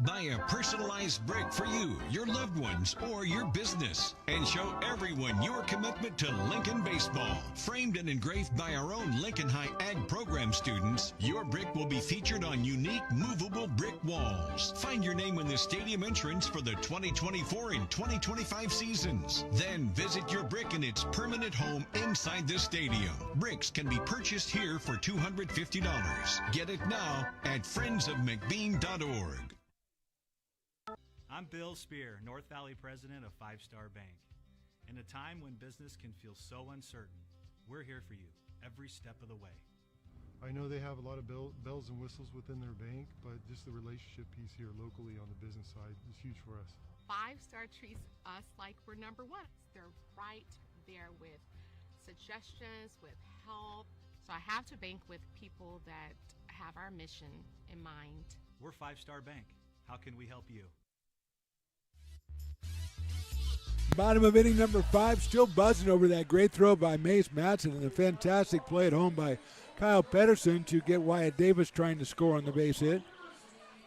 Buy a personalized brick for you, your loved ones, or your business, and show everyone your commitment to Lincoln baseball. Framed and engraved by our own Lincoln High Ag program students, your brick will be featured on unique movable brick walls. Find your name in the stadium entrance for the 2024 and 2025 seasons. Then visit your brick in its permanent home inside the stadium. Bricks can be purchased here for $250. Get it now at friendsofmcbean.org. I'm Bill Spear, North Valley President of 5 Star Bank. In a time when business can feel so uncertain, we're here for you every step of the way. I know they have a lot of bells and whistles within their bank, but just the relationship piece here locally on the business side is huge for us. 5 Star treats us like we're number one. They're right there with suggestions, with help. So I have to bank with people that have our mission in mind. We're 5 Star Bank. How can we help you? Bottom of inning number 5, still buzzing over that great throw by Mace Matson and a fantastic play at home by Kyle Pedersen to get Wyatt Davis trying to score on the base hit.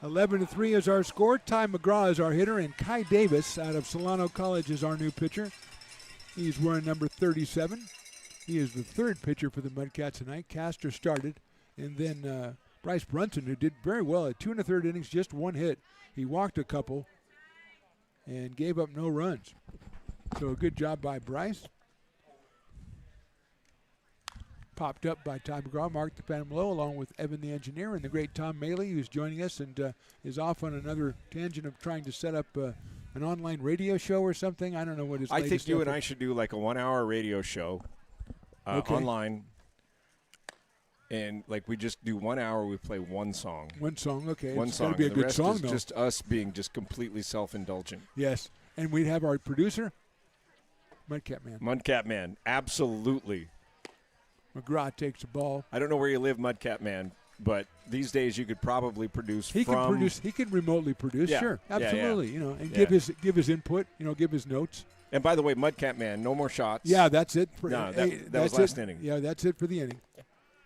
11-3 is our score. Ty McGraw is our hitter, and Kai Davis out of Solano College is our new pitcher. He's wearing number 37. He is the third pitcher for the Mudcats tonight. Castor started, and then Bryce Brunson, who did very well at 2 1/3 innings, just 1 hit. He walked a couple and gave up no runs. So a good job by Bryce. Popped up by Ty McGraw, Mark the Phantom Low, along with Evan the engineer, and the great Tom Maley, who's joining us and is off on another tangent of trying to set up an online radio show or something. I don't know what his I think you and effort. I should do like a 1-hour radio show online. And like we just do 1 hour, we play one song. One song, okay. One It's song. got to be a and good the rest song, is though. just us being just completely self-indulgent. Yes, and we'd have our producer, Mudcat Man. Mudcat Man, absolutely. McGraw takes the ball. I don't know where you live, Mudcat Man, but these days you could probably produce He from. can produce. He can remotely produce. Yeah. Sure, Yeah, yeah. absolutely. You know, and Yeah. give his input. You know, give his notes. And by the way, Mudcat Man, no more shots. Yeah, that's it. No, that was that's last it. inning. Yeah, that's it for the inning.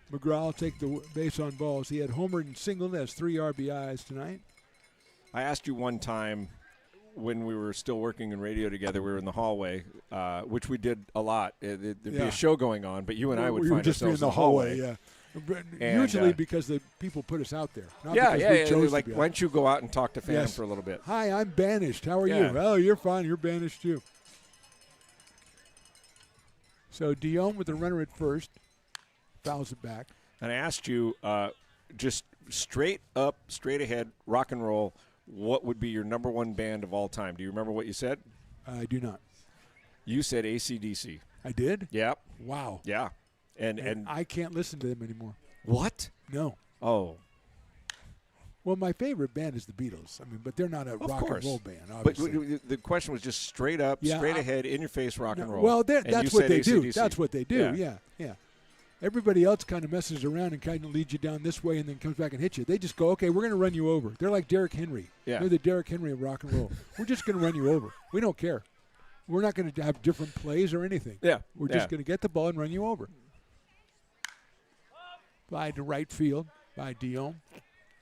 McGraw will take the base on balls. He had homered and singled, has 3 RBIs tonight. I asked you one time when we were still working in radio together, we were in the hallway, which we did a lot. There'd be a show going on, but you and I would we find would just be in ourselves the hallway. Yeah, And, usually because the people put us out there. Not Yeah, because yeah, we yeah. chose Like, to be why out. don't you go out and talk to Phantom Yes. for a little bit? Hi, I'm banished. How are Yeah. you? Oh, you're fine. You're banished too. So Dion with the runner at first, fouls it back. And I asked you, just straight up, straight ahead, rock and roll, what would be your number one band of all time? Do you remember what you said? I do not. You said AC/DC. I did? Yep. Wow. Yeah. And I can't listen to them anymore. What? No. Oh. Well, my favorite band is the Beatles. I mean, but they're not a Of rock course. and roll band, But obviously. the question was just straight up, Yeah, straight ahead, in your face rock and roll. Well, And that's you what said they do. AC/DC. That's what they do. Yeah. Everybody else kind of messes around and kind of leads you down this way and then comes back and hits you. They just go, okay, we're going to run you over. They're like Derrick Henry. Yeah. They're the Derrick Henry of rock and roll. We're just going to run you over. We don't care. We're not going to have different plays or anything. Yeah. We're just going to get the ball and run you over. Fly to right field by Dion.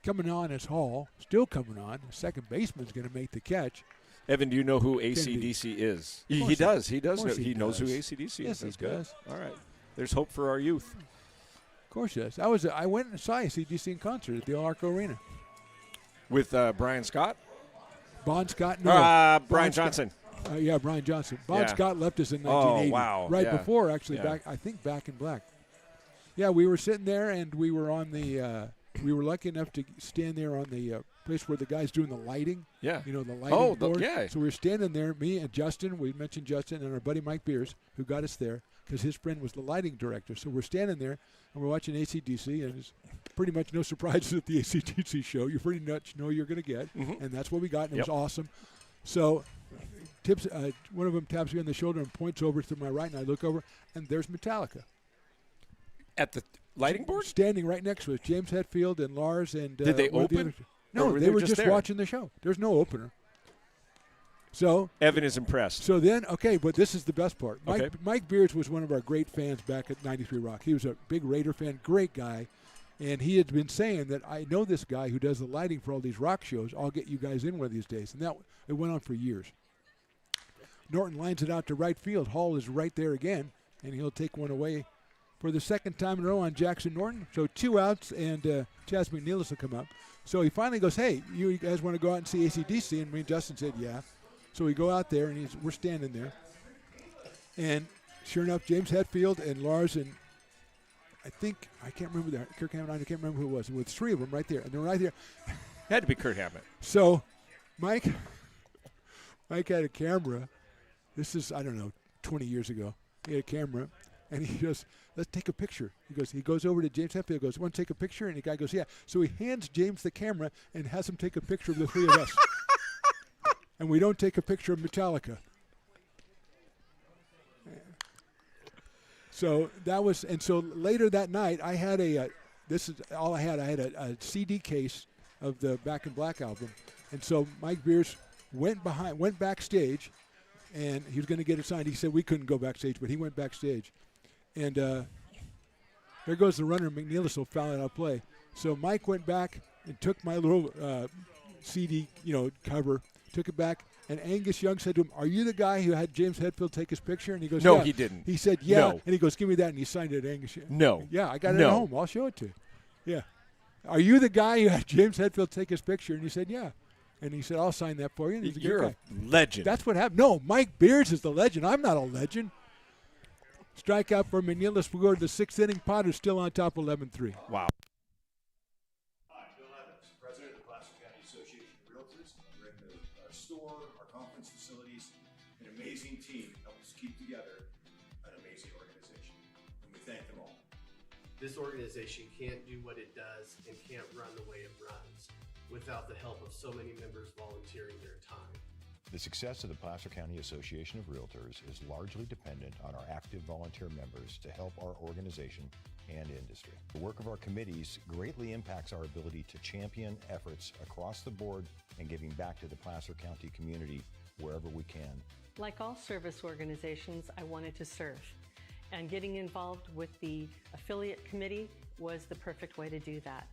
Coming on is Hall, still coming on. The second baseman's going to make the catch. Evan, do you know who AC/DC is? He does. He does. He knows who AC/DC is. Yes, That's he good. does. All right. There's hope for our youth. Of course, yes. I went and saw AC/DC in concert at the Arco Arena. With Brian Scott? Bon Scott? No. Brian Johnson. Yeah, Brian Johnson. Bon Yeah. Scott left us in 1980. Oh, wow. Right Yeah. before, actually, Yeah. I think Back in Black. Yeah, we were sitting there, and we were on the we were lucky enough to stand there on the place where the guy's doing the lighting. Yeah. You know, the lighting board. yeah. So we were standing there, me and Justin. We mentioned Justin and our buddy Mike Beers, who got us there because his friend was the lighting director. So we're standing there, and we're watching AC/DC, and it's pretty much no surprises at the AC/DC show. You pretty much know you're going to get, and that's what we got, and it was awesome. So one of them taps me on the shoulder and points over to my right, and I look over, and there's Metallica. At the lighting board? Standing right next to us, James Hetfield and Lars. And Did they one of the open? other- No, Or they were just just there? watching the show. There's no opener. So Evan is impressed. So then, okay, but this is the best part. Okay. Mike Beards was one of our great fans back at 93 Rock. He was a big Raider fan, great guy. And he had been saying that, I know this guy who does the lighting for all these rock shows. I'll get you guys in one of these days. And it went on for years. Norton lines it out to right field. Hall is right there again, and he'll take one away for the second time in a row on Jackson Norton. So 2 outs, and Chaz McNeilis will come up. So he finally goes, hey, you guys want to go out and see AC/DC? And me and Justin said, yeah. So we go out there, and we're standing there. And sure enough, James Hetfield and Lars and I can't remember that. Kirk Hammett, I can't remember who it was. With 3 of them right there. And they're right there. Had to be Kurt Hammett. So Mike had a camera. This is, I don't know, 20 years ago. He had a camera, and he goes, let's take a picture. He goes over to James Hetfield, goes, want to take a picture? And the guy goes, yeah. So he hands James the camera and has him take a picture of the 3 of us. And we don't take a picture of Metallica. So that was, and so later that night, I had this is all I had. I had a CD case of the Back in Black album. And so Mike Beers went backstage, and he was going to get it signed. He said we couldn't go backstage, but he went backstage. And there goes the runner. McNeilis will foul it out play. So Mike went back and took my little CD, cover, took it back. And Angus Young said to him, are you the guy who had James Hetfield take his picture? And he goes, no, yeah. he didn't. He said, yeah. No. And he goes, give me that. And he signed it, Angus Young. No. Yeah, I got it at home. I'll show it to you. Yeah. Are you the guy who had James Hetfield take his picture? And he said, yeah. And he said, I'll sign that for you. And he's a good You're guy. a legend. That's what happened. No, Mike Beers is the legend. I'm not a legend. Strikeout for McNeilis. We go to the 6th inning. Potter's still on top, 11-3. Wow. Hi, Bill Evans, President of the Placer County Association of Realtors. We're in the store, our conference facilities, an amazing team helps keep together an amazing organization. And we thank them all. This organization can't do what it does and can't run the way it runs without the help of so many members volunteering their time. The success of the Placer County Association of Realtors is largely dependent on our active volunteer members to help our organization and industry. The work of our committees greatly impacts our ability to champion efforts across the board and giving back to the Placer County community wherever we can. Like all service organizations, I wanted to serve. And getting involved with the affiliate committee was the perfect way to do that.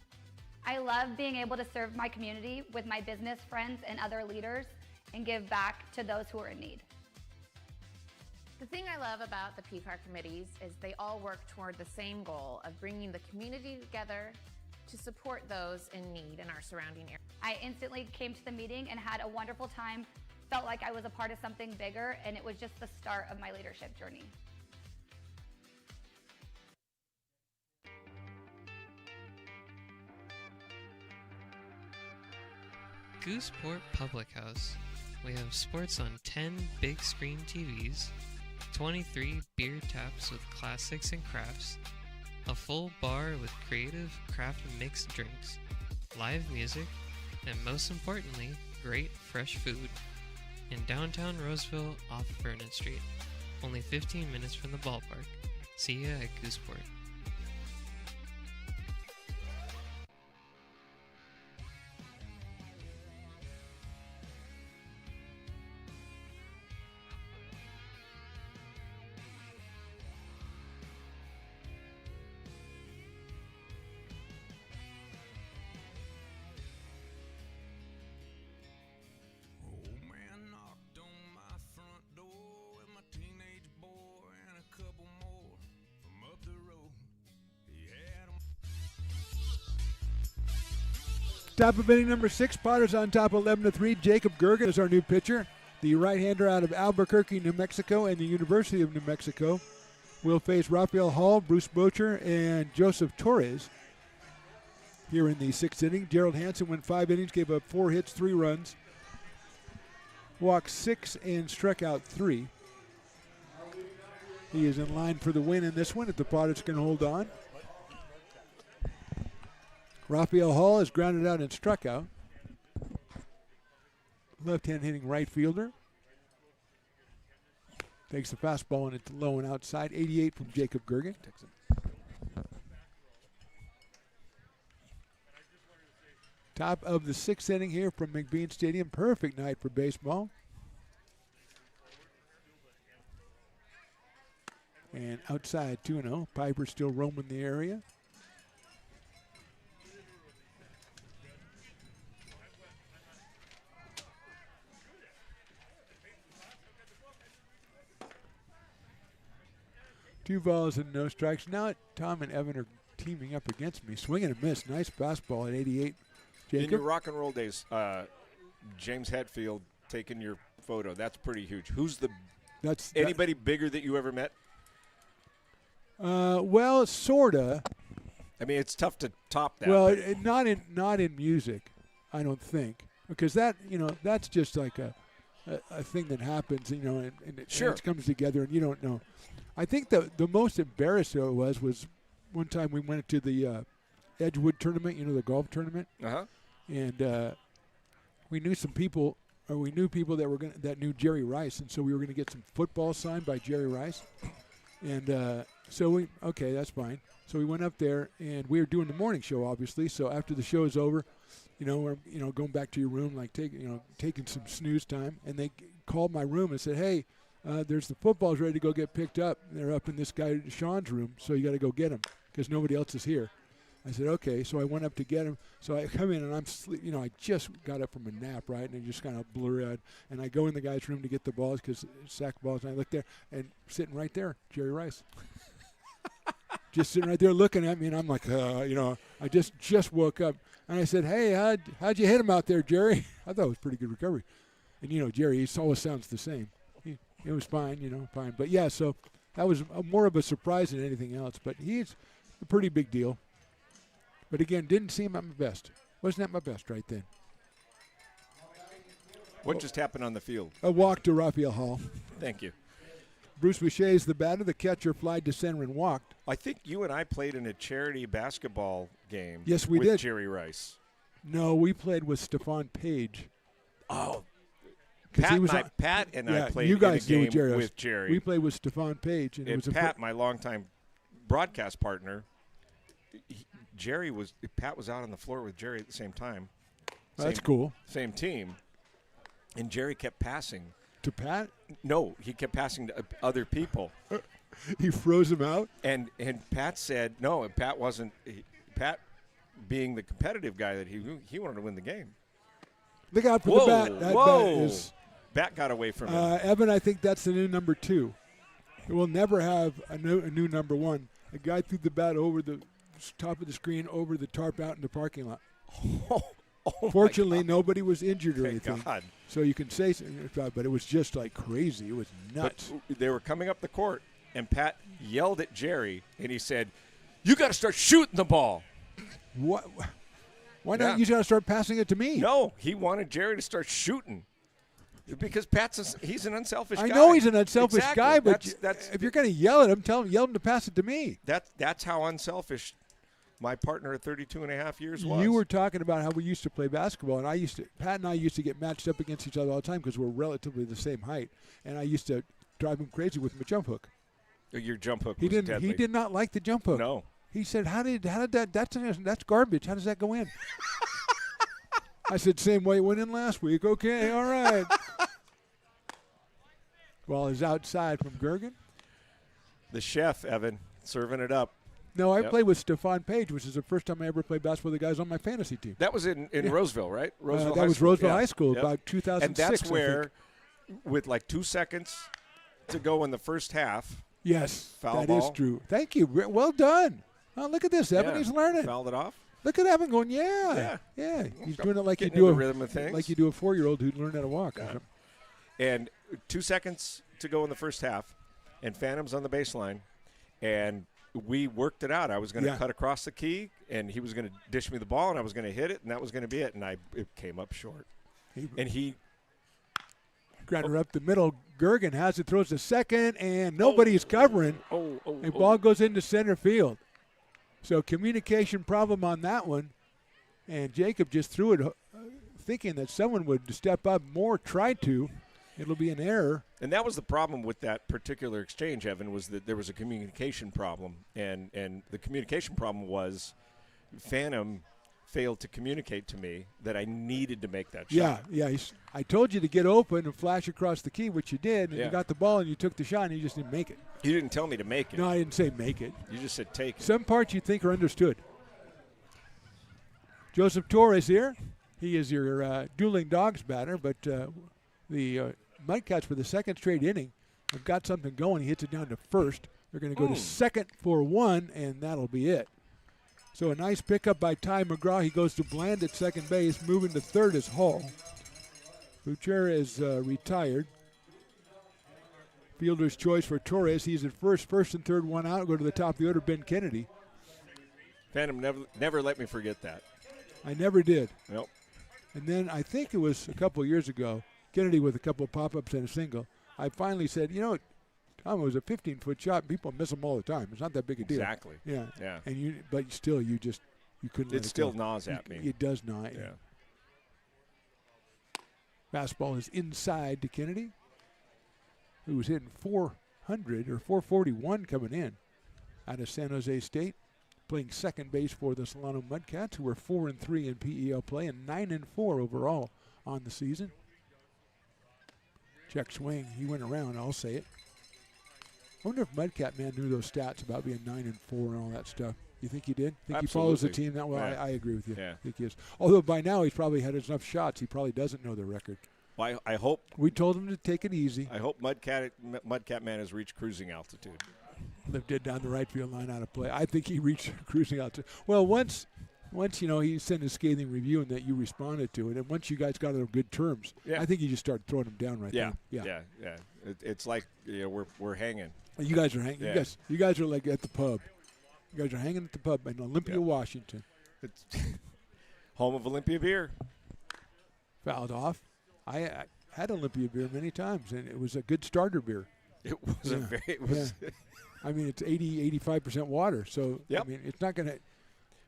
I love being able to serve my community with my business friends and other leaders and give back to those who are in need. The thing I love about the PCAR committees is they all work toward the same goal of bringing the community together to support those in need in our surrounding area. I instantly came to the meeting and had a wonderful time, felt like I was a part of something bigger, and it was just the start of my leadership journey. Gooseport Public House. We have sports on 10 big screen TVs, 23 beer taps with classics and crafts, a full bar with creative craft mixed drinks, live music, and most importantly, great fresh food. In downtown Roseville off Vernon Street, only 15 minutes from the ballpark. See ya at Gooseport. Top of inning number 6, Potters on top 11-3. Jacob Gergen is our new pitcher. The right-hander out of Albuquerque, New Mexico, and the University of New Mexico will face Rafael Hall, Bruce Bocher, and Joseph Torres here in the 6th inning. Gerald Hansen went 5 innings, gave up 4 hits, 3 runs, walked 6, and struck out 3. He is in line for the win in this one if the Potters can hold on. Rafael Hall is grounded out and struck out. Left-hand hitting right fielder. Takes the fastball and it's low and outside. 88 from Jacob Gergen. Top of the 6th inning here from McBean Stadium. Perfect night for baseball. And outside 2-0. Piper still roaming the area. Two balls and no strikes. Now Tom and Evan are teaming up against me. Swing and a miss. Nice fastball at 88. Jacob? In your rock and roll days, James Hetfield taking your photo. That's pretty huge. Who's anybody bigger that you ever met? Well, sorta. I mean, it's tough to top that. Well, not in music, I don't think, because that's just like a thing that happens, and it comes together, and you don't know. I think the most embarrassed it was one time we went to the Edgewood tournament, the golf tournament, and we knew some people, or we knew people that knew Jerry Rice, and so we were going to get some football signed by Jerry Rice, and so that's fine. So we went up there, and we were doing the morning show, obviously. So after the show is over, we're going back to your room, like taking some snooze time, and they called my room and said, "Hey, there's the footballs ready to go get picked up. They're up in this guy Sean's room, so you got to go get them because nobody else is here." I said, "Okay." So I went up to get him. So I come in and I'm I just got up from a nap, right, and it just kind of blurry-eyed. And I go in the guy's room to get the balls because sack balls, and I look there and sitting right there, Jerry Rice. Just sitting right there looking at me, and I'm like, I just woke up. And I said, "Hey, how'd you hit him out there, Jerry?" I thought it was pretty good recovery. And, Jerry, he always sounds the same. It was fine, fine. But, yeah, so that was more of a surprise than anything else. But he's a pretty big deal. But, again, didn't seem at my best. Wasn't at my best right then. What just happened on the field? A walk to Rafael Hall. Thank you. Bruce Boucher is the batter. The catcher flied to center and walked. I think you and I played in a charity basketball game. Yes, we with did. Jerry Rice. No, we played with Stephon Page. Oh, Pat and I played you guys in a game Jerry. with Jerry. We played with Stephon Page. And Pat, my longtime broadcast partner, Pat was out on the floor with Jerry at the same time. That's cool. Same team. And Jerry kept passing. To Pat? No, he kept passing to other people. He froze him out? And Pat said, no, and Pat wasn't. Pat, being the competitive guy that he wanted to win the game. Look out for the bat. That bat is. Bat got away from him. Evan, I think that's the new number 2. We'll never have a new number 1. A guy threw the bat over the top of the screen, over the tarp out in the parking lot. Fortunately, nobody was injured or anything. God. So you can say, but it was just like crazy. It was nuts. But they were coming up the court, and Pat yelled at Jerry, and he said, "You got to start shooting the ball." What? Why not? You got to start passing it to me. No, he wanted Jerry to start shooting. Because he's an unselfish guy. I know he's an unselfish guy, but that's if you're going to yell at him, yell him to pass it to me. That's how unselfish my partner of 32 and a half years was. You were talking about how we used to play basketball, and Pat and I used to get matched up against each other all the time because we're relatively the same height, and I used to drive him crazy with my jump hook. Your jump hook was deadly. He did not like the jump hook. No. He said, how did that's garbage. How does that go in? I said, same way it went in last week. Okay, all right. Ball is outside from Gergen. The chef, Evan, serving it up. No, I played with Stephon Page, which is the first time I ever played basketball with the guys on my fantasy team. That was in Roseville, right? Roseville that was School. Roseville High School, about 2006. And that's where, with like 2 seconds to go in the first half. Yes, foul that ball. is true. Thank you. Well done. Oh, look at this, Evan. Yeah. He's learning. Fouled it off. Look at Evan going, yeah. He's doing it like you do the rhythm of things. like you do a 4-year-old who learned how to walk. Yeah. And 2 seconds to go in the first half, and Phantom's on the baseline, and we worked it out. I was going to cut across the key, and he was going to dish me the ball, and I was going to hit it, and that was going to be it. And it came up short. He Grinder up the middle. Gergen has it, throws to second, and nobody's covering. The ball goes into center field. So communication problem on that one. And Jacob just threw it thinking that someone would step up more, tried to. It'll be an error. And that was the problem with that particular exchange, Evan, was that there was a communication problem. And the communication problem was Phantom failed to communicate to me that I needed to make that shot. Yeah. I told you to get open and flash across the key, which you did, and you got the ball and you took the shot and you just didn't make it. You didn't tell me to make it. No, I didn't say make it. You just said take it. Some parts you think are understood. Joseph Torres here. He is your dueling dogs batter, but the Mudcats for the second straight inning have got something going. He hits it down to first. They're going to go to second for one, and that'll be it. So a nice pickup by Ty McGraw. He goes to Bland at second base. Moving to third is Hall. Boucher is retired. Fielder's choice for Torres. He's at first and third, one out. Go to the top of the order, Ben Kennedy. Phantom never let me forget that. I never did. Nope. And then I think it was a couple of years ago, Kennedy with a couple of pop-ups and a single. I finally said, Tom, it was a 15-foot shot. People miss them all the time. It's not that big a deal. Exactly. Yeah. Yeah. And but still, you couldn't. It still gnaws at me. It does gnaw. Yeah. Fastball is inside to Kennedy, who was hitting 400 or 441 coming in out of San Jose State, playing second base for the Solano Mudcats, who were 4-3 in PEL play and 9-4 overall on the season. Check swing. He went around. I'll say it. I wonder if Mudcat Man knew those stats about being 9-4 and all that stuff. You think he did? Think Absolutely. He follows the team that well? Yeah. I agree with you. Yeah. I think he is. Although by now he's probably had enough shots, he probably doesn't know the record. Well, I hope. We told him to take it easy. I hope Mudcat Man has reached cruising altitude. Lived it down the right field line out of play. I think he reached cruising altitude. Well, once he sent a scathing review and that you responded to it, and once you guys got on good terms, I think you just started throwing him down right there. Yeah. It's like we're hanging. You guys are hanging. Yeah. You guys are like at the pub. You guys are hanging at the pub in Olympia, Washington. It's home of Olympia beer. Fouled off. I had Olympia beer many times, and it was a good starter beer. It was I mean, it's 85% water, so I mean, it's not going to.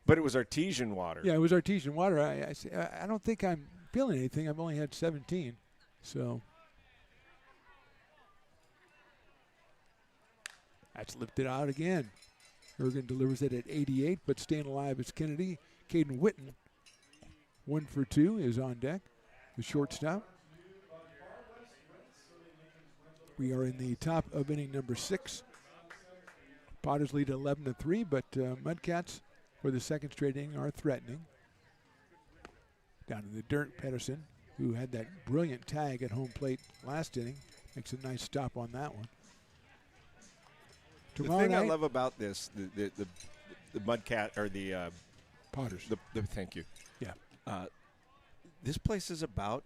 But it was artesian water. Yeah, it was artesian water. I don't think I'm feeling anything. I've only had 17, so. That's lifted out again. Ergen delivers it at 88, but staying alive is Kennedy. Caden Witten, 1 for 2, is on deck. The shortstop. We are in the top of inning number 6. Potters lead 11-3, but Mudcats for the second straight inning are threatening. Down in the dirt, Pedersen, who had that brilliant tag at home plate last inning, makes a nice stop on that one. The thing I love about this, the Mudcat or the Potters. Thank you. Yeah. This place is about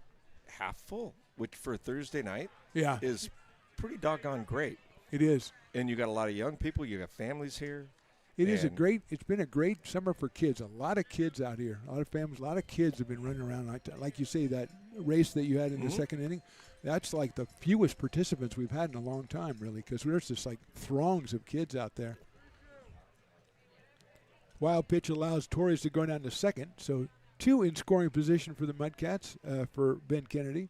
half full, which for a Thursday night is pretty doggone great. It is. And you got a lot of young people. You got families here. It's been a great summer for kids. A lot of kids out here. A lot of families. A lot of kids have been running around. Like you say, that race that you had in the second inning, that's like the fewest participants we've had in a long time, really, because there's just like throngs of kids out there. Wild pitch allows Torres to go down to second, so 2 in scoring position for the Mudcats for Ben Kennedy.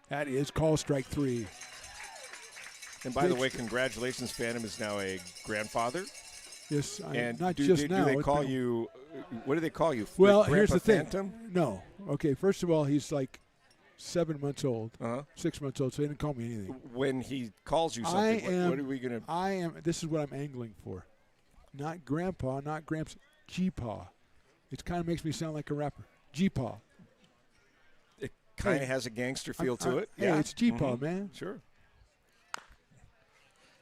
That is call strike 3. And by the way, congratulations, Phantom is now a grandfather. Yes, and not do just now. Do they call you? What do they call you? Well, Grandpa here's the thing. Phantom? No. Okay, first of all, he's like 7 months old, 6 months old, so he didn't call me anything. When he calls you something, what are we going to? This is what I'm angling for. Not Grandpa, not Gramps, G-Paw. It kind of makes me sound like a rapper. G-Paw. It kind of has a gangster feel to it. Hey, it's G-Paw, man. Sure.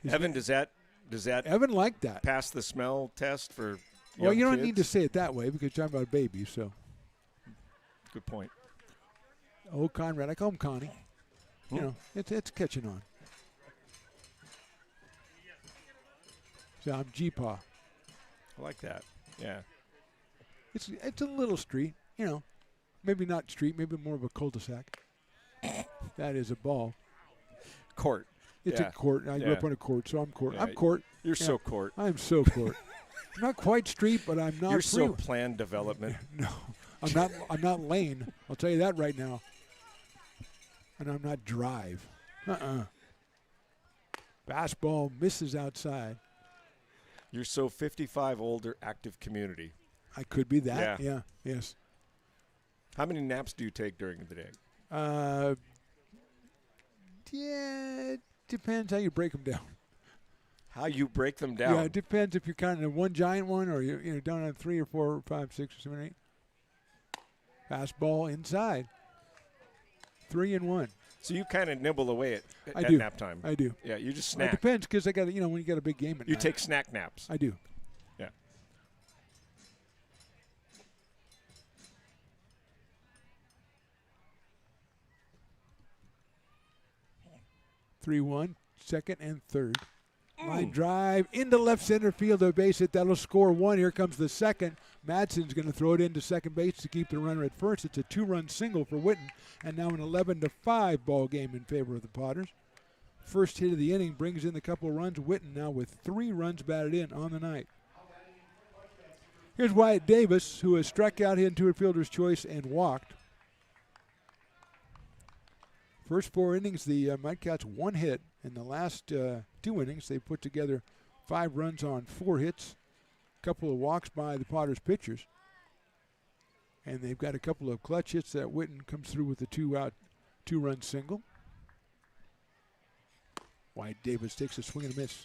Evan, does that Does that Evan liked that. pass the smell test for Well, young you don't kids? need to say it that way because you're talking about babies. So, Good point. oh, Conrad, I call him Connie. You know, it's catching on. So I'm G-Paw. I like that. Yeah. It's a little street, you know. Maybe not street, maybe more of a cul-de-sac. That is a ball. Court. It's a court. I grew up on a court, so I'm court. Yeah, I'm court. You're so court. I'm so court. I'm not quite street, but I'm not. You're so free. planned development. No, I'm not. I'm not lane. I'll tell you that right now. And I'm not drive. Fastball misses outside. You're so 55 older active community. I could be that. Yeah. Yes. How many naps do you take during the day? Yeah, it depends how you break them down. How you break them down? Yeah, it depends if you're counting one giant one or you're down on 3 or 4 or 5, 6 or 7, 8. Fastball inside. 3-1. So you kind of nibble away at do. nap time. I do. Yeah, you just Well, snack. it depends because I got when you got a big game at You night. take snack naps. I do. Yeah. Three-one, second and third. Line drive into left center field, a base hit. That'll score one. Here comes the second. Madsen's going to throw it into second base to keep the runner at first. It's a 2-run single for Witten, and now an 11-5 ball game in favor of the Potters. First hit of the inning brings in a couple of runs. Witten now with 3 runs batted in on the night. Here's Wyatt Davis, who has struck out into a fielder's choice and walked. First 4 innings, the Mudcats 1 hit. In the last 2 innings, they put together 5 runs on 4 hits, a couple of walks by the Potters pitchers. And they've got a couple of clutch hits that Witten comes through with a 2-run single. Wyatt Davis takes a swing and a miss.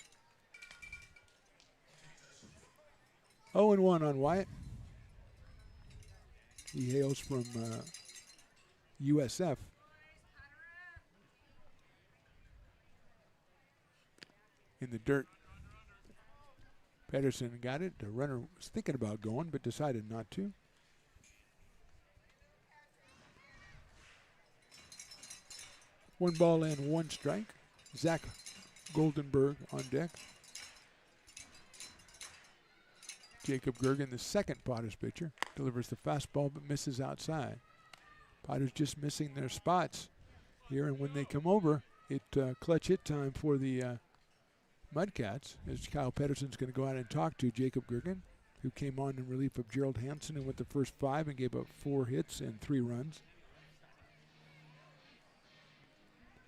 0-1 on Wyatt. He hails from USF. In the dirt. Pedersen got it. The runner was thinking about going, but decided not to. One ball and 1 strike. Zach Goldenberg on deck. Jacob Gergen, the second Potters pitcher, delivers the fastball but misses outside. Potters just missing their spots here, and when they come over, it clutch hit time for the Mudcats, as Kyle Pedersen's going to go out and talk to Jacob Gergen, who came on in relief of Gerald Hansen and went the first 5 and gave up 4 hits and 3 runs.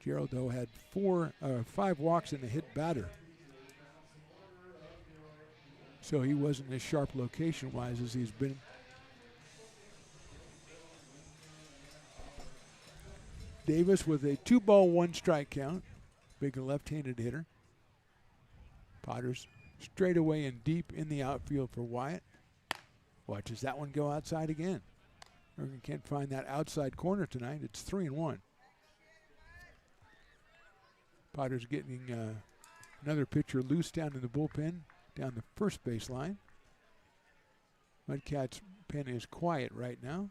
Gerald, though, had 5 walks and a hit batter. So he wasn't as sharp location-wise as he's been. Davis with a 2-ball, 1-strike count. Big left-handed hitter. Potters straight away and deep in the outfield for Wyatt. Watches that one go outside again. Bergen can't find that outside corner tonight. It's 3-1. Potters getting another pitcher loose down in the bullpen, down the first baseline. Mudcats' pen is quiet right now.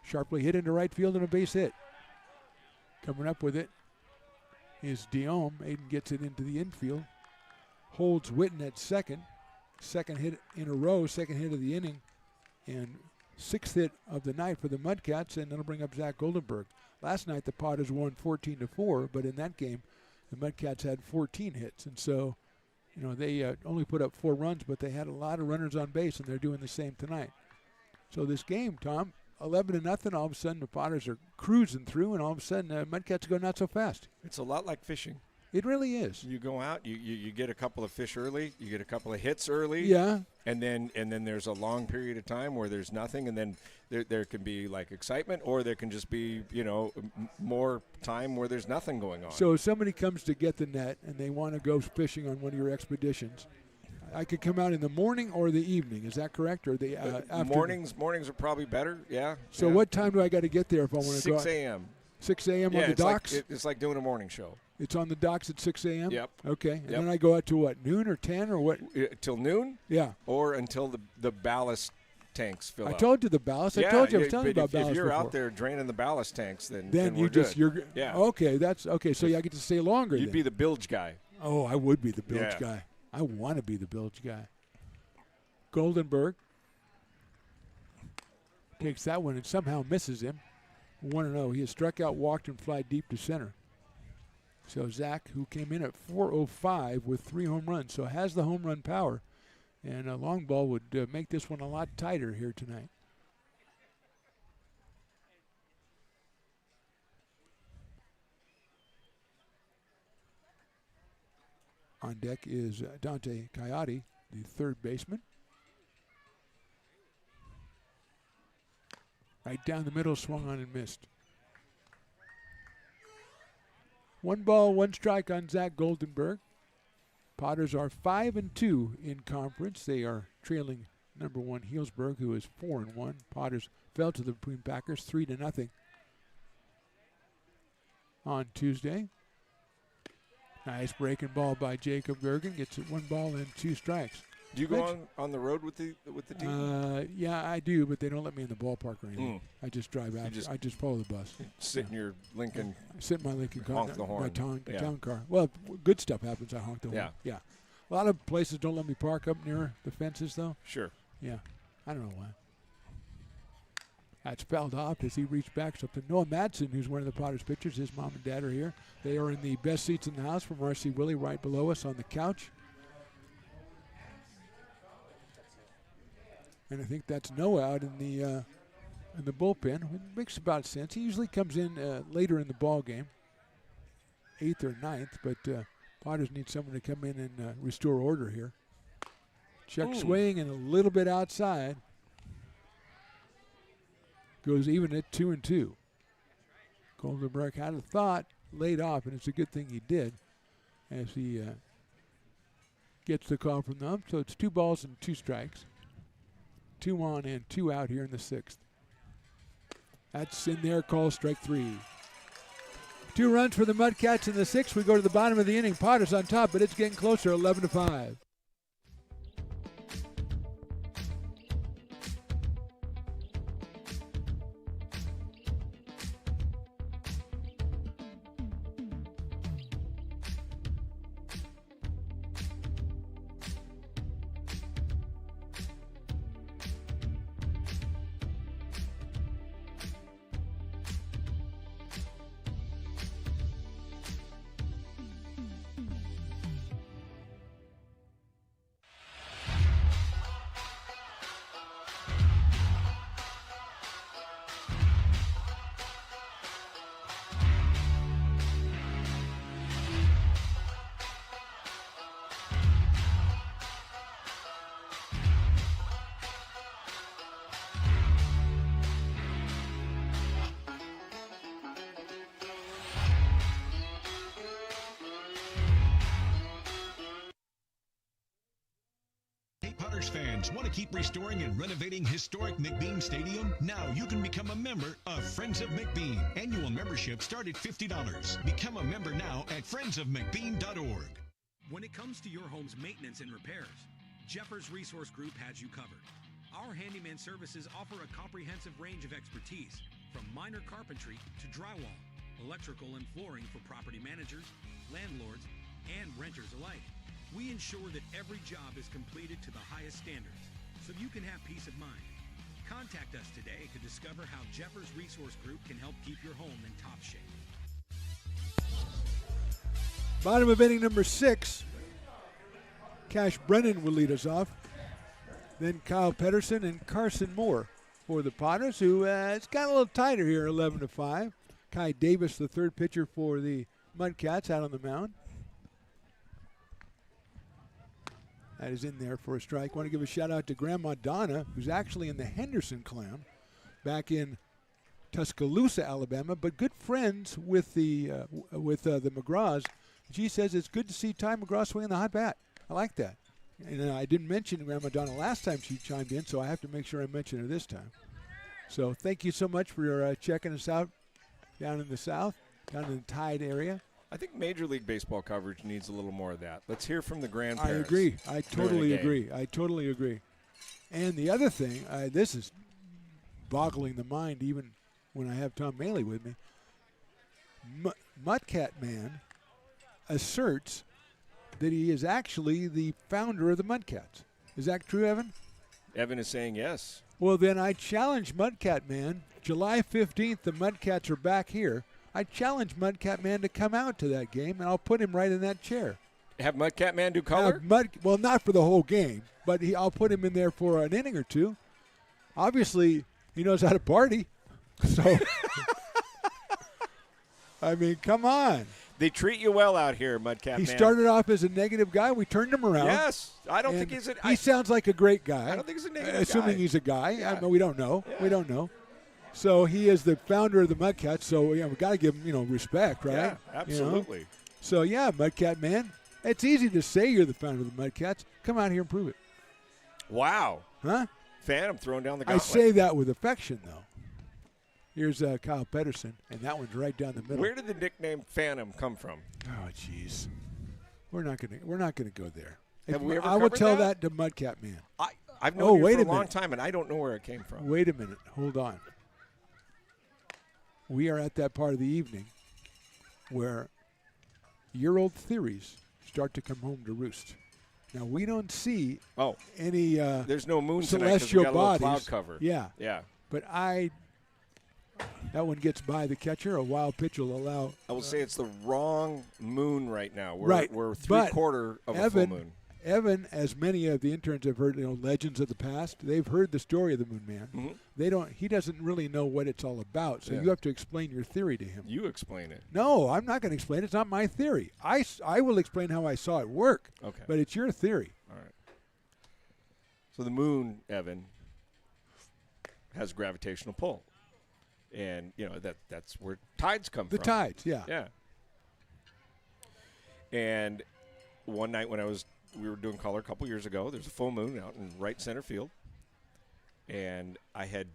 Sharply hit into right field and a base hit. Coming up with it is Diome. Aiden gets it into the infield. Holds Witten at second. Second hit in a row, second hit of the inning, and 6th hit of the night for the Mudcats, and that'll bring up Zach Goldenberg. Last night the Potters won 14-4, but in that game the Mudcats had 14 hits, and so they only put up 4 runs, but they had a lot of runners on base, and they're doing the same tonight. So this game, Tom, 11-0. All of a sudden the Potters are cruising through, and all of a sudden the Mudcats go not so fast. It's a lot like fishing. It really is. You go out, you get a couple of fish early, you get a couple of hits early. Yeah. And then there's a long period of time where there's nothing, and then there can be like excitement, or there can just be more time where there's nothing going on. So if somebody comes to get the net and they want to go fishing on one of your expeditions, I could come out in the morning or the evening. Is that correct? Or the afternoon? Mornings are probably better. Yeah. So what time do I got to get there if I want to go? 6 a.m. 6 a.m. on the it's docks? It's like doing a morning show. It's on the docks at 6 a.m.? Yep. Okay. And Yep. then I go out to what, noon or 10 or what? Till noon? Yeah. Or until the ballast tanks fill I up. told you the ballast. Yeah, I told you I was telling you but about ballast if you're before. out there draining the ballast tanks, then Then we're you just, good. you're, yeah. okay, that's, okay, so I get to stay longer You'd then. be the bilge guy. Oh, I would be the bilge Yeah. guy. I want to be the bilge guy. Goldenberg takes that one and somehow misses him. 1-0. He has struck out, walked, and fly deep to center. So Zach, who came in at 405 with 3 home runs, so has the home run power. And a long ball would make this one a lot tighter here tonight. On deck is Dante Coyote, the third baseman. Right down the middle, swung on and missed. 1 ball, 1 strike on Zach Goldenberg. Potters are 5-2 in conference. They are trailing number 1 Healdsburg, who is 4-1. Potters fell to the Queen Packers 3-0 on Tuesday. Nice breaking ball by Jacob Gergen. Gets it 1 ball and 2 strikes. Do you go on the road with the team? Yeah, I do, but they don't let me in the ballpark or anything. I just drive out. I just follow the bus. Sit in your Lincoln. Sit in my Lincoln car. Honk the horn. My town car. Well, good stuff happens. I honk the horn. Yeah. A lot of places don't let me park up near the fences, though. Sure. Yeah. I don't know why. That's fouled off as he reached back something. Noah Madsen, who's one of the Potters pitchers, his mom and dad are here. They are in the best seats in the house from R.C. Willie right below us on the couch. And I think that's Noah out in the bullpen. It makes about sense. He usually comes in later in the ball game, 8th or 9th, but Potters need someone to come in and restore order here. Check swing and a little bit outside. Goes even at 2-2. Goldenberg had a thought, laid off, and it's a good thing he did as he gets the call from them. So it's 2 balls and 2 strikes. 2 on and 2 out here in the 6th. That's in there, call strike 3. 2 runs for the Mudcats in the 6th. We go to the bottom of the inning. Potters on top, but it's getting closer, 11-5. Potters fans want to keep restoring and renovating historic McBean Stadium? Now you can become a member of Friends of McBean. Annual membership start at $50. Become a member now at friendsofmcbean.org. When it comes to your home's maintenance and repairs, Jeffers Resource Group has you covered. Our handyman services offer a comprehensive range of expertise, from minor carpentry to drywall, electrical and flooring for property managers, landlords, and renters alike. We ensure that every job is completed to the highest standards, so you can have peace of mind. Contact us today to discover how Jeffers Resource Group can help keep your home in top shape. Bottom of inning number 6. Cash Brennan will lead us off. Then Kyle Pedersen and Carson Moore for the Potters, who it's got a little tighter here, 11-5. Kai Davis, the third pitcher for the Mudcats, out on the mound. That is in there for a strike. Want to give a shout out to Grandma Donna, who's actually in the Henderson clan, back in Tuscaloosa, Alabama, but good friends with the McGraws. She says it's good to see Ty McGraw swinging the hot bat. I like that. And I didn't mention Grandma Donna last time she chimed in, so I have to make sure I mention her this time. So thank you so much for checking us out down in the South, down in the Tide area. I think Major League Baseball coverage needs a little more of that. Let's hear from the grandparents. I agree. I totally during agree. And the other thing, this is boggling the mind even when I have Tom Maley with me. Mudcat Man asserts that he is actually the founder of the Mudcats. Is that true, Evan? Evan is saying yes. Well, then I challenge Mudcat Man. July 15th, the Mudcats are back here. I challenge Mudcat Man to come out to that game, and I'll put him right in that chair. Have Mudcat Man do color? Well, not for the whole game, but I'll put him in there for an inning or two. Obviously, he knows how to party. So, I mean, come on. They treat you well out here, Mudcat Man. He started off as a negative guy. We turned him around. Yes. I don't think he's He sounds like a great guy. I don't think he's a negative guy. Assuming he's a guy. Yeah. I mean, we don't know. Yeah. We don't know. So he is the founder of the Mudcats. So we got to give him, respect, right? Yeah, absolutely. So yeah, Mudcat Man. It's easy to say you're the founder of the Mudcats. Come out here and prove it. Wow. Huh? Phantom throwing down the I gauntlet. say that with affection, though. Here's Kyle Pedersen, and that one's right down the middle. Where did the nickname Phantom come from? Oh, jeez. We're not gonna go there. Have we ever I will covered tell that? to Mudcat Man. I've known you wait for a a long minute. time, and I don't know where it came from. Wait a minute. Hold on. We are at that part of the evening where your old theories start to come home to roost. Now, we don't see any there's no moon tonight 'cause we celestial got a little bodies. cloud cover. Yeah. Yeah. But that one gets by the catcher. A wild pitch will allow. I will say it's the wrong moon right now. We're, Right. We're But three-quarter of Evan, a full moon. Evan, as many of the interns have heard, legends of the past, they've heard the story of the Moon Man. Mm-hmm. He doesn't really know what it's all about, so Yeah. you have to explain your theory to him. You explain it. No, I'm not going to explain it. It's not my theory. I will explain how I saw it work. Okay. But it's your theory. All right. So the moon, Evan, has gravitational pull. And, that's where tides come The from. tides, yeah. Yeah. And one night when we were doing color a couple years ago, there's a full moon out in right center field. And I had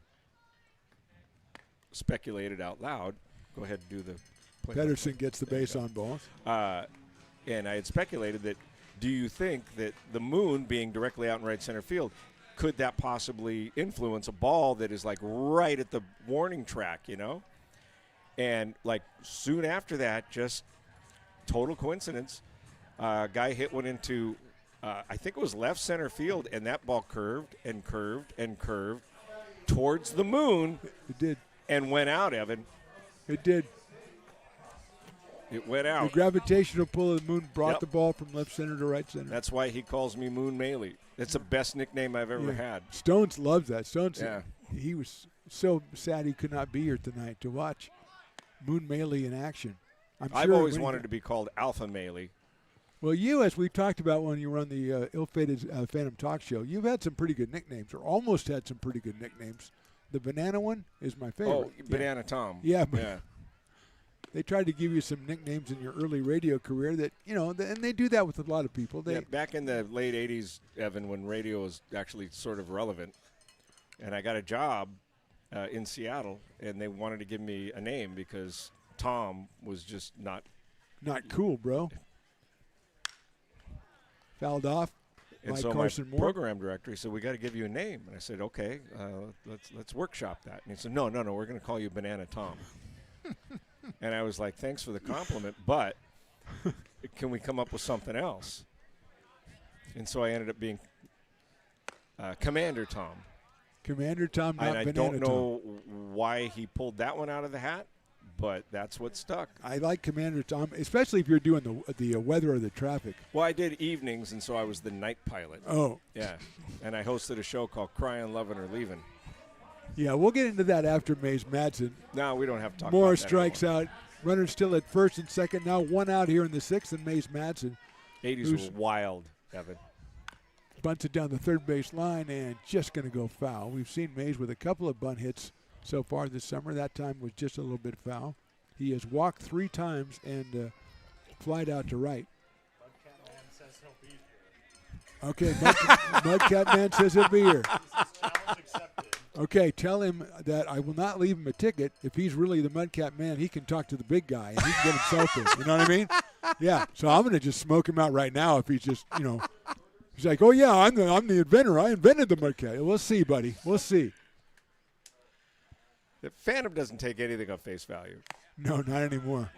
speculated out loud. Go ahead and do the play. Pedersen gets the base on balls. And I had speculated that, do you think that the moon being directly out in right center field, could that possibly influence a ball that is like right at the warning track, And like soon after that, just total coincidence, guy hit one into, I think it was left center field, and that ball curved and curved and curved towards the moon. It did. And went out, Evan. It did. It went out. The gravitational pull of the moon brought Yep. the ball from left center to right center. That's why he calls me Moon Maley. It's the best nickname I've ever had. Stones loves that. Stones, Yeah. he was so sad he could not be here tonight to watch Moon Maley in action. I've always wanted to be called Alpha Maley. Well, you, as we talked about when you were on the ill-fated Phantom Talk Show, you've had some pretty good nicknames, or almost had some pretty good nicknames. The banana one is my favorite. Oh, Banana Tom. Yeah. Yeah. They tried to give you some nicknames in your early radio career that, and they do that with a lot of people. Yeah, back in the late 80s, Evan, when radio was actually sort of relevant, and I got a job in Seattle, and they wanted to give me a name because Tom was just not cool, bro. Fouled off and by so Carson my Moore. program director, he said, we got to give you a name. And I said, okay, let's workshop that. And he said, no, we're going to call you Banana Tom. And I was like, thanks for the compliment, but can we come up with something else? And so I ended up being Commander Tom. Commander Tom, not and I Banana don't know why he pulled that one out of the hat, but that's what stuck. I like Commander Tom, especially if you're doing the weather or the traffic. Well, I did evenings, and so I was the night pilot. Oh. Yeah. And I hosted a show called Crying, Loving, or Leaving. Yeah, we'll get into that after Mays Madsen. No, we don't have to talk Moore about that strikes out. Runners still at first and second. Now one out here in the sixth, and Mays Madsen. 80s were wild, Evan. Bunts it down the third base line and just going to go foul. We've seen Mays with a couple of bunt hits so far this summer. That time was just a little bit foul. He has walked 3 times and flied out to right. Mudcat Man says he'll be here. Okay, Mudcat Man says he'll be here. Challenge accepted. Okay, tell him that I will not leave him a ticket. If he's really the Mudcat man, he can talk to the big guy and he can get himself in. You know what I mean? Yeah. So I'm going to just smoke him out right now if he's just, he's like, oh, yeah, I'm the inventor. I invented the Mudcat. We'll see, buddy. We'll see. The Phantom doesn't take anything on face value. No, not anymore.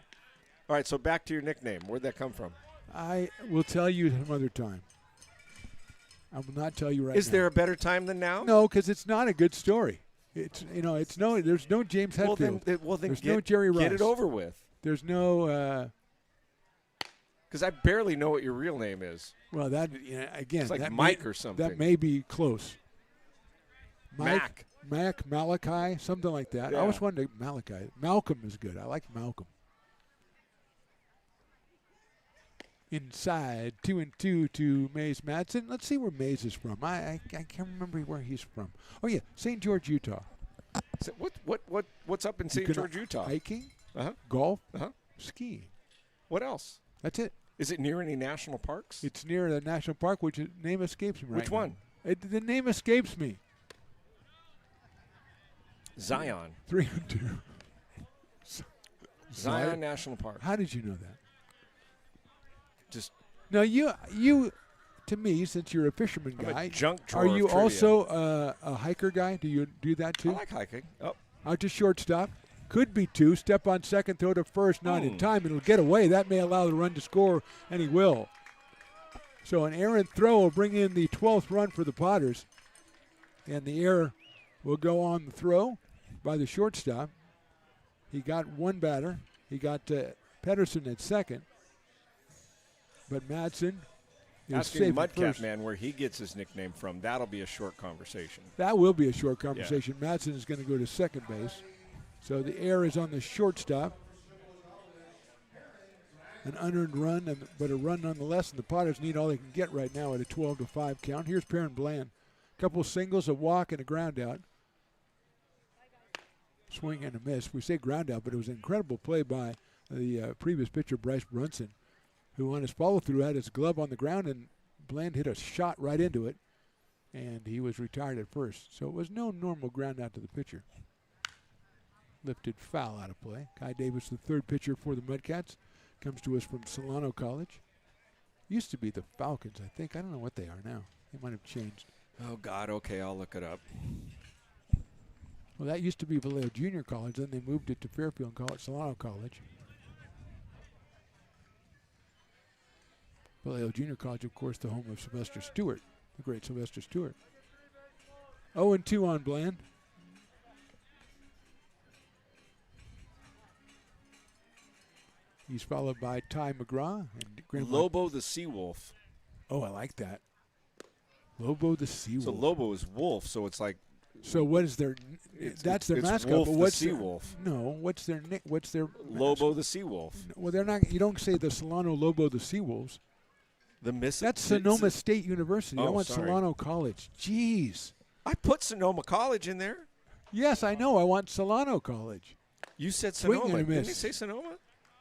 All right, so back to your nickname. Where'd that come from? I will tell you some other time. I will not tell you right now. Is there a better time than now? No, because it's not a good story. It's there's no James Hetfield. Well, then there's no Jerry Rice. Get it over with. There's no. Because I barely know what your real name is. Well, that again, it's like that Mike or something. That may be close. Mac, Malachi, something like that. Yeah. I always wanted Malachi. Malcolm is good. I like Malcolm. Inside 2-2 to Mays Madsen. Let's see where Mays is from. I can't remember where he's from. Oh yeah, St. George, Utah. So what's up in St. George, Utah? Hiking, Uh-huh. golf, Uh-huh. skiing. What else? That's it. Is it near any national parks? It's near the national park, which name escapes me right Which now. one? The name escapes me. Zion. 3-2. Zion National Park. How did you know that? Just now you to me, since you're a fisherman I'm guy, a junk drawer are you of trivia. also a hiker guy? Do you do that too? I like hiking. Oh. Out to shortstop. Could be two. Step on second, throw to first, not in time. It'll get away. That may allow the run to score, and he will. So an errant throw will bring in the 12th run for the Potters. And the error will go on the throw by the shortstop. He got one batter. He got Pedersen at second. But Madsen is Asking safe at Mudcat first. Man where he gets his nickname from, that'll be a short conversation. That will be a short conversation. Yeah. Madsen is going to go to second base. So the error is on the shortstop. An unearned run, but a run nonetheless, and the Potters need all they can get right now at a 12-5 count. Here's Perrin Bland. A couple of singles, a walk, and a ground out. Swing and a miss. We say ground out, but it was an incredible play by the previous pitcher, Bryce Brunson, who on his follow-through had his glove on the ground, and Bland hit a shot right into it, and he was retired at first. So it was no normal ground out to the pitcher. Lifted foul out of play. Kai Davis, the third pitcher for the Mudcats, comes to us from Solano College. Used to be the Falcons, I think. I don't know what they are now. They might have changed. Oh, God. Okay, I'll look it up. Well, that used to be Vallejo Junior College. Then they moved it to Fairfield and called it Solano College. Vallejo Junior College, of course, the home of Sylvester Stewart, the great Sylvester Stewart. 0-2 on Bland. He's followed by Ty McGraw and Graham Lobo the Seawolf. Oh, I like that. Lobo the Seawolf. So Lobo is wolf, so it's like. So what is their? That's their mascot. Wolf but what's the Seawolf? No, what's their? What's their? Lobo the Seawolf. Well, they're not. You don't say the Solano Lobo the Seawolves. That's Sonoma State University. I want Solano College. Jeez. I put Sonoma College in there. Yes, I know. I want Solano College. You said Swing Sonoma. and a miss. Didn't you say Sonoma?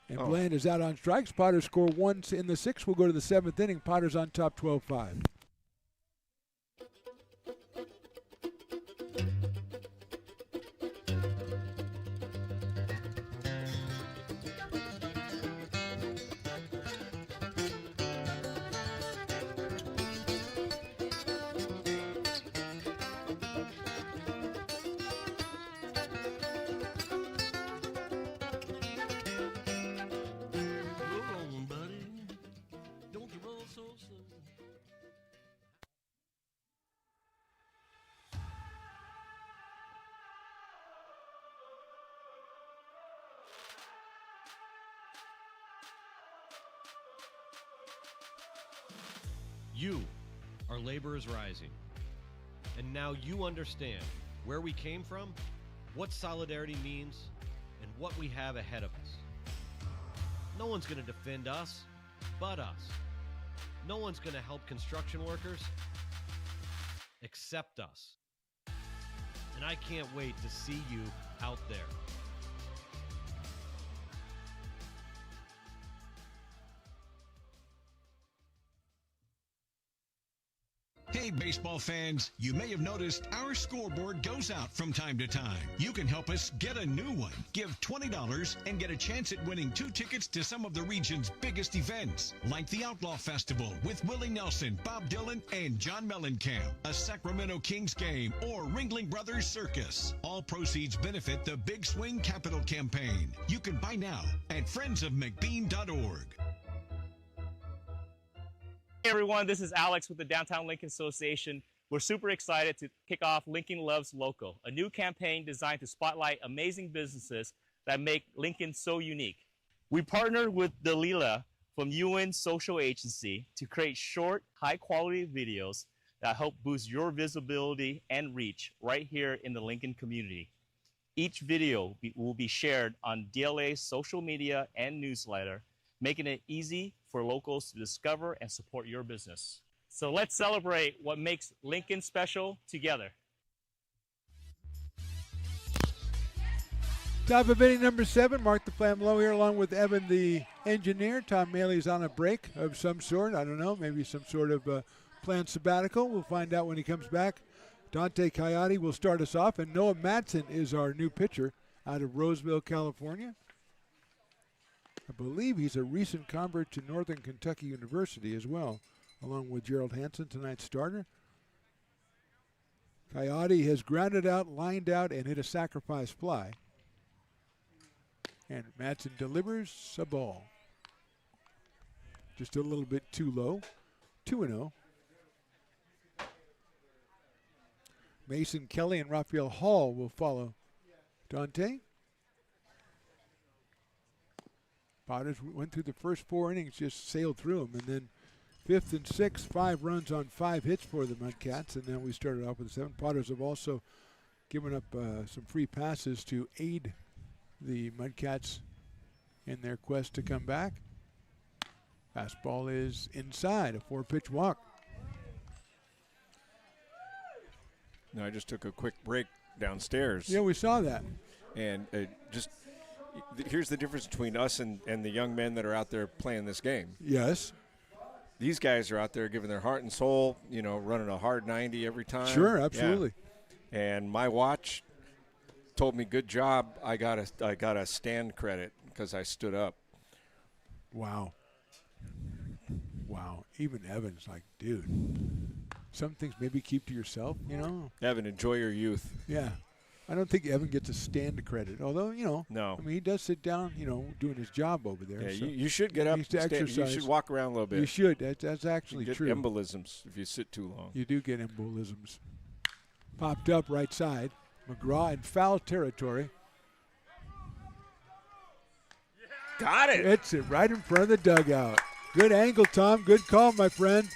And Bland is out on strikes. Potters score once in the sixth. We'll go to the seventh inning. Potters on top 12-5. You, our labor is rising. And now you understand where we came from, what solidarity means, and what we have ahead of us. No one's going to defend us but us. No one's going to help construction workers except us. And I can't wait to see you out there. Hey, baseball fans, you may have noticed our scoreboard goes out from time to time. You can help us get a new one. Give $20 and get a chance at winning 2 tickets to some of the region's biggest events, like the Outlaw Festival with Willie Nelson, Bob Dylan, and John Mellencamp, a Sacramento Kings game, or Ringling Brothers Circus. All proceeds benefit the Big Swing Capital Campaign. You can buy now at friendsofmcbean.org. Hey everyone, this is Alex with the Downtown Lincoln Association. We're super excited to kick off Lincoln Loves Local, a new campaign designed to spotlight amazing businesses that make Lincoln so unique. We partnered with Dalila from UN Social Agency to create short, high-quality videos that help boost your visibility and reach right here in the Lincoln community. Each video will be shared on DLA's social media and newsletter, making it easy for locals to discover and support your business. So let's celebrate what makes Lincoln special together. Top of inning number 7, Mark the Flambeau here along with Evan the engineer. Tom Maley's on a break of some sort. I don't know, maybe some sort of planned sabbatical. We'll find out when he comes back. Dante Coyote will start us off, and Noah Madsen is our new pitcher out of Roseville, California. I believe he's a recent convert to Northern Kentucky University as well, along with Gerald Hansen, tonight's starter. Coyote has grounded out, lined out, and hit a sacrifice fly. And Madsen delivers a ball. Just a little bit too low. 2-0. Mason Kelly and Raphael Hall will follow Dante. Potters went through the first 4 innings, just sailed through them, and then 5th and 6th, 5 runs on 5 hits for the Mudcats, and then we started off with 7. Potters have also given up some free passes to aid the Mudcats in their quest to come back. Fastball is inside, a 4-pitch walk. No, I just took a quick break downstairs. Yeah, we saw that. And here's the difference between us and the young men that are out there playing this game. Yes. These guys are out there giving their heart and soul, running a hard 90 every time. Sure, absolutely. Yeah. And my watch told me, good job, I got a stand credit because I stood up. Wow. Even Evan's like, dude, some things maybe keep to yourself, Evan, enjoy your youth. Yeah. I don't think Evan gets a stand credit, although, No. I mean, he does sit down, doing his job over there. Yeah, so you should get up and exercise. You should walk around a little bit. You should. That's actually you get true. embolisms if you sit too long. You do get embolisms. Popped up right side. McGraw in foul territory. Got it. It's it right in front of the dugout. Good angle, Tom. Good call, my friend.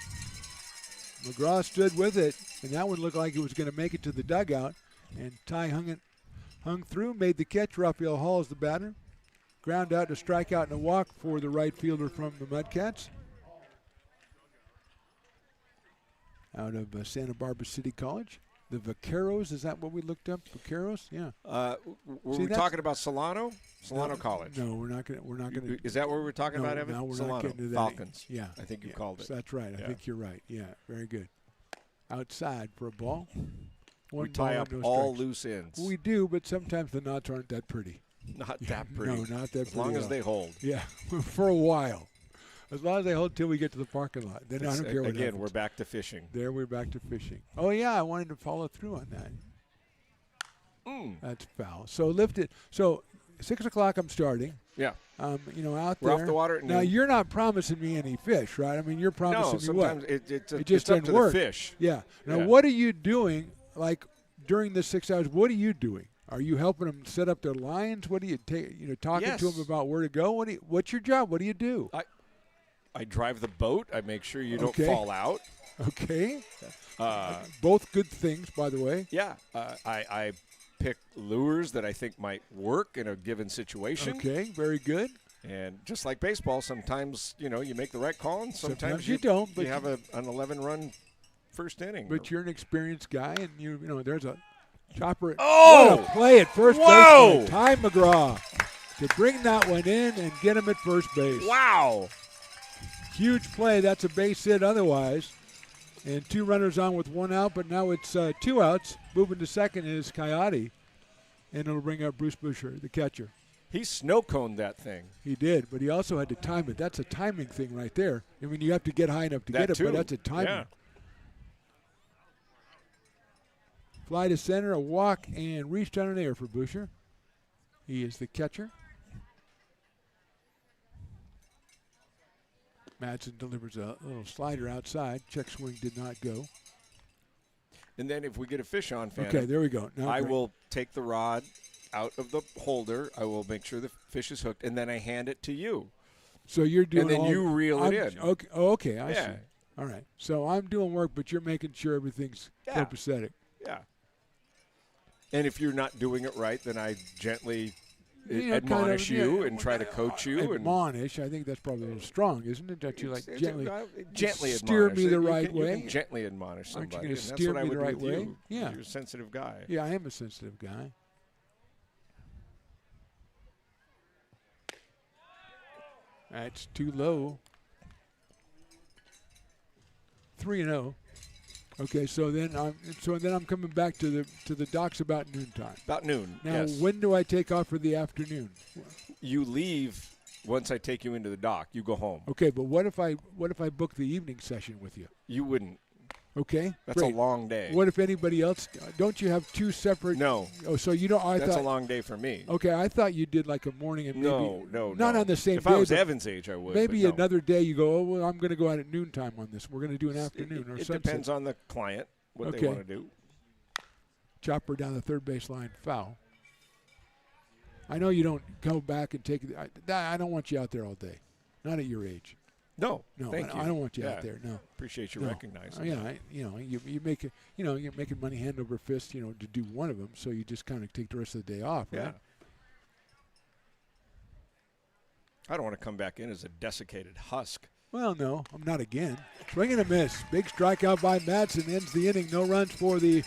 McGraw stood with it, and that one looked like it was going to make it to the dugout. And Ty hung through, made the catch. Raphael Hall is the batter. Ground out to strike out and a walk for the right fielder from the Mudcats. Out of Santa Barbara City College. The Vaqueros, is that what we looked up? Vaqueros, yeah. Were we talking about Solano? Solano College. No, we're not going to. Is that what we were talking about, Evan? No, we're Solano. not getting to that. Falcons. Yeah. I think you called it. That's right. I think you're right. Yeah, very good. Outside for a ball. We tie up all loose ends. We do, but sometimes the knots aren't that pretty. Not that pretty. No, not that pretty. As long as they hold. Yeah, for a while. As long as they hold till we get to the parking lot. Then I don't care what happens. Again, we're back to fishing. There, we're back to fishing. Oh, yeah, I wanted to follow through on that. That's foul. So lift it. So 6 o'clock I'm starting. Yeah. Out we're there. Off the water at now, noon. you're not promising me any fish, right? I mean, you're promising me what? No, sometimes it just it's up to work. the fish. Yeah. Now, what are you doing, like, during the 6 hours? What are you doing? Are you helping them set up their lines? What do you take? Talking to them about where to go? What's your job? What do you do? I drive the boat. I make sure you don't fall out. Okay. Both good things, by the way. Yeah. I pick lures that I think might work in a given situation. Okay, very good. And just like baseball, sometimes, you make the right call, and sometimes you don't. But you have an 11-run first inning. But you're an experienced guy, and there's a chopper. Oh! What a play at first Whoa! base by Ty McGraw to bring that one in and get him at first base. Wow. Huge play. That's a base hit otherwise. And 2 runners on with 1 out, but now it's 2 outs. Moving to second is Coyote, and it'll bring up Bruce Busher, the catcher. He snow-coned that thing. He did, but he also had to time it. That's a timing thing right there. I mean, you have to get high enough to get it, but that's a timing. Yeah. Fly to center, a walk, and reached on an air for Busher. He is the catcher. Madsen delivers a little slider outside. Check swing did not go. And then if we get a fish on, Phantom, okay, there we go. Now I will take the rod out of the holder. I will make sure the fish is hooked, and then I hand it to you. So you're doing, and then you reel it in. Okay, okay, I Yeah. see. All right. So I'm doing work, but you're making sure everything's copacetic. Yeah. And if you're not doing it right, then I gently You know, admonish kind of, you and try to coach you. Admonish, I think that's probably a little strong, isn't it? That you like gently admonish. steer me the You right can- way. You can gently admonish Aren't somebody. you going to and that's steer what I me would the do right with way? you. Yeah. You're a sensitive guy. Yeah, I am a sensitive guy. That's too low. 3-0. Okay, so then I'm coming back to the docks about noontime. About noon. Now, yes. when do I take off for the afternoon? You leave once I take you into the dock. You go home. Okay, but what if I book the evening session with you? You wouldn't. Okay, That's great. a long day. What if anybody else? Don't you have 2 separate? No. Oh, so you don't. That's a long day for me. Okay, I thought you did like a morning and maybe No. not on the same if day. I was but Evan's age, I would. Maybe but no. another day you go. Oh, well, I'm going to go out at noontime on this. We're going to do an afternoon or It sunset. depends on the client what Okay. they want to do. Chopper down the third base line, foul. I know you don't go back and take it. I don't want you out there all day. Not at your age. No, No, thank you. I don't want you Yeah. out there. No, Appreciate you No. recognizing. Yeah, that. you make it. You're making money hand over fist. To do one of them, so you just kind of take the rest of the day off, right? Yeah. I don't want to come back in as a desiccated husk. Well, no, I'm not again. Swing and a miss. Big strikeout by Madsen ends the inning. No runs for the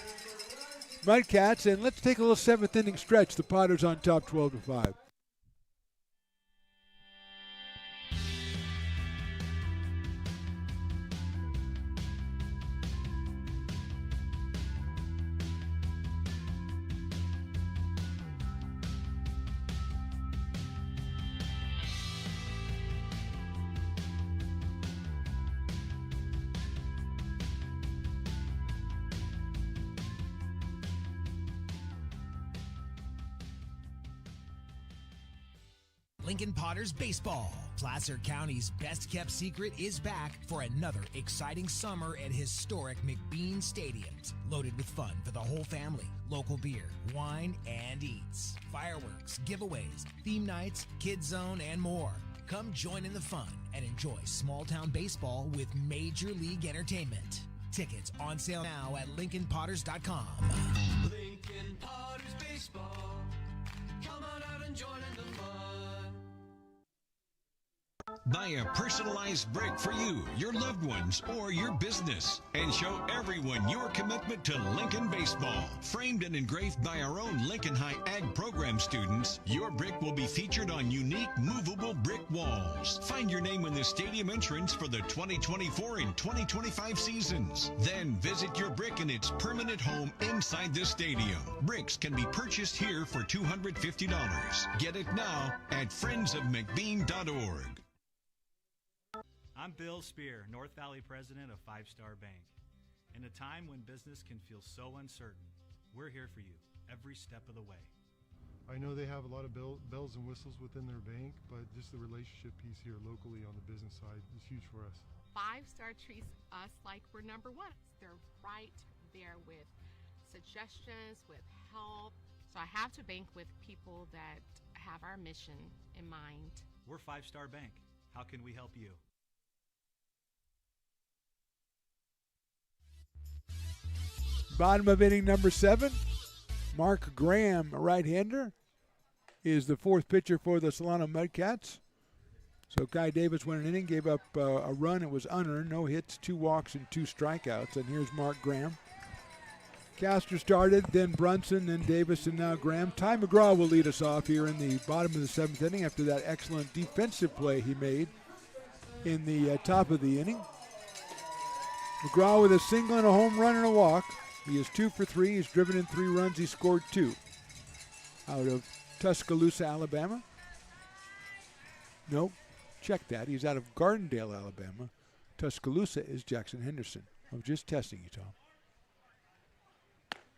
Mudcats, and let's take a little 7th inning stretch. The Potters on top, 12-5. Lincoln Potters Baseball. Placer County's best-kept secret is back for another exciting summer at historic McBean Stadiums. Loaded with fun for the whole family, local beer, wine, and eats. Fireworks, giveaways, theme nights, kids zone, and more. Come join in the fun and enjoy small-town baseball with Major League Entertainment. Tickets on sale now at LincolnPotters.com. Lincoln Potters Baseball. Come on out and join in the fun. Buy a personalized brick for you, your loved ones, or your business, and show everyone your commitment to Lincoln baseball. Framed and engraved by our own Lincoln High Ag program students, your brick will be featured on unique movable brick walls. Find your name in the stadium entrance for the 2024 and 2025 seasons. Then visit your brick in its permanent home inside the stadium. Bricks can be purchased here for $250. Get it now at friendsofmcbean.org. I'm Bill Spear, North Valley president of Five Star Bank. In a time when business can feel so uncertain, we're here for you every step of the way. I know they have a lot of bells and whistles within their bank, but just the relationship piece here locally on the business side is huge for us. 5 Star treats us like we're number one. They're right there with suggestions, with help. So I have to bank with people that have our mission in mind. We're Five Star Bank. How can we help you? Bottom of inning number 7. Mark Graham, a right-hander, is the 4th pitcher for the Solano Mudcats. So Kai Davis went an inning, gave up a run. It was unearned, no hits, 2 walks, and 2 strikeouts. And here's Mark Graham. Castor started, then Brunson, then Davis, and now Graham. Ty McGraw will lead us off here in the bottom of the 7th inning after that excellent defensive play he made in the top of the inning. McGraw with a single and a home run and a walk. He is 2 for 3. He's driven in 3 runs. He scored 2 out of Tuscaloosa, Alabama. Nope, check that. He's out of Gardendale, Alabama. Tuscaloosa is Jackson Henderson. I'm just testing you, Tom.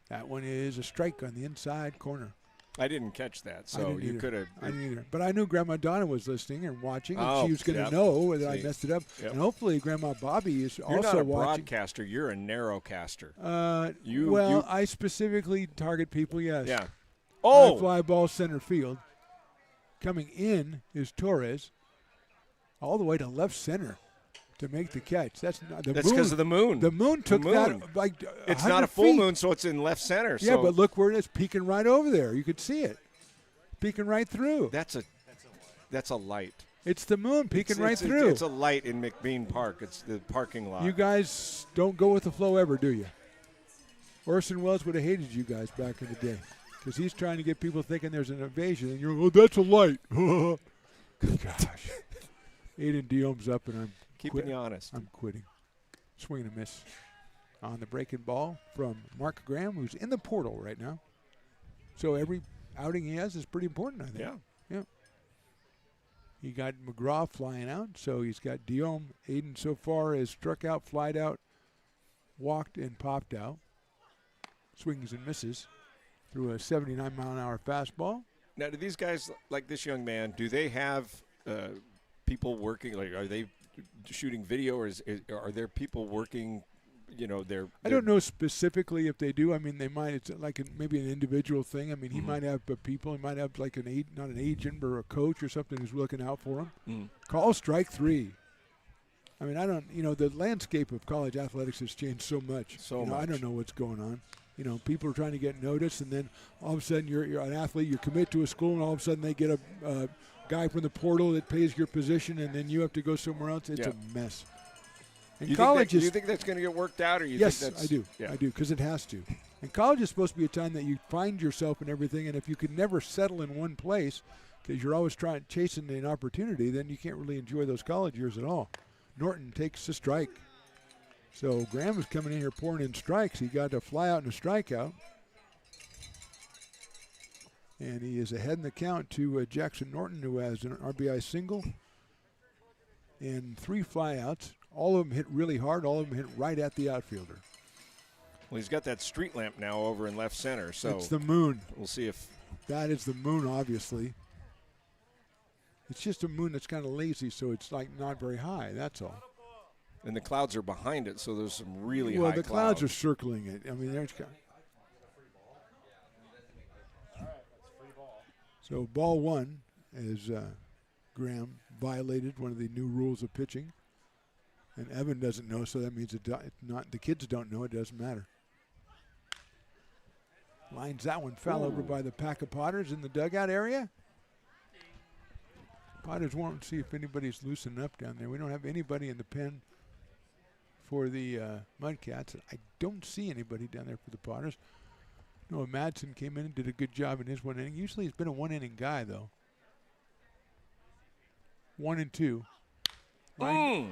That one is a strike on the inside corner. I didn't catch that, so you could have. I didn't either. But I knew Grandma Donna was listening and watching, and she was going to yep. know that I See. messed it up. Yep. And hopefully Grandma Bobby is You're also not a watching. broadcaster. You're a narrowcaster. I specifically target people, yes. Yeah. High fly ball center field. Coming in is Torres, all the way to left center to make the catch. That's because of the moon. The moon took that like it's not a full moon, so it's in left center. Yeah, so. but look where it is, peeking right over there. You could see it, peeking right through. That's a light. It's the moon peeking right through. It's a light in McBean Park. It's the parking lot. You guys don't go with the flow ever, do you? Orson Welles would have hated you guys back in the day because he's trying to get people thinking there's an invasion, and you're like, oh, that's a light. Gosh. Aiden Diom's up, and I'm keeping you honest. I'm quitting. Swing and a miss on the breaking ball from Mark Graham, who's in the portal right now. So every outing he has is pretty important, I think. Yeah. He got McGraw flying out, so he's got Diom. Aiden so far has struck out, flied out, walked, and popped out. Swings and misses through a 79-mile-an-hour fastball. Now, do these guys, like this young man, do they have people working? Like, are they shooting video, or are there people working? You know, I don't know specifically if they do. I mean, they might. It's like maybe an individual thing. I mean, he might have people. He might have like not an agent, but a coach or something who's looking out for him. Call strike 3. I mean, I don't. You know, the landscape of college athletics has changed so much. I don't know what's going on. You know, people are trying to get noticed, and then all of a sudden you're an athlete, you commit to a school, and all of a sudden they get a guy from the portal that pays your position, and then you have to go somewhere else. It's a mess. And college do you think that's going to get worked out, or you yes, think that's? I do. Yeah. I do, because it has to. And college is supposed to be a time that you find yourself and everything, and if you can never settle in one place because you're always chasing an opportunity, then you can't really enjoy those college years at all. Norton takes a strike. So Graham is coming in here pouring in strikes. He got a fly out and a strikeout. And he is ahead in the count to Jackson Norton, who has an RBI single and 3 flyouts. All of them hit really hard. All of them hit right at the outfielder. Well, he's got that street lamp now over in left center. So it's the moon. We'll see if that is the moon. Obviously, it's just a moon that's kind of lazy, so it's like not very high. That's all. And the clouds are behind it, so there's some really high Well, the clouds are circling it. I mean, there's. So ball 1 is Graham violated one of the new rules of pitching, and Evan doesn't know, so that means the kids don't know. It doesn't matter. Lines that one foul over by the pack of Potters in the dugout area. Potters won't see if anybody's loosening up down there. We don't have anybody in the pen for the Mudcats. I don't see anybody down there for the Potters. Noah Madsen came in and did a good job in his 1 inning. Usually he's been a 1-inning guy, though. 1 and 2.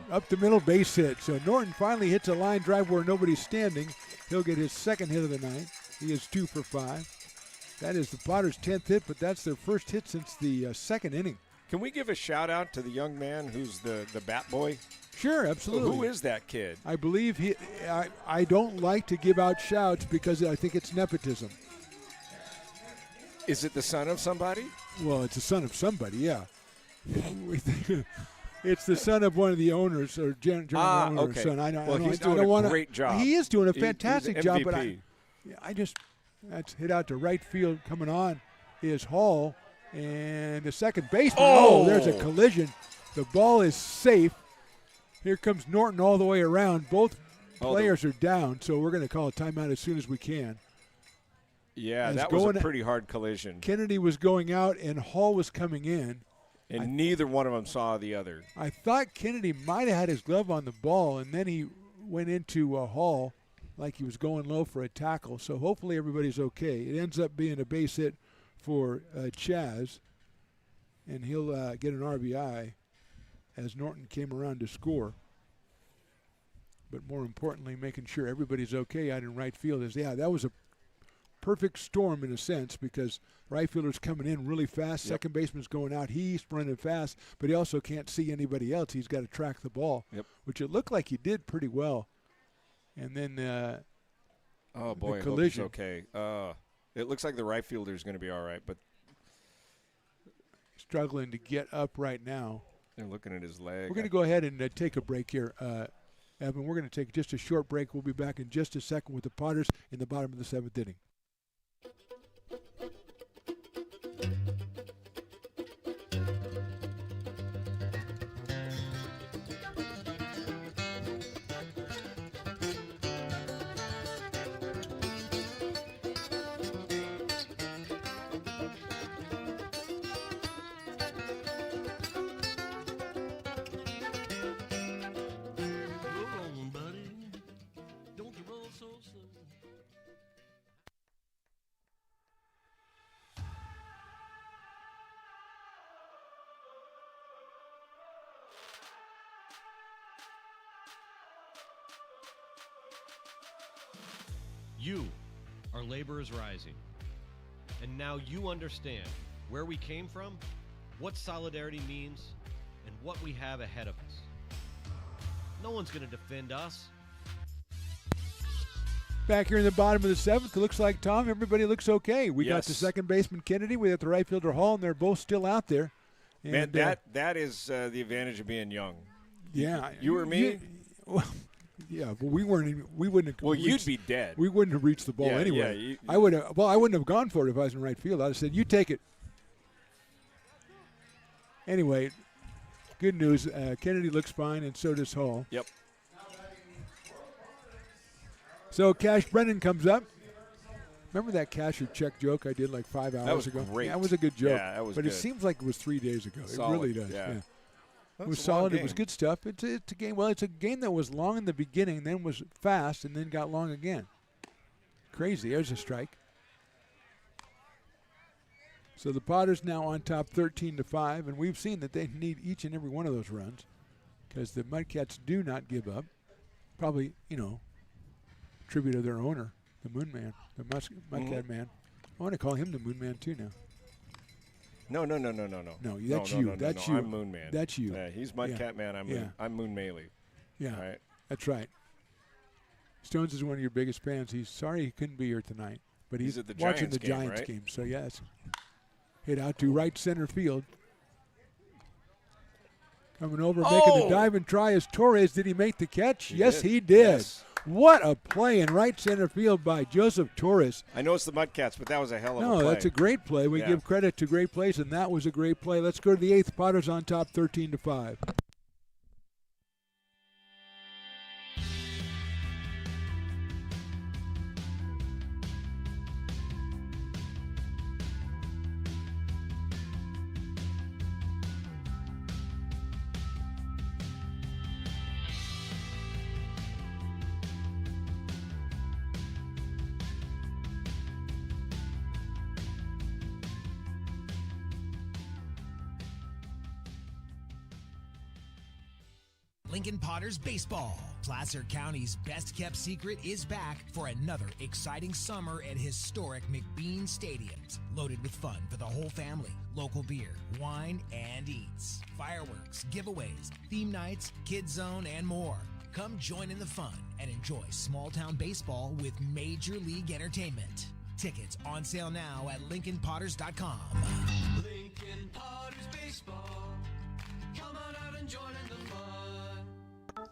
Up the middle, base hit. So Norton finally hits a line drive where nobody's standing. He'll get his 2nd hit of the night. He is 2 for 5. That is the Potters' 10th hit, but that's their first hit since the 2nd inning. Can we give a shout out to the young man who's the bat boy? Sure, absolutely. Who is that kid? I believe I don't like to give out shouts because I think it's nepotism. Is it the son of somebody? Well, it's the son of somebody, yeah. It's the son of one of the owners or general owner's okay. son. He's doing a great job. He is doing a fantastic job, but MVP. that's hit out to right field. Coming on is Hall, and the second baseman. Oh, there's a collision. The ball is safe. Here comes Norton all the way around. Both players are down, so we're going to call a timeout as soon as we can. Yeah, that was a pretty hard collision. Kennedy was going out, and Hall was coming in. And neither one of them saw the other. I thought Kennedy might have had his glove on the ball, and then he went into Hall like he was going low for a tackle. So hopefully everybody's okay. It ends up being a base hit for Chaz, and he'll get an RBI as Norton came around to score. but more importantly, making sure everybody's okay out in right field. That was a perfect storm in a sense, because right fielder's coming in really fast, second baseman's going out, he's running fast, but he also can't see anybody else. He's got to track the ball, which it looked like he did pretty well. And then oh boy, the collision. I hope he's okay. It looks like the right fielder is going to be all right, but struggling to get up right now. They're looking at his leg. We're going to go ahead and take a break here, Evan. We're going to take just a short break. We'll be back in just a second with the Potters in the bottom of the 7th inning. You are laborers rising. And now you understand where we came from, what solidarity means, and what we have ahead of us. No one's going to defend us. Back here in the bottom of the 7th, it looks like, Tom, everybody looks okay. We got the second baseman Kennedy, we got the right fielder Hall, and they're both still out there. And, man, that is the advantage of being young. Yeah. You or me? Yeah, but we wouldn't have. Well, you'd be dead. We wouldn't have reached the ball anyway. Yeah, I wouldn't have gone for it if I was in right field. I'd have said, "You take it." Anyway, good news. Kennedy looks fine, and so does Hall. Yep. So Cash Brennan comes up. Remember that cash or check joke I did like 5 hours ago? Great. Yeah, that was a good joke. Yeah, that was but good. It seems like it was 3 days ago. Solid. It really does. Yeah. It was solid. It was good stuff. It's a game. Well, it's a game that was long in the beginning, then was fast, and then got long again. Crazy. There's a strike. So the Potters now on top 13-5, and we've seen that they need each and every one of those runs because the Mudcats do not give up. Probably, tribute to their owner, the Moon Man, the Mudcat Man. I want to call him the Moon Man too now. No. No, that's you. That's you. I'm Moon Man. That's you. Yeah, he's Mudcat Man. I'm Moon Maley. Yeah, right. That's right. Stones is one of your biggest fans. He's sorry he couldn't be here tonight, but he's at the watching Giants the Giants game, game. So yes, hit out to right center field. Coming over, making the dive and try is Torres. Did he make the catch? Yes, he did. Yes. What a play in right center field by Joseph Torres. I know it's the Mudcats, but that was a hell of a play. No, that's a great play. We give credit to great plays, and that was a great play. Let's go to the 8th. Potters on top 13-5. Lincoln Potters Baseball. Placer County's best-kept secret is back for another exciting summer at historic McBean Stadiums. Loaded with fun for the whole family, local beer, wine, and eats. Fireworks, giveaways, theme nights, kids zone, and more. Come join in the fun and enjoy small-town baseball with Major League Entertainment. Tickets on sale now at LincolnPotters.com. Lincoln Potters Baseball. Come on out and join in the fun.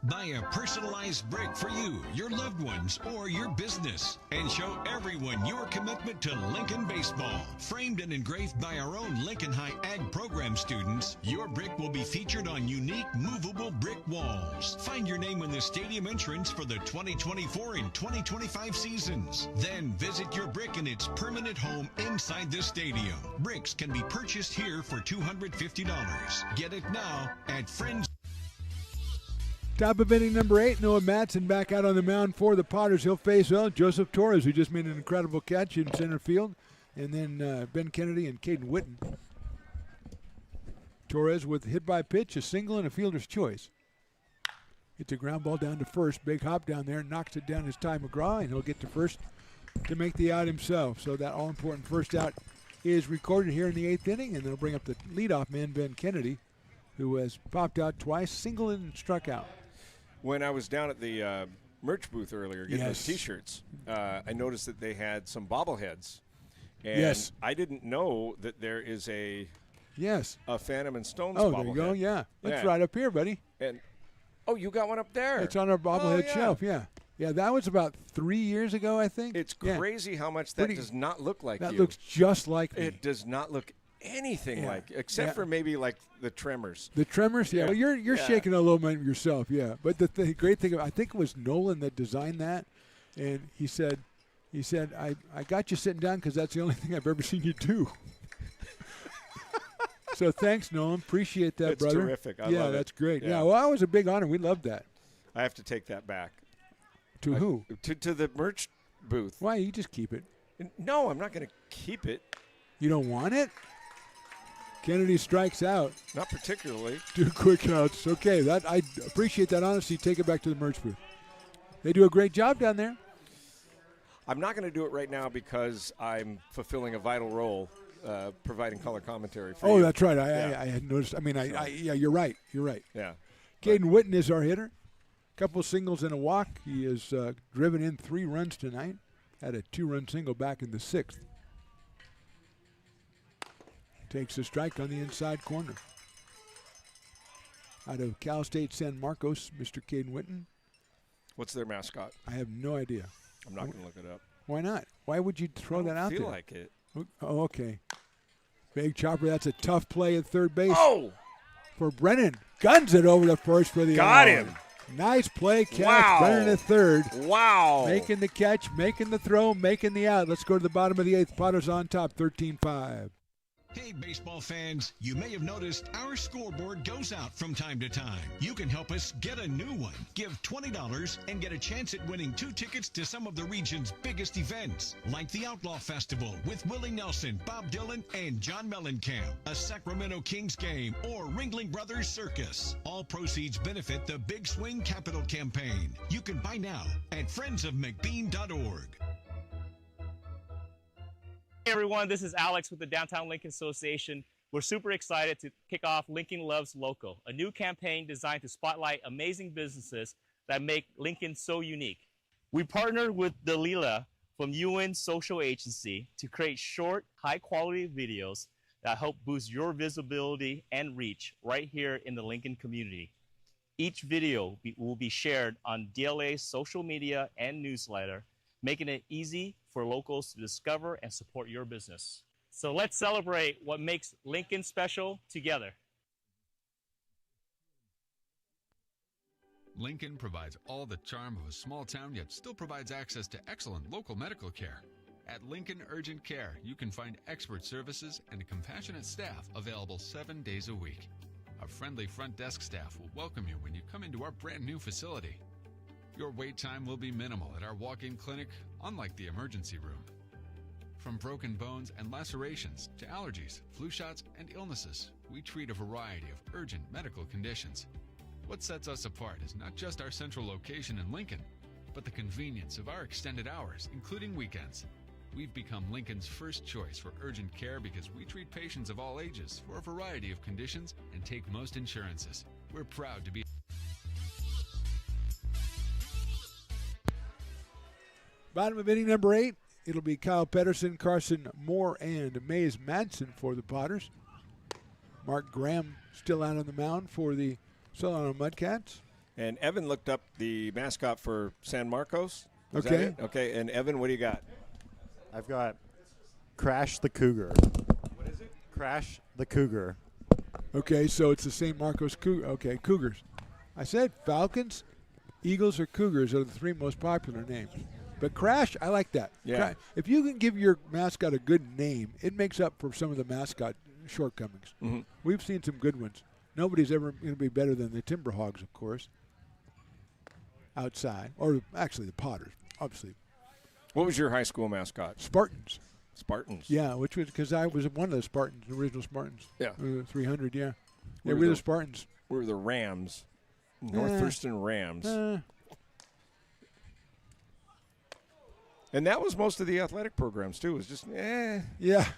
Buy a personalized brick for you, your loved ones, or your business, and show everyone your commitment to Lincoln baseball. Framed and engraved by our own Lincoln High Ag program students, your brick will be featured on unique movable brick walls. Find your name in the stadium entrance for the 2024 and 2025 seasons. Then visit your brick in its permanent home inside the stadium. Bricks can be purchased here for $250. Get it now at Friends. Top of inning number 8, Noah Matson back out on the mound for the Potters. He'll face Joseph Torres, who just made an incredible catch in center field, and then Ben Kennedy and Caden Witten. Torres with hit by pitch, a single, and a fielder's choice. It's a ground ball down to first. Big hop down there, knocks it down as Ty McGraw, and he'll get to first to make the out himself. So that all-important first out is recorded here in the 8th inning, and they'll bring up the leadoff man, Ben Kennedy, who has popped out twice, singled and struck out. When I was down at the merch booth earlier getting Yes. those T-shirts, I noticed that they had some bobbleheads. And Yes. I didn't know that there is a Phantom and Stones Oh, bobblehead. there you go, yeah. That's Yeah. right up here, buddy. And you got one up there. It's on our bobblehead yeah. shelf, yeah. Yeah, that was about 3 years ago, I think. It's Yeah. crazy how much that does not look like That you. looks just like me. It does not look anything Yeah. like, except Yeah. for maybe like the Tremors. The Tremors, yeah. Yeah. Well, you're Yeah. shaking a little bit yourself, yeah. But the great thing, I think it was Nolan that designed that, and he said, I got you sitting down because that's the only thing I've ever seen you do. So thanks, Nolan. Appreciate that, It's brother. terrific. I yeah, love it. that's great. Yeah. Yeah, well, that was a big honor. We loved that. I have to take that back. To who? To the merch booth. Why? You just keep it. No, I'm not going to keep it. You don't want it? Kennedy strikes out. Not particularly. 2 quick outs. Okay, that I appreciate that honesty. Take it back to the merch booth. They do a great job down there. I'm not going to do it right now because I'm fulfilling a vital role, providing color commentary for you. Oh, that's right. I Yeah. had noticed. I mean, yeah, you're right. You're right. Yeah. Caden Witten is our hitter. Couple singles and a walk. He has driven in 3 runs tonight. Had a 2-run single back in the 6th. Takes a strike on the inside corner. Out of Cal State San Marcos, Mr. Caden Witten. What's their mascot? I have no idea. I'm not going to look it up. Why not? Why would you throw that out feel there? like it. Oh, okay. Big chopper. That's a tough play at third base. Oh! For Brennan. Guns it over to first for the Got out. him. Nice play catch. Wow. Brennan at third. Wow. Making the catch, making the throw, making the out. Let's go to the bottom of the 8th. Potters on top, 13-5. Hey, baseball fans, you may have noticed our scoreboard goes out from time to time. You can help us get a new one. Give $20 and get a chance at winning 2 tickets to some of the region's biggest events, like the Outlaw Festival with Willie Nelson, Bob Dylan, and John Mellencamp, a Sacramento Kings game, or Ringling Brothers Circus. All proceeds benefit the Big Swing Capital Campaign. You can buy now at friendsofmcbean.org. Hey everyone, this is Alex with the Downtown Lincoln Association. We're super excited to kick off Lincoln Loves Local, a new campaign designed to spotlight amazing businesses that make Lincoln so unique. We partnered with Dalila from UN Social Agency to create short, high-quality videos that help boost your visibility and reach right here in the Lincoln community. Each video will be shared on DLA's social media and newsletter, making it easy for locals to discover and support your business. So let's celebrate what makes Lincoln special together. Lincoln provides all the charm of a small town, yet still provides access to excellent local medical care. At Lincoln Urgent Care, you can find expert services and a compassionate staff available 7 days a week. A friendly front desk staff will welcome you when you come into our brand new facility. Your wait time will be minimal at our walk-in clinic, unlike the emergency room. From broken bones and lacerations to allergies, flu shots, and illnesses, we treat a variety of urgent medical conditions. What sets us apart is not just our central location in Lincoln, but the convenience of our extended hours, including weekends. We've become Lincoln's first choice for urgent care because we treat patients of all ages for a variety of conditions and take most insurances. We're proud to be... Bottom of inning number 8. It'll be Kyle Pedersen, Carson Moore, and Mays Madsen for the Potters. Mark Graham still out on the mound for the Solano Mudcats. And Evan looked up the mascot for San Marcos. Is that Okay. it? Okay, and Evan, what do you got? I've got Crash the Cougar. What is it? Crash the Cougar. Okay, so it's the St. Marcos Cougars. Okay, Cougars. I said Falcons, Eagles, or Cougars are the 3 most popular names. But Crash, I like that. Yeah. If you can give your mascot a good name, it makes up for some of the mascot shortcomings. Mm-hmm. We've seen some good ones. Nobody's ever going to be better than the Timberhogs, of course, outside. Or actually the Potters, obviously. What was your high school mascot? Spartans. Spartans. Yeah, which was because I was one of the Spartans, the original Spartans. Yeah. 300, yeah. We We're were the Spartans. We were the Rams. North Thurston Rams. And that was most of the athletic programs, too. It was just, Yeah.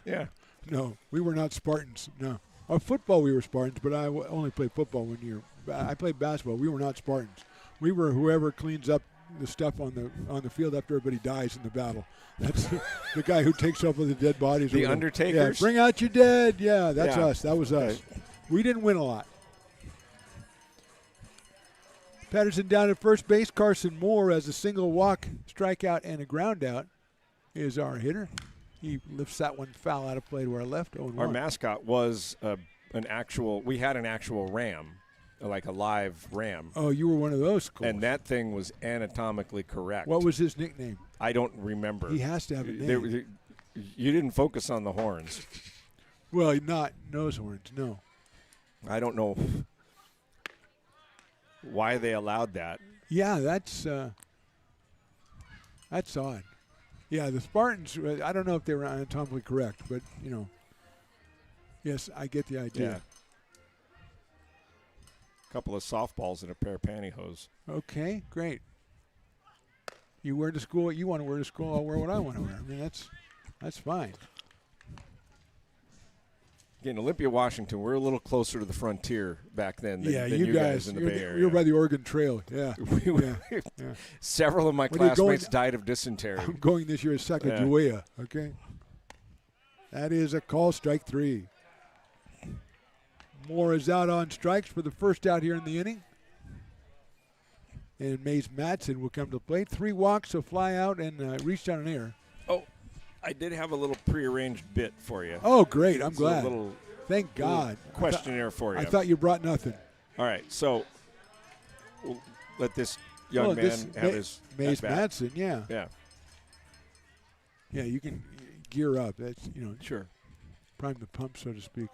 Yeah. No, we were not Spartans. No. Football, we were Spartans, but I only played football one year. I played basketball. We were not Spartans. We were whoever cleans up the stuff on the field after everybody dies in the battle. That's the guy who takes up with the dead bodies. The Undertakers? Yeah, bring out your dead. Yeah, that's us. That was us. Okay. We didn't win a lot. Patterson down at first base. Carson Moore has a single walk, strikeout, and a ground out is our hitter. He lifts that one foul out of play to our left. 0-1. Our mascot was we had an actual ram, like a live ram. Oh, you were one of those schools. And that thing was anatomically correct. What was his nickname? I don't remember. He has to have a name. You didn't focus on the horns. Well, not nose horns, no. I don't know why they allowed that. Yeah, that's odd. Yeah, the Spartans, I don't know if they were anatomically correct, but, yes, I get the idea. Yeah. A couple of softballs and a pair of pantyhose. Okay, great. You wear to school what you want to wear to school, I'll wear what I want to wear. I mean, that's fine. Again, Olympia, Washington, we're a little closer to the frontier back then than you guys in the Bay Area. You're by the Oregon Trail, yeah. Several of my classmates died of dysentery. I'm going this year as Sacagawea, okay? That is a call, strike 3. Moore is out on strikes for the first out here in the inning. And Mays Matson will come to the plate. 3 walks, a fly out, and reached on an error. Oh, I did have a little prearranged bit for you. Oh, great. I'm glad. Thank God. Little questionnaire for you. I thought you brought nothing. All right, so we'll let this young man have his Mays at-bat. Matson, yeah. Yeah. Yeah, you can gear up. That's, Sure. Prime the pump, so to speak.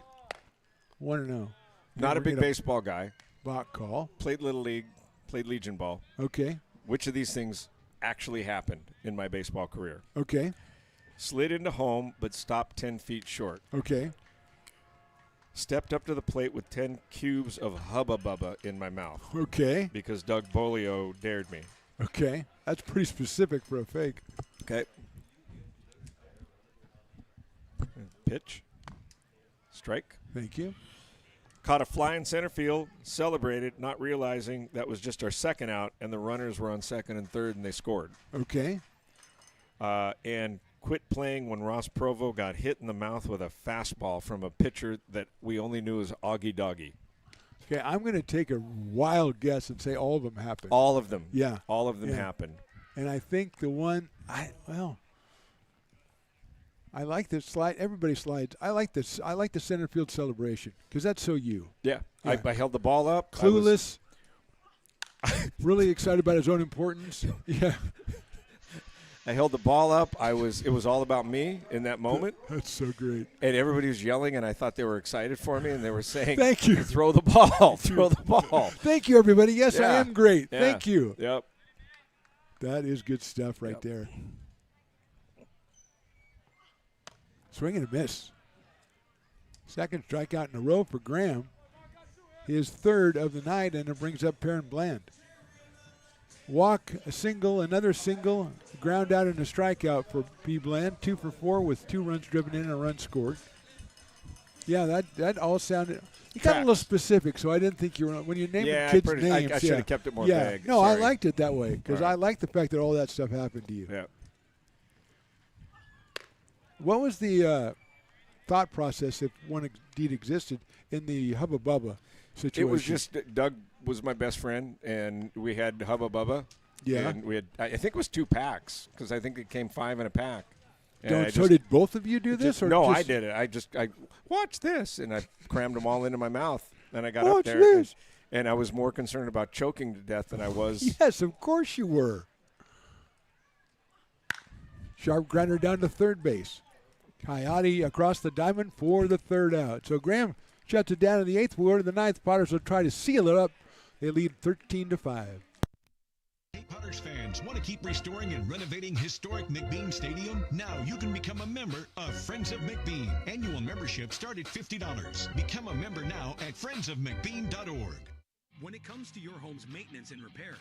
1-0. Not a big baseball guy. Bach call. Played Little League, played Legion ball. Okay. Which of these things actually happened in my baseball career? Okay. Slid into home, but stopped 10 feet short. Okay. Stepped up to the plate with 10 cubes of Hubba Bubba in my mouth. Okay. Because Doug Bolio dared me. Okay. That's pretty specific for a fake. Okay. Pitch. Strike. Thank you. Caught a fly in center field, celebrated, not realizing that was just our second out, and the runners were on second and third, and they scored. Okay. And quit playing when Ross Provo got hit in the mouth with a fastball from a pitcher that we only knew as Augie Doggy. Okay, I'm going to take a wild guess and say all of them happened. All of them. Yeah. All of them happened. And I think the one, I like the slide. Everybody slides. I like this. I like the center field celebration because that's so you. Yeah. I held the ball up. Clueless. Really excited about his own importance. Yeah. I held the ball up. It was all about me in that moment. That's so great. And everybody was yelling, and I thought they were excited for me, and they were saying, "Thank you, throw the ball, throw the ball." Thank you, everybody. Yes, I am great. Yeah. Thank you. Yep. That is good stuff right there. Swing and a miss. Second strikeout in a row for Graham. His third of the night, and it brings up Perrin Bland. Walk, a single, another single, ground out and a strikeout for P. Bland. 2 for 4 with 2 runs driven in and a run scored. Yeah, that all sounded. You got a little specific, so I didn't think you were when you named kids' names. I should have kept it more yeah. vague. No, Sorry. I liked it that way because I like the fact that all that stuff happened to you. Yeah. What was the thought process, if one indeed existed, in the Hubba Bubba situation? It was just Doug was my best friend, and we had Hubba Bubba. Yeah. And we had, I think it was 2 packs because I think it came 5 in a pack. So did both of you do this? No, I did it. I watch this, and I crammed them all into my mouth. And I got Watch up there, this. and I was more concerned about choking to death than I was. Yes, of course you were. Sharp grinder down to third base. Coyote across the diamond for the third out. So Graham shuts it down in the 8th. We'll go to the 9th. Potters will try to seal it up. They lead 13-5. Hey, Potters fans, want to keep restoring and renovating historic McBean Stadium? Now you can become a member of Friends of McBean. Annual membership start at $50. Become a member now at friendsofmcbean.org. When it comes to your home's maintenance and repairs,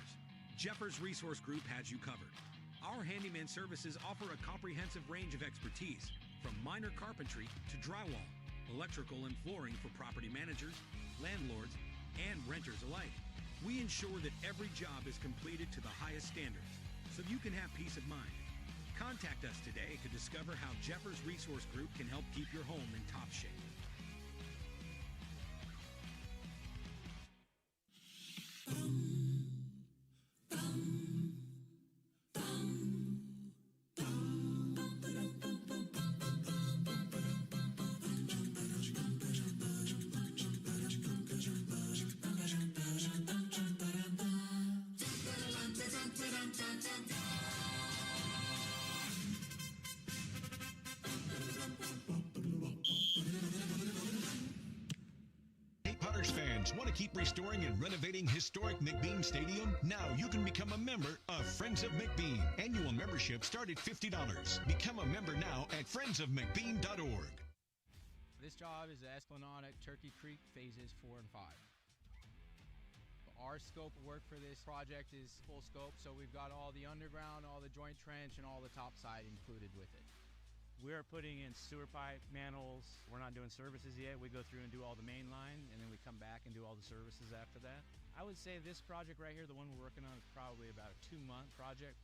Jeffers Resource Group has you covered. Our handyman services offer a comprehensive range of expertise, from minor carpentry to drywall, electrical and flooring for property managers, landlords, and renters alike. We ensure that every job is completed to the highest standards, so you can have peace of mind. Contact us today to discover how Jeffers Resource Group can help keep your home in top shape. Want to keep restoring and renovating historic McBean Stadium? Now you can become a member of Friends of McBean. Annual membership start at $50. Become a member now at friendsofmcbean.org. This job is the Esplanade at Turkey Creek phases 4 and 5. Our scope of work for this project is full scope, so we've got all the underground, all the joint trench, and all the top side included with it. We're putting in sewer pipe, manholes. We're not doing services yet. We go through and do all the main line, and then we come back and do all the services after that. I would say this project right here, the one we're working on, is probably about a 2-month project.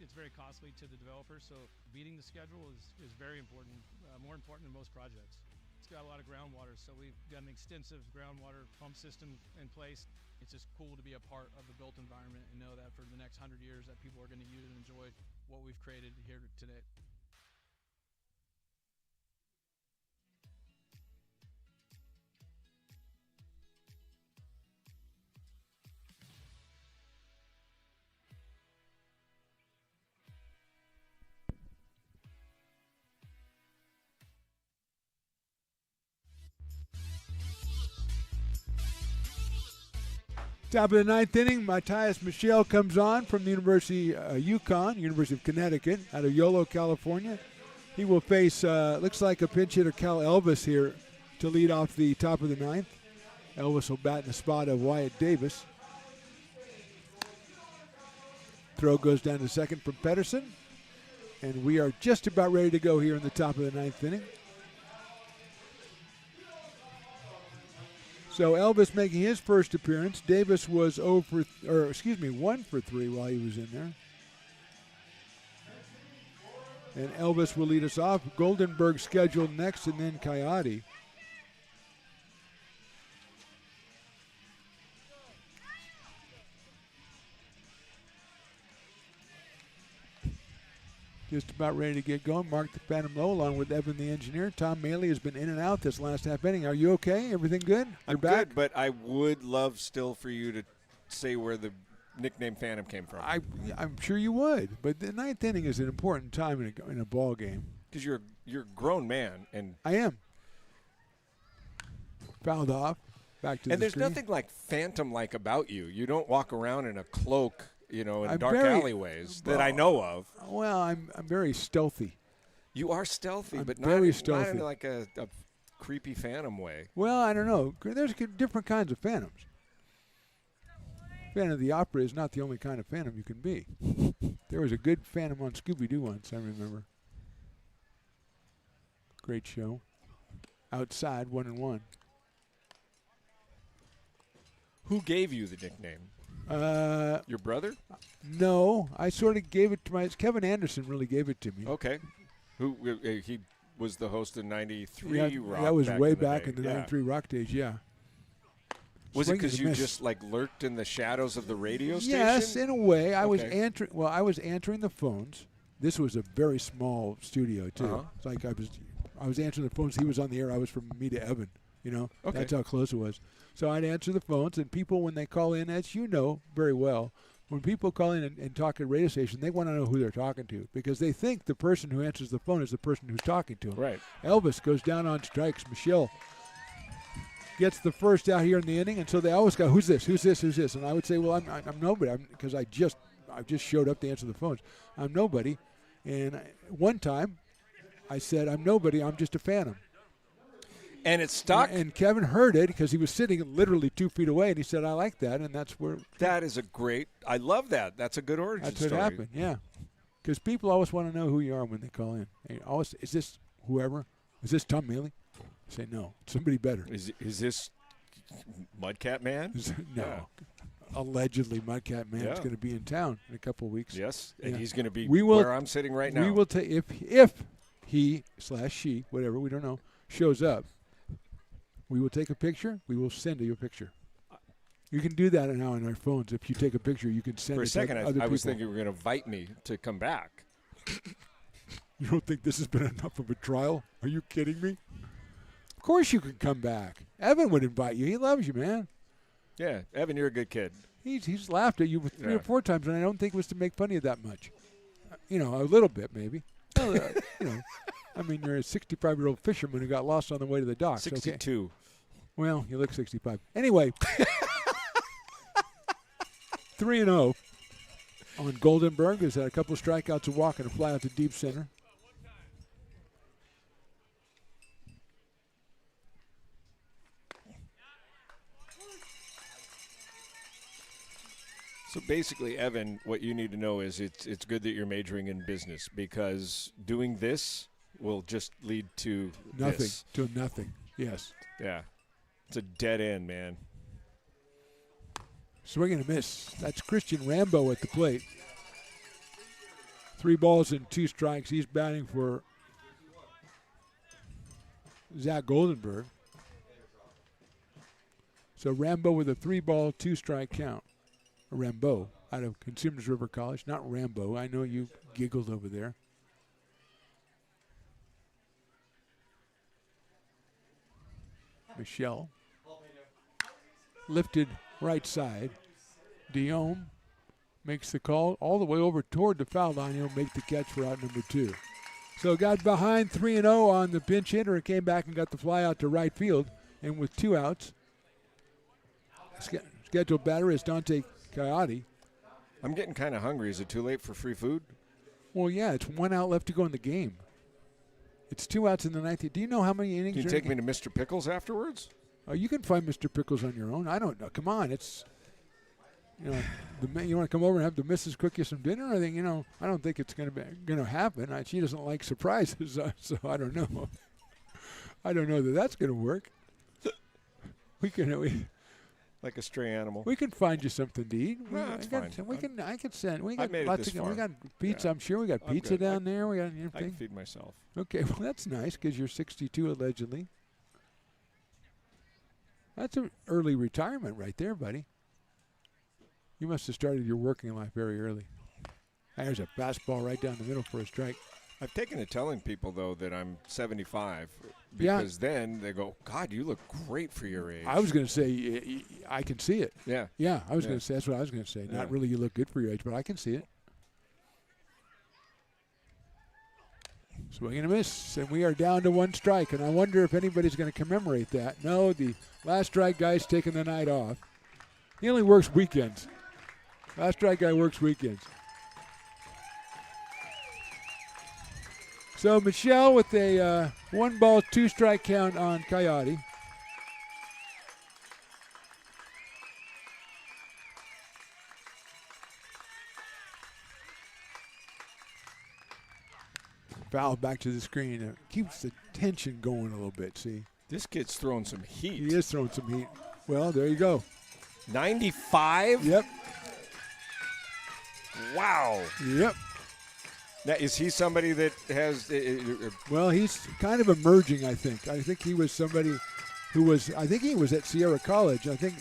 It's very costly to the developer, so beating the schedule is very important, more important than most projects. It's got a lot of groundwater, so we've got an extensive groundwater pump system in place. It's just cool to be a part of the built environment and know that for the next 100 years that people are going to use and enjoy what we've created here today. Top of the 9th inning, Matthias Michel comes on from the University University of Connecticut, out of Yolo, California. He will face, looks like a pinch hitter, Cal Elvis here to lead off the top of the 9th. Elvis will bat in the spot of Wyatt Davis. Throw goes down to second from Pedersen. And we are just about ready to go here in the top of the 9th inning. So Elvis making his first appearance. Davis was 1 for 3 while he was in there. And Elvis will lead us off. Goldenberg scheduled next, and then Coyote. Just about ready to get going. Mark the Phantom Low along with Evan the engineer. Tom Maley has been in and out this last half inning. Are you okay? Everything good? I'm back? Good, but I would love still for you to say where the nickname Phantom came from. I'm sure you would, but the 9th inning is an important time in a ball game. Because you're a grown man, and I am. Fouled off. Back to and the there's screen. nothing like Phantom-like about you. You don't walk around in a cloak, in dark alleyways that I know of. Well, I'm very stealthy. You are stealthy, I'm but very not stealthy. in like a creepy Phantom way. Well, I don't know. There's different kinds of phantoms. Phantom of the Opera is not the only kind of phantom you can be. There was a good Phantom on Scooby-Doo once, I remember. Great show. Outside, 1-1. Who gave you the nickname? Your brother? No, I sort of gave it to Kevin Anderson really gave it to me. Okay. He was the host of 93 Rock. That was way back in in the 93 Rock days, yeah. Was it because you just lurked in the shadows of the radio station? Yes, in a way. I was Okay. answering the phones. This was a very small studio too. Uh-huh. It's like I was answering the phones. He was on the air. I was from me to Evan. Okay. That's how close it was. So I'd answer the phones, and people, when they call in, as you know very well, when people call in and talk at a radio station, they want to know who they're talking to because they think the person who answers the phone is the person who's talking to them. Right. Elvis goes down on strikes. Michelle gets the first out here in the inning, and so they always go, "Who's this? Who's this? Who's this?" And I would say, "Well, I'm nobody," because I just showed up to answer the phones. I'm nobody. And one time, I said, "I'm nobody. I'm just a phantom." And it stuck? And Kevin heard it because he was sitting literally 2 feet away, and he said, I like that, and that's where. That is I love that. That's a good origin that's story. That's what happened, yeah. Because people always want to know who you are when they call in. They always, is this whoever? Is this Tom Mealy? I say, no, somebody better. Is this Mudcat Man? No. Yeah. Allegedly, Mudcat Man's going to be in town in a couple of weeks. Yes, and he's going to be where where I'm sitting right now. We will take if he/she, whatever, we don't know, shows up. We will take a picture. We will send you a picture. You can do that now on our phones. If you take a picture, you can send it to other people. For a second, I was thinking you were going to invite me to come back. You don't think this has been enough of a trial? Are you kidding me? Of course you can come back. Evan would invite you. He loves you, man. Yeah, Evan, you're a good kid. He's laughed at you 3 or 4 times, and I don't think it was to make fun of you that much. A little bit maybe. Well, I mean, you're a 65-year-old fisherman who got lost on the way to the docks. 62. Okay? Well, you look 65. Anyway, 3-0 on Goldenberg. Has had a couple of strikeouts, a walk, and a fly out to deep center. So basically, Evan, what you need to know is it's good that you're majoring in business, because doing this will just lead to nothing. This. To nothing, yes. Yeah. It's a dead end, man. Swing and a miss. That's Christian Rambo at the plate. 3 balls and 2 strikes. He's batting for Zach Goldenberg. So Rambo with a 3-ball, 2-strike count. Rambo out of Consumers River College, not Rambo. I know you giggled over there. Michelle lifted right side. Diome makes the call all the way over toward the foul line. He'll make the catch for out number 2. So got behind 3-0 on the pinch hitter and came back and got the fly out to right field. And with 2 outs, scheduled batter is Dante Coyote. I'm getting kind of hungry. Is it too late for free food? Well, yeah, it's 1 out left to go in the game. It's 2 outs in the 9th. Do you know how many innings? Can you take me to Mr. Pickles afterwards? Oh, you can find Mr. Pickles on your own. I don't know. Come on, it's you want to come over and have the missus cook you some dinner? I think I don't think it's going to happen. She doesn't like surprises, so I don't know. I don't know that that's going to work. We like a stray animal. We can find you something to eat. No, that's fine. I can send. We got made lots it this of. far. We got pizza. Yeah. I'm sure we got pizza down there. We got anything. I can feed myself. Okay, well that's nice because you're 62 allegedly. That's an early retirement right there, buddy. You must have started your working life very early. There's a fastball right down the middle for a strike. I've taken to telling people, though, that I'm 75 because then they go, God, you look great for your age. I was going to say, I can see it. Yeah. Yeah, I was going to say, that's what I was going to say. Not really you look good for your age, but I can see it. Swing and a miss, and we are down to 1 strike, and I wonder if anybody's going to commemorate that. No, the last strike guy's taking the night off. He only works weekends. Last strike guy works weekends. So Michelle with a 1-ball, 2-strike count on Coyote. Foul back to the screen. It keeps the tension going a little bit, see? This kid's throwing some heat. He is throwing some heat. Well, there you go. 95? Yep. Wow. Yep. Now, is he somebody that has... well, he's kind of emerging, I think. I think he was somebody who was... I think he was at Sierra College. I think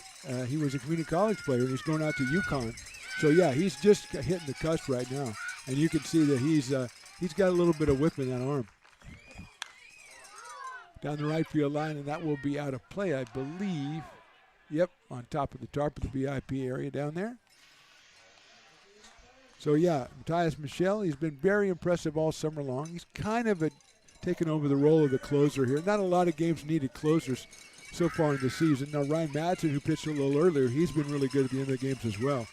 he was a community college player, and he's going out to UConn. So, yeah, he's just hitting the cusp right now. And you can see that he's got a little bit of whip in that arm. Down the right field line, and that will be out of play, I believe. Yep, on top of the tarp of the VIP area down there. So, yeah, Matthias Michel, he's been very impressive all summer long. He's kind of taken over the role of the closer here. Not a lot of games needed closers so far in the season. Now, Ryan Madsen, who pitched a little earlier, he's been really good at the end of the games as well.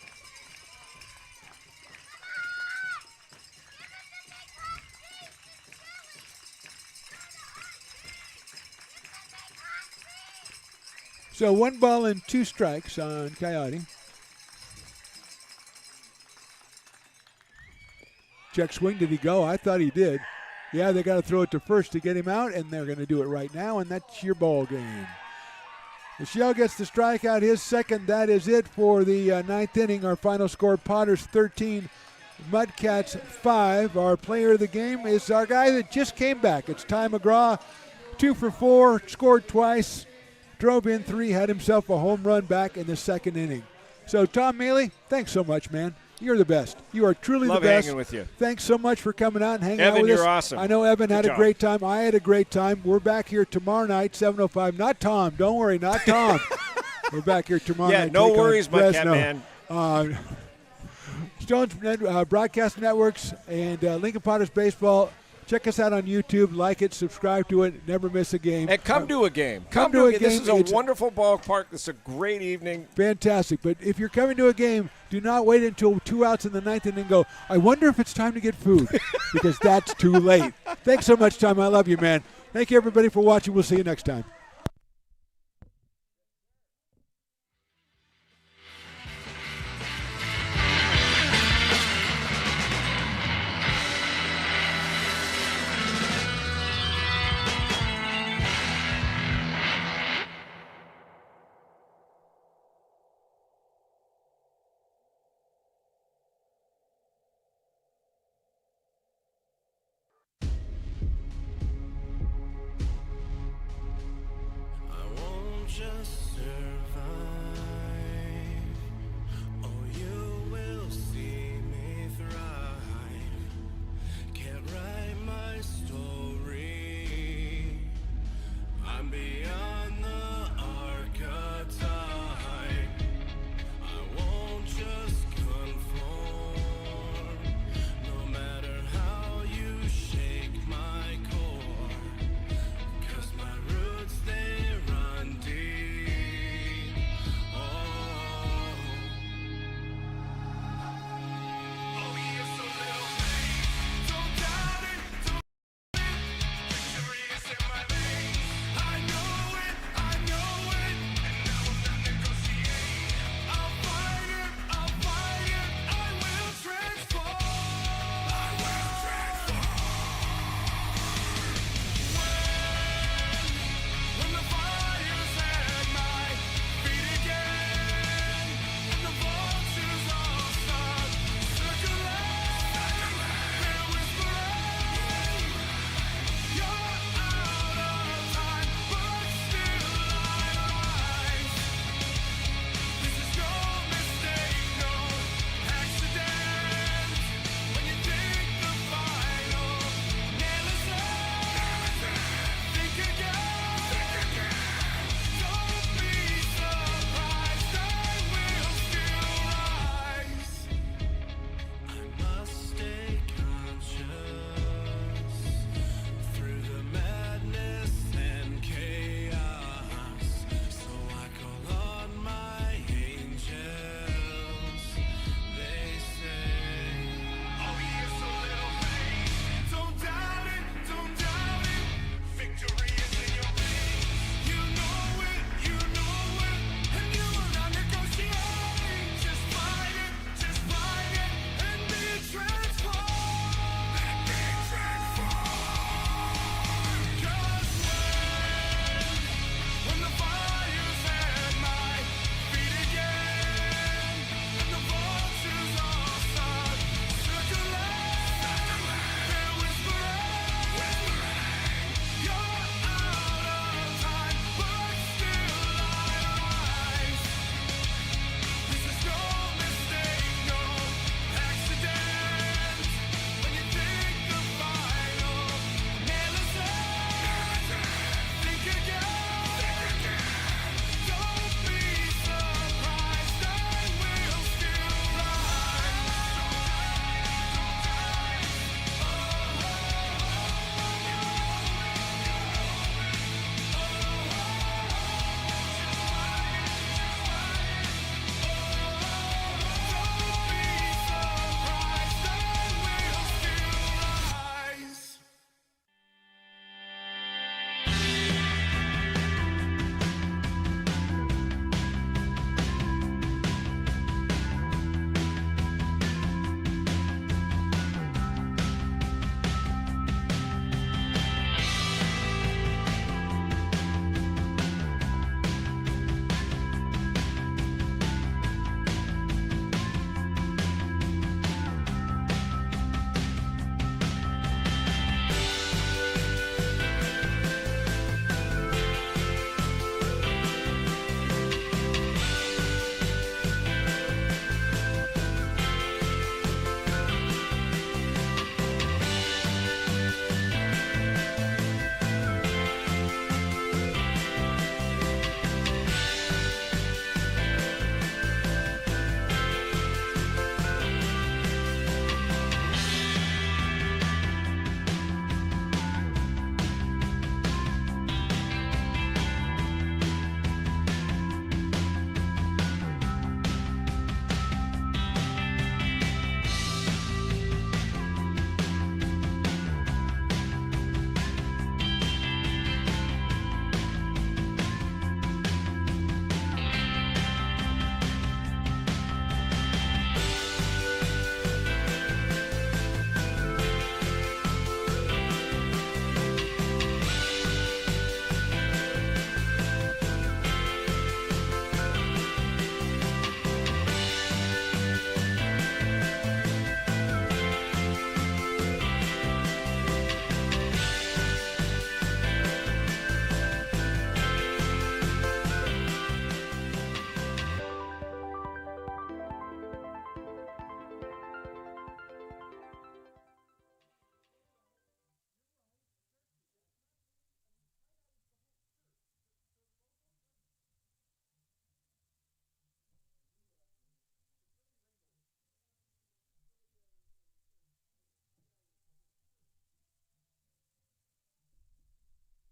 So 1 ball and 2 strikes on Coyote. Check swing, did he go? I thought he did. Yeah, they got to throw it to first to get him out, and they're going to do it right now, and that's your ball game. Michelle gets the strikeout, his second. That is it for the ninth inning. Our final score, Potters 13, Mudcats 5. Our player of the game is our guy that just came back. It's Ty McGraw, 2 for 4, scored twice, drove in 3, had himself a home run back in the second inning. So, Tom Mealy, thanks so much, man. You're the best. You are truly Love the best. hanging with you. Thanks so much for coming out and hanging Evan, out with us. you're awesome. I know Evan had Good a job. great time. I had a great time. We're back here tomorrow night, 7:05. Not Tom. Don't worry, not Tom. We're back here tomorrow night. No take on worries, Mudcat Fresno. man. Stones Broadcast Networks and Lincoln Potters Baseball. Check us out on YouTube. Like it, subscribe to it. Never miss a game. And come to a game. Come to a game. This is a It's wonderful ballpark. This is a great evening. Fantastic. But if you're coming to a game, do not wait until 2 outs in the ninth and then go, I wonder if it's time to get food, because that's too late. Thanks so much, Tom. I love you, man. Thank you, everybody, for watching. We'll see you next time.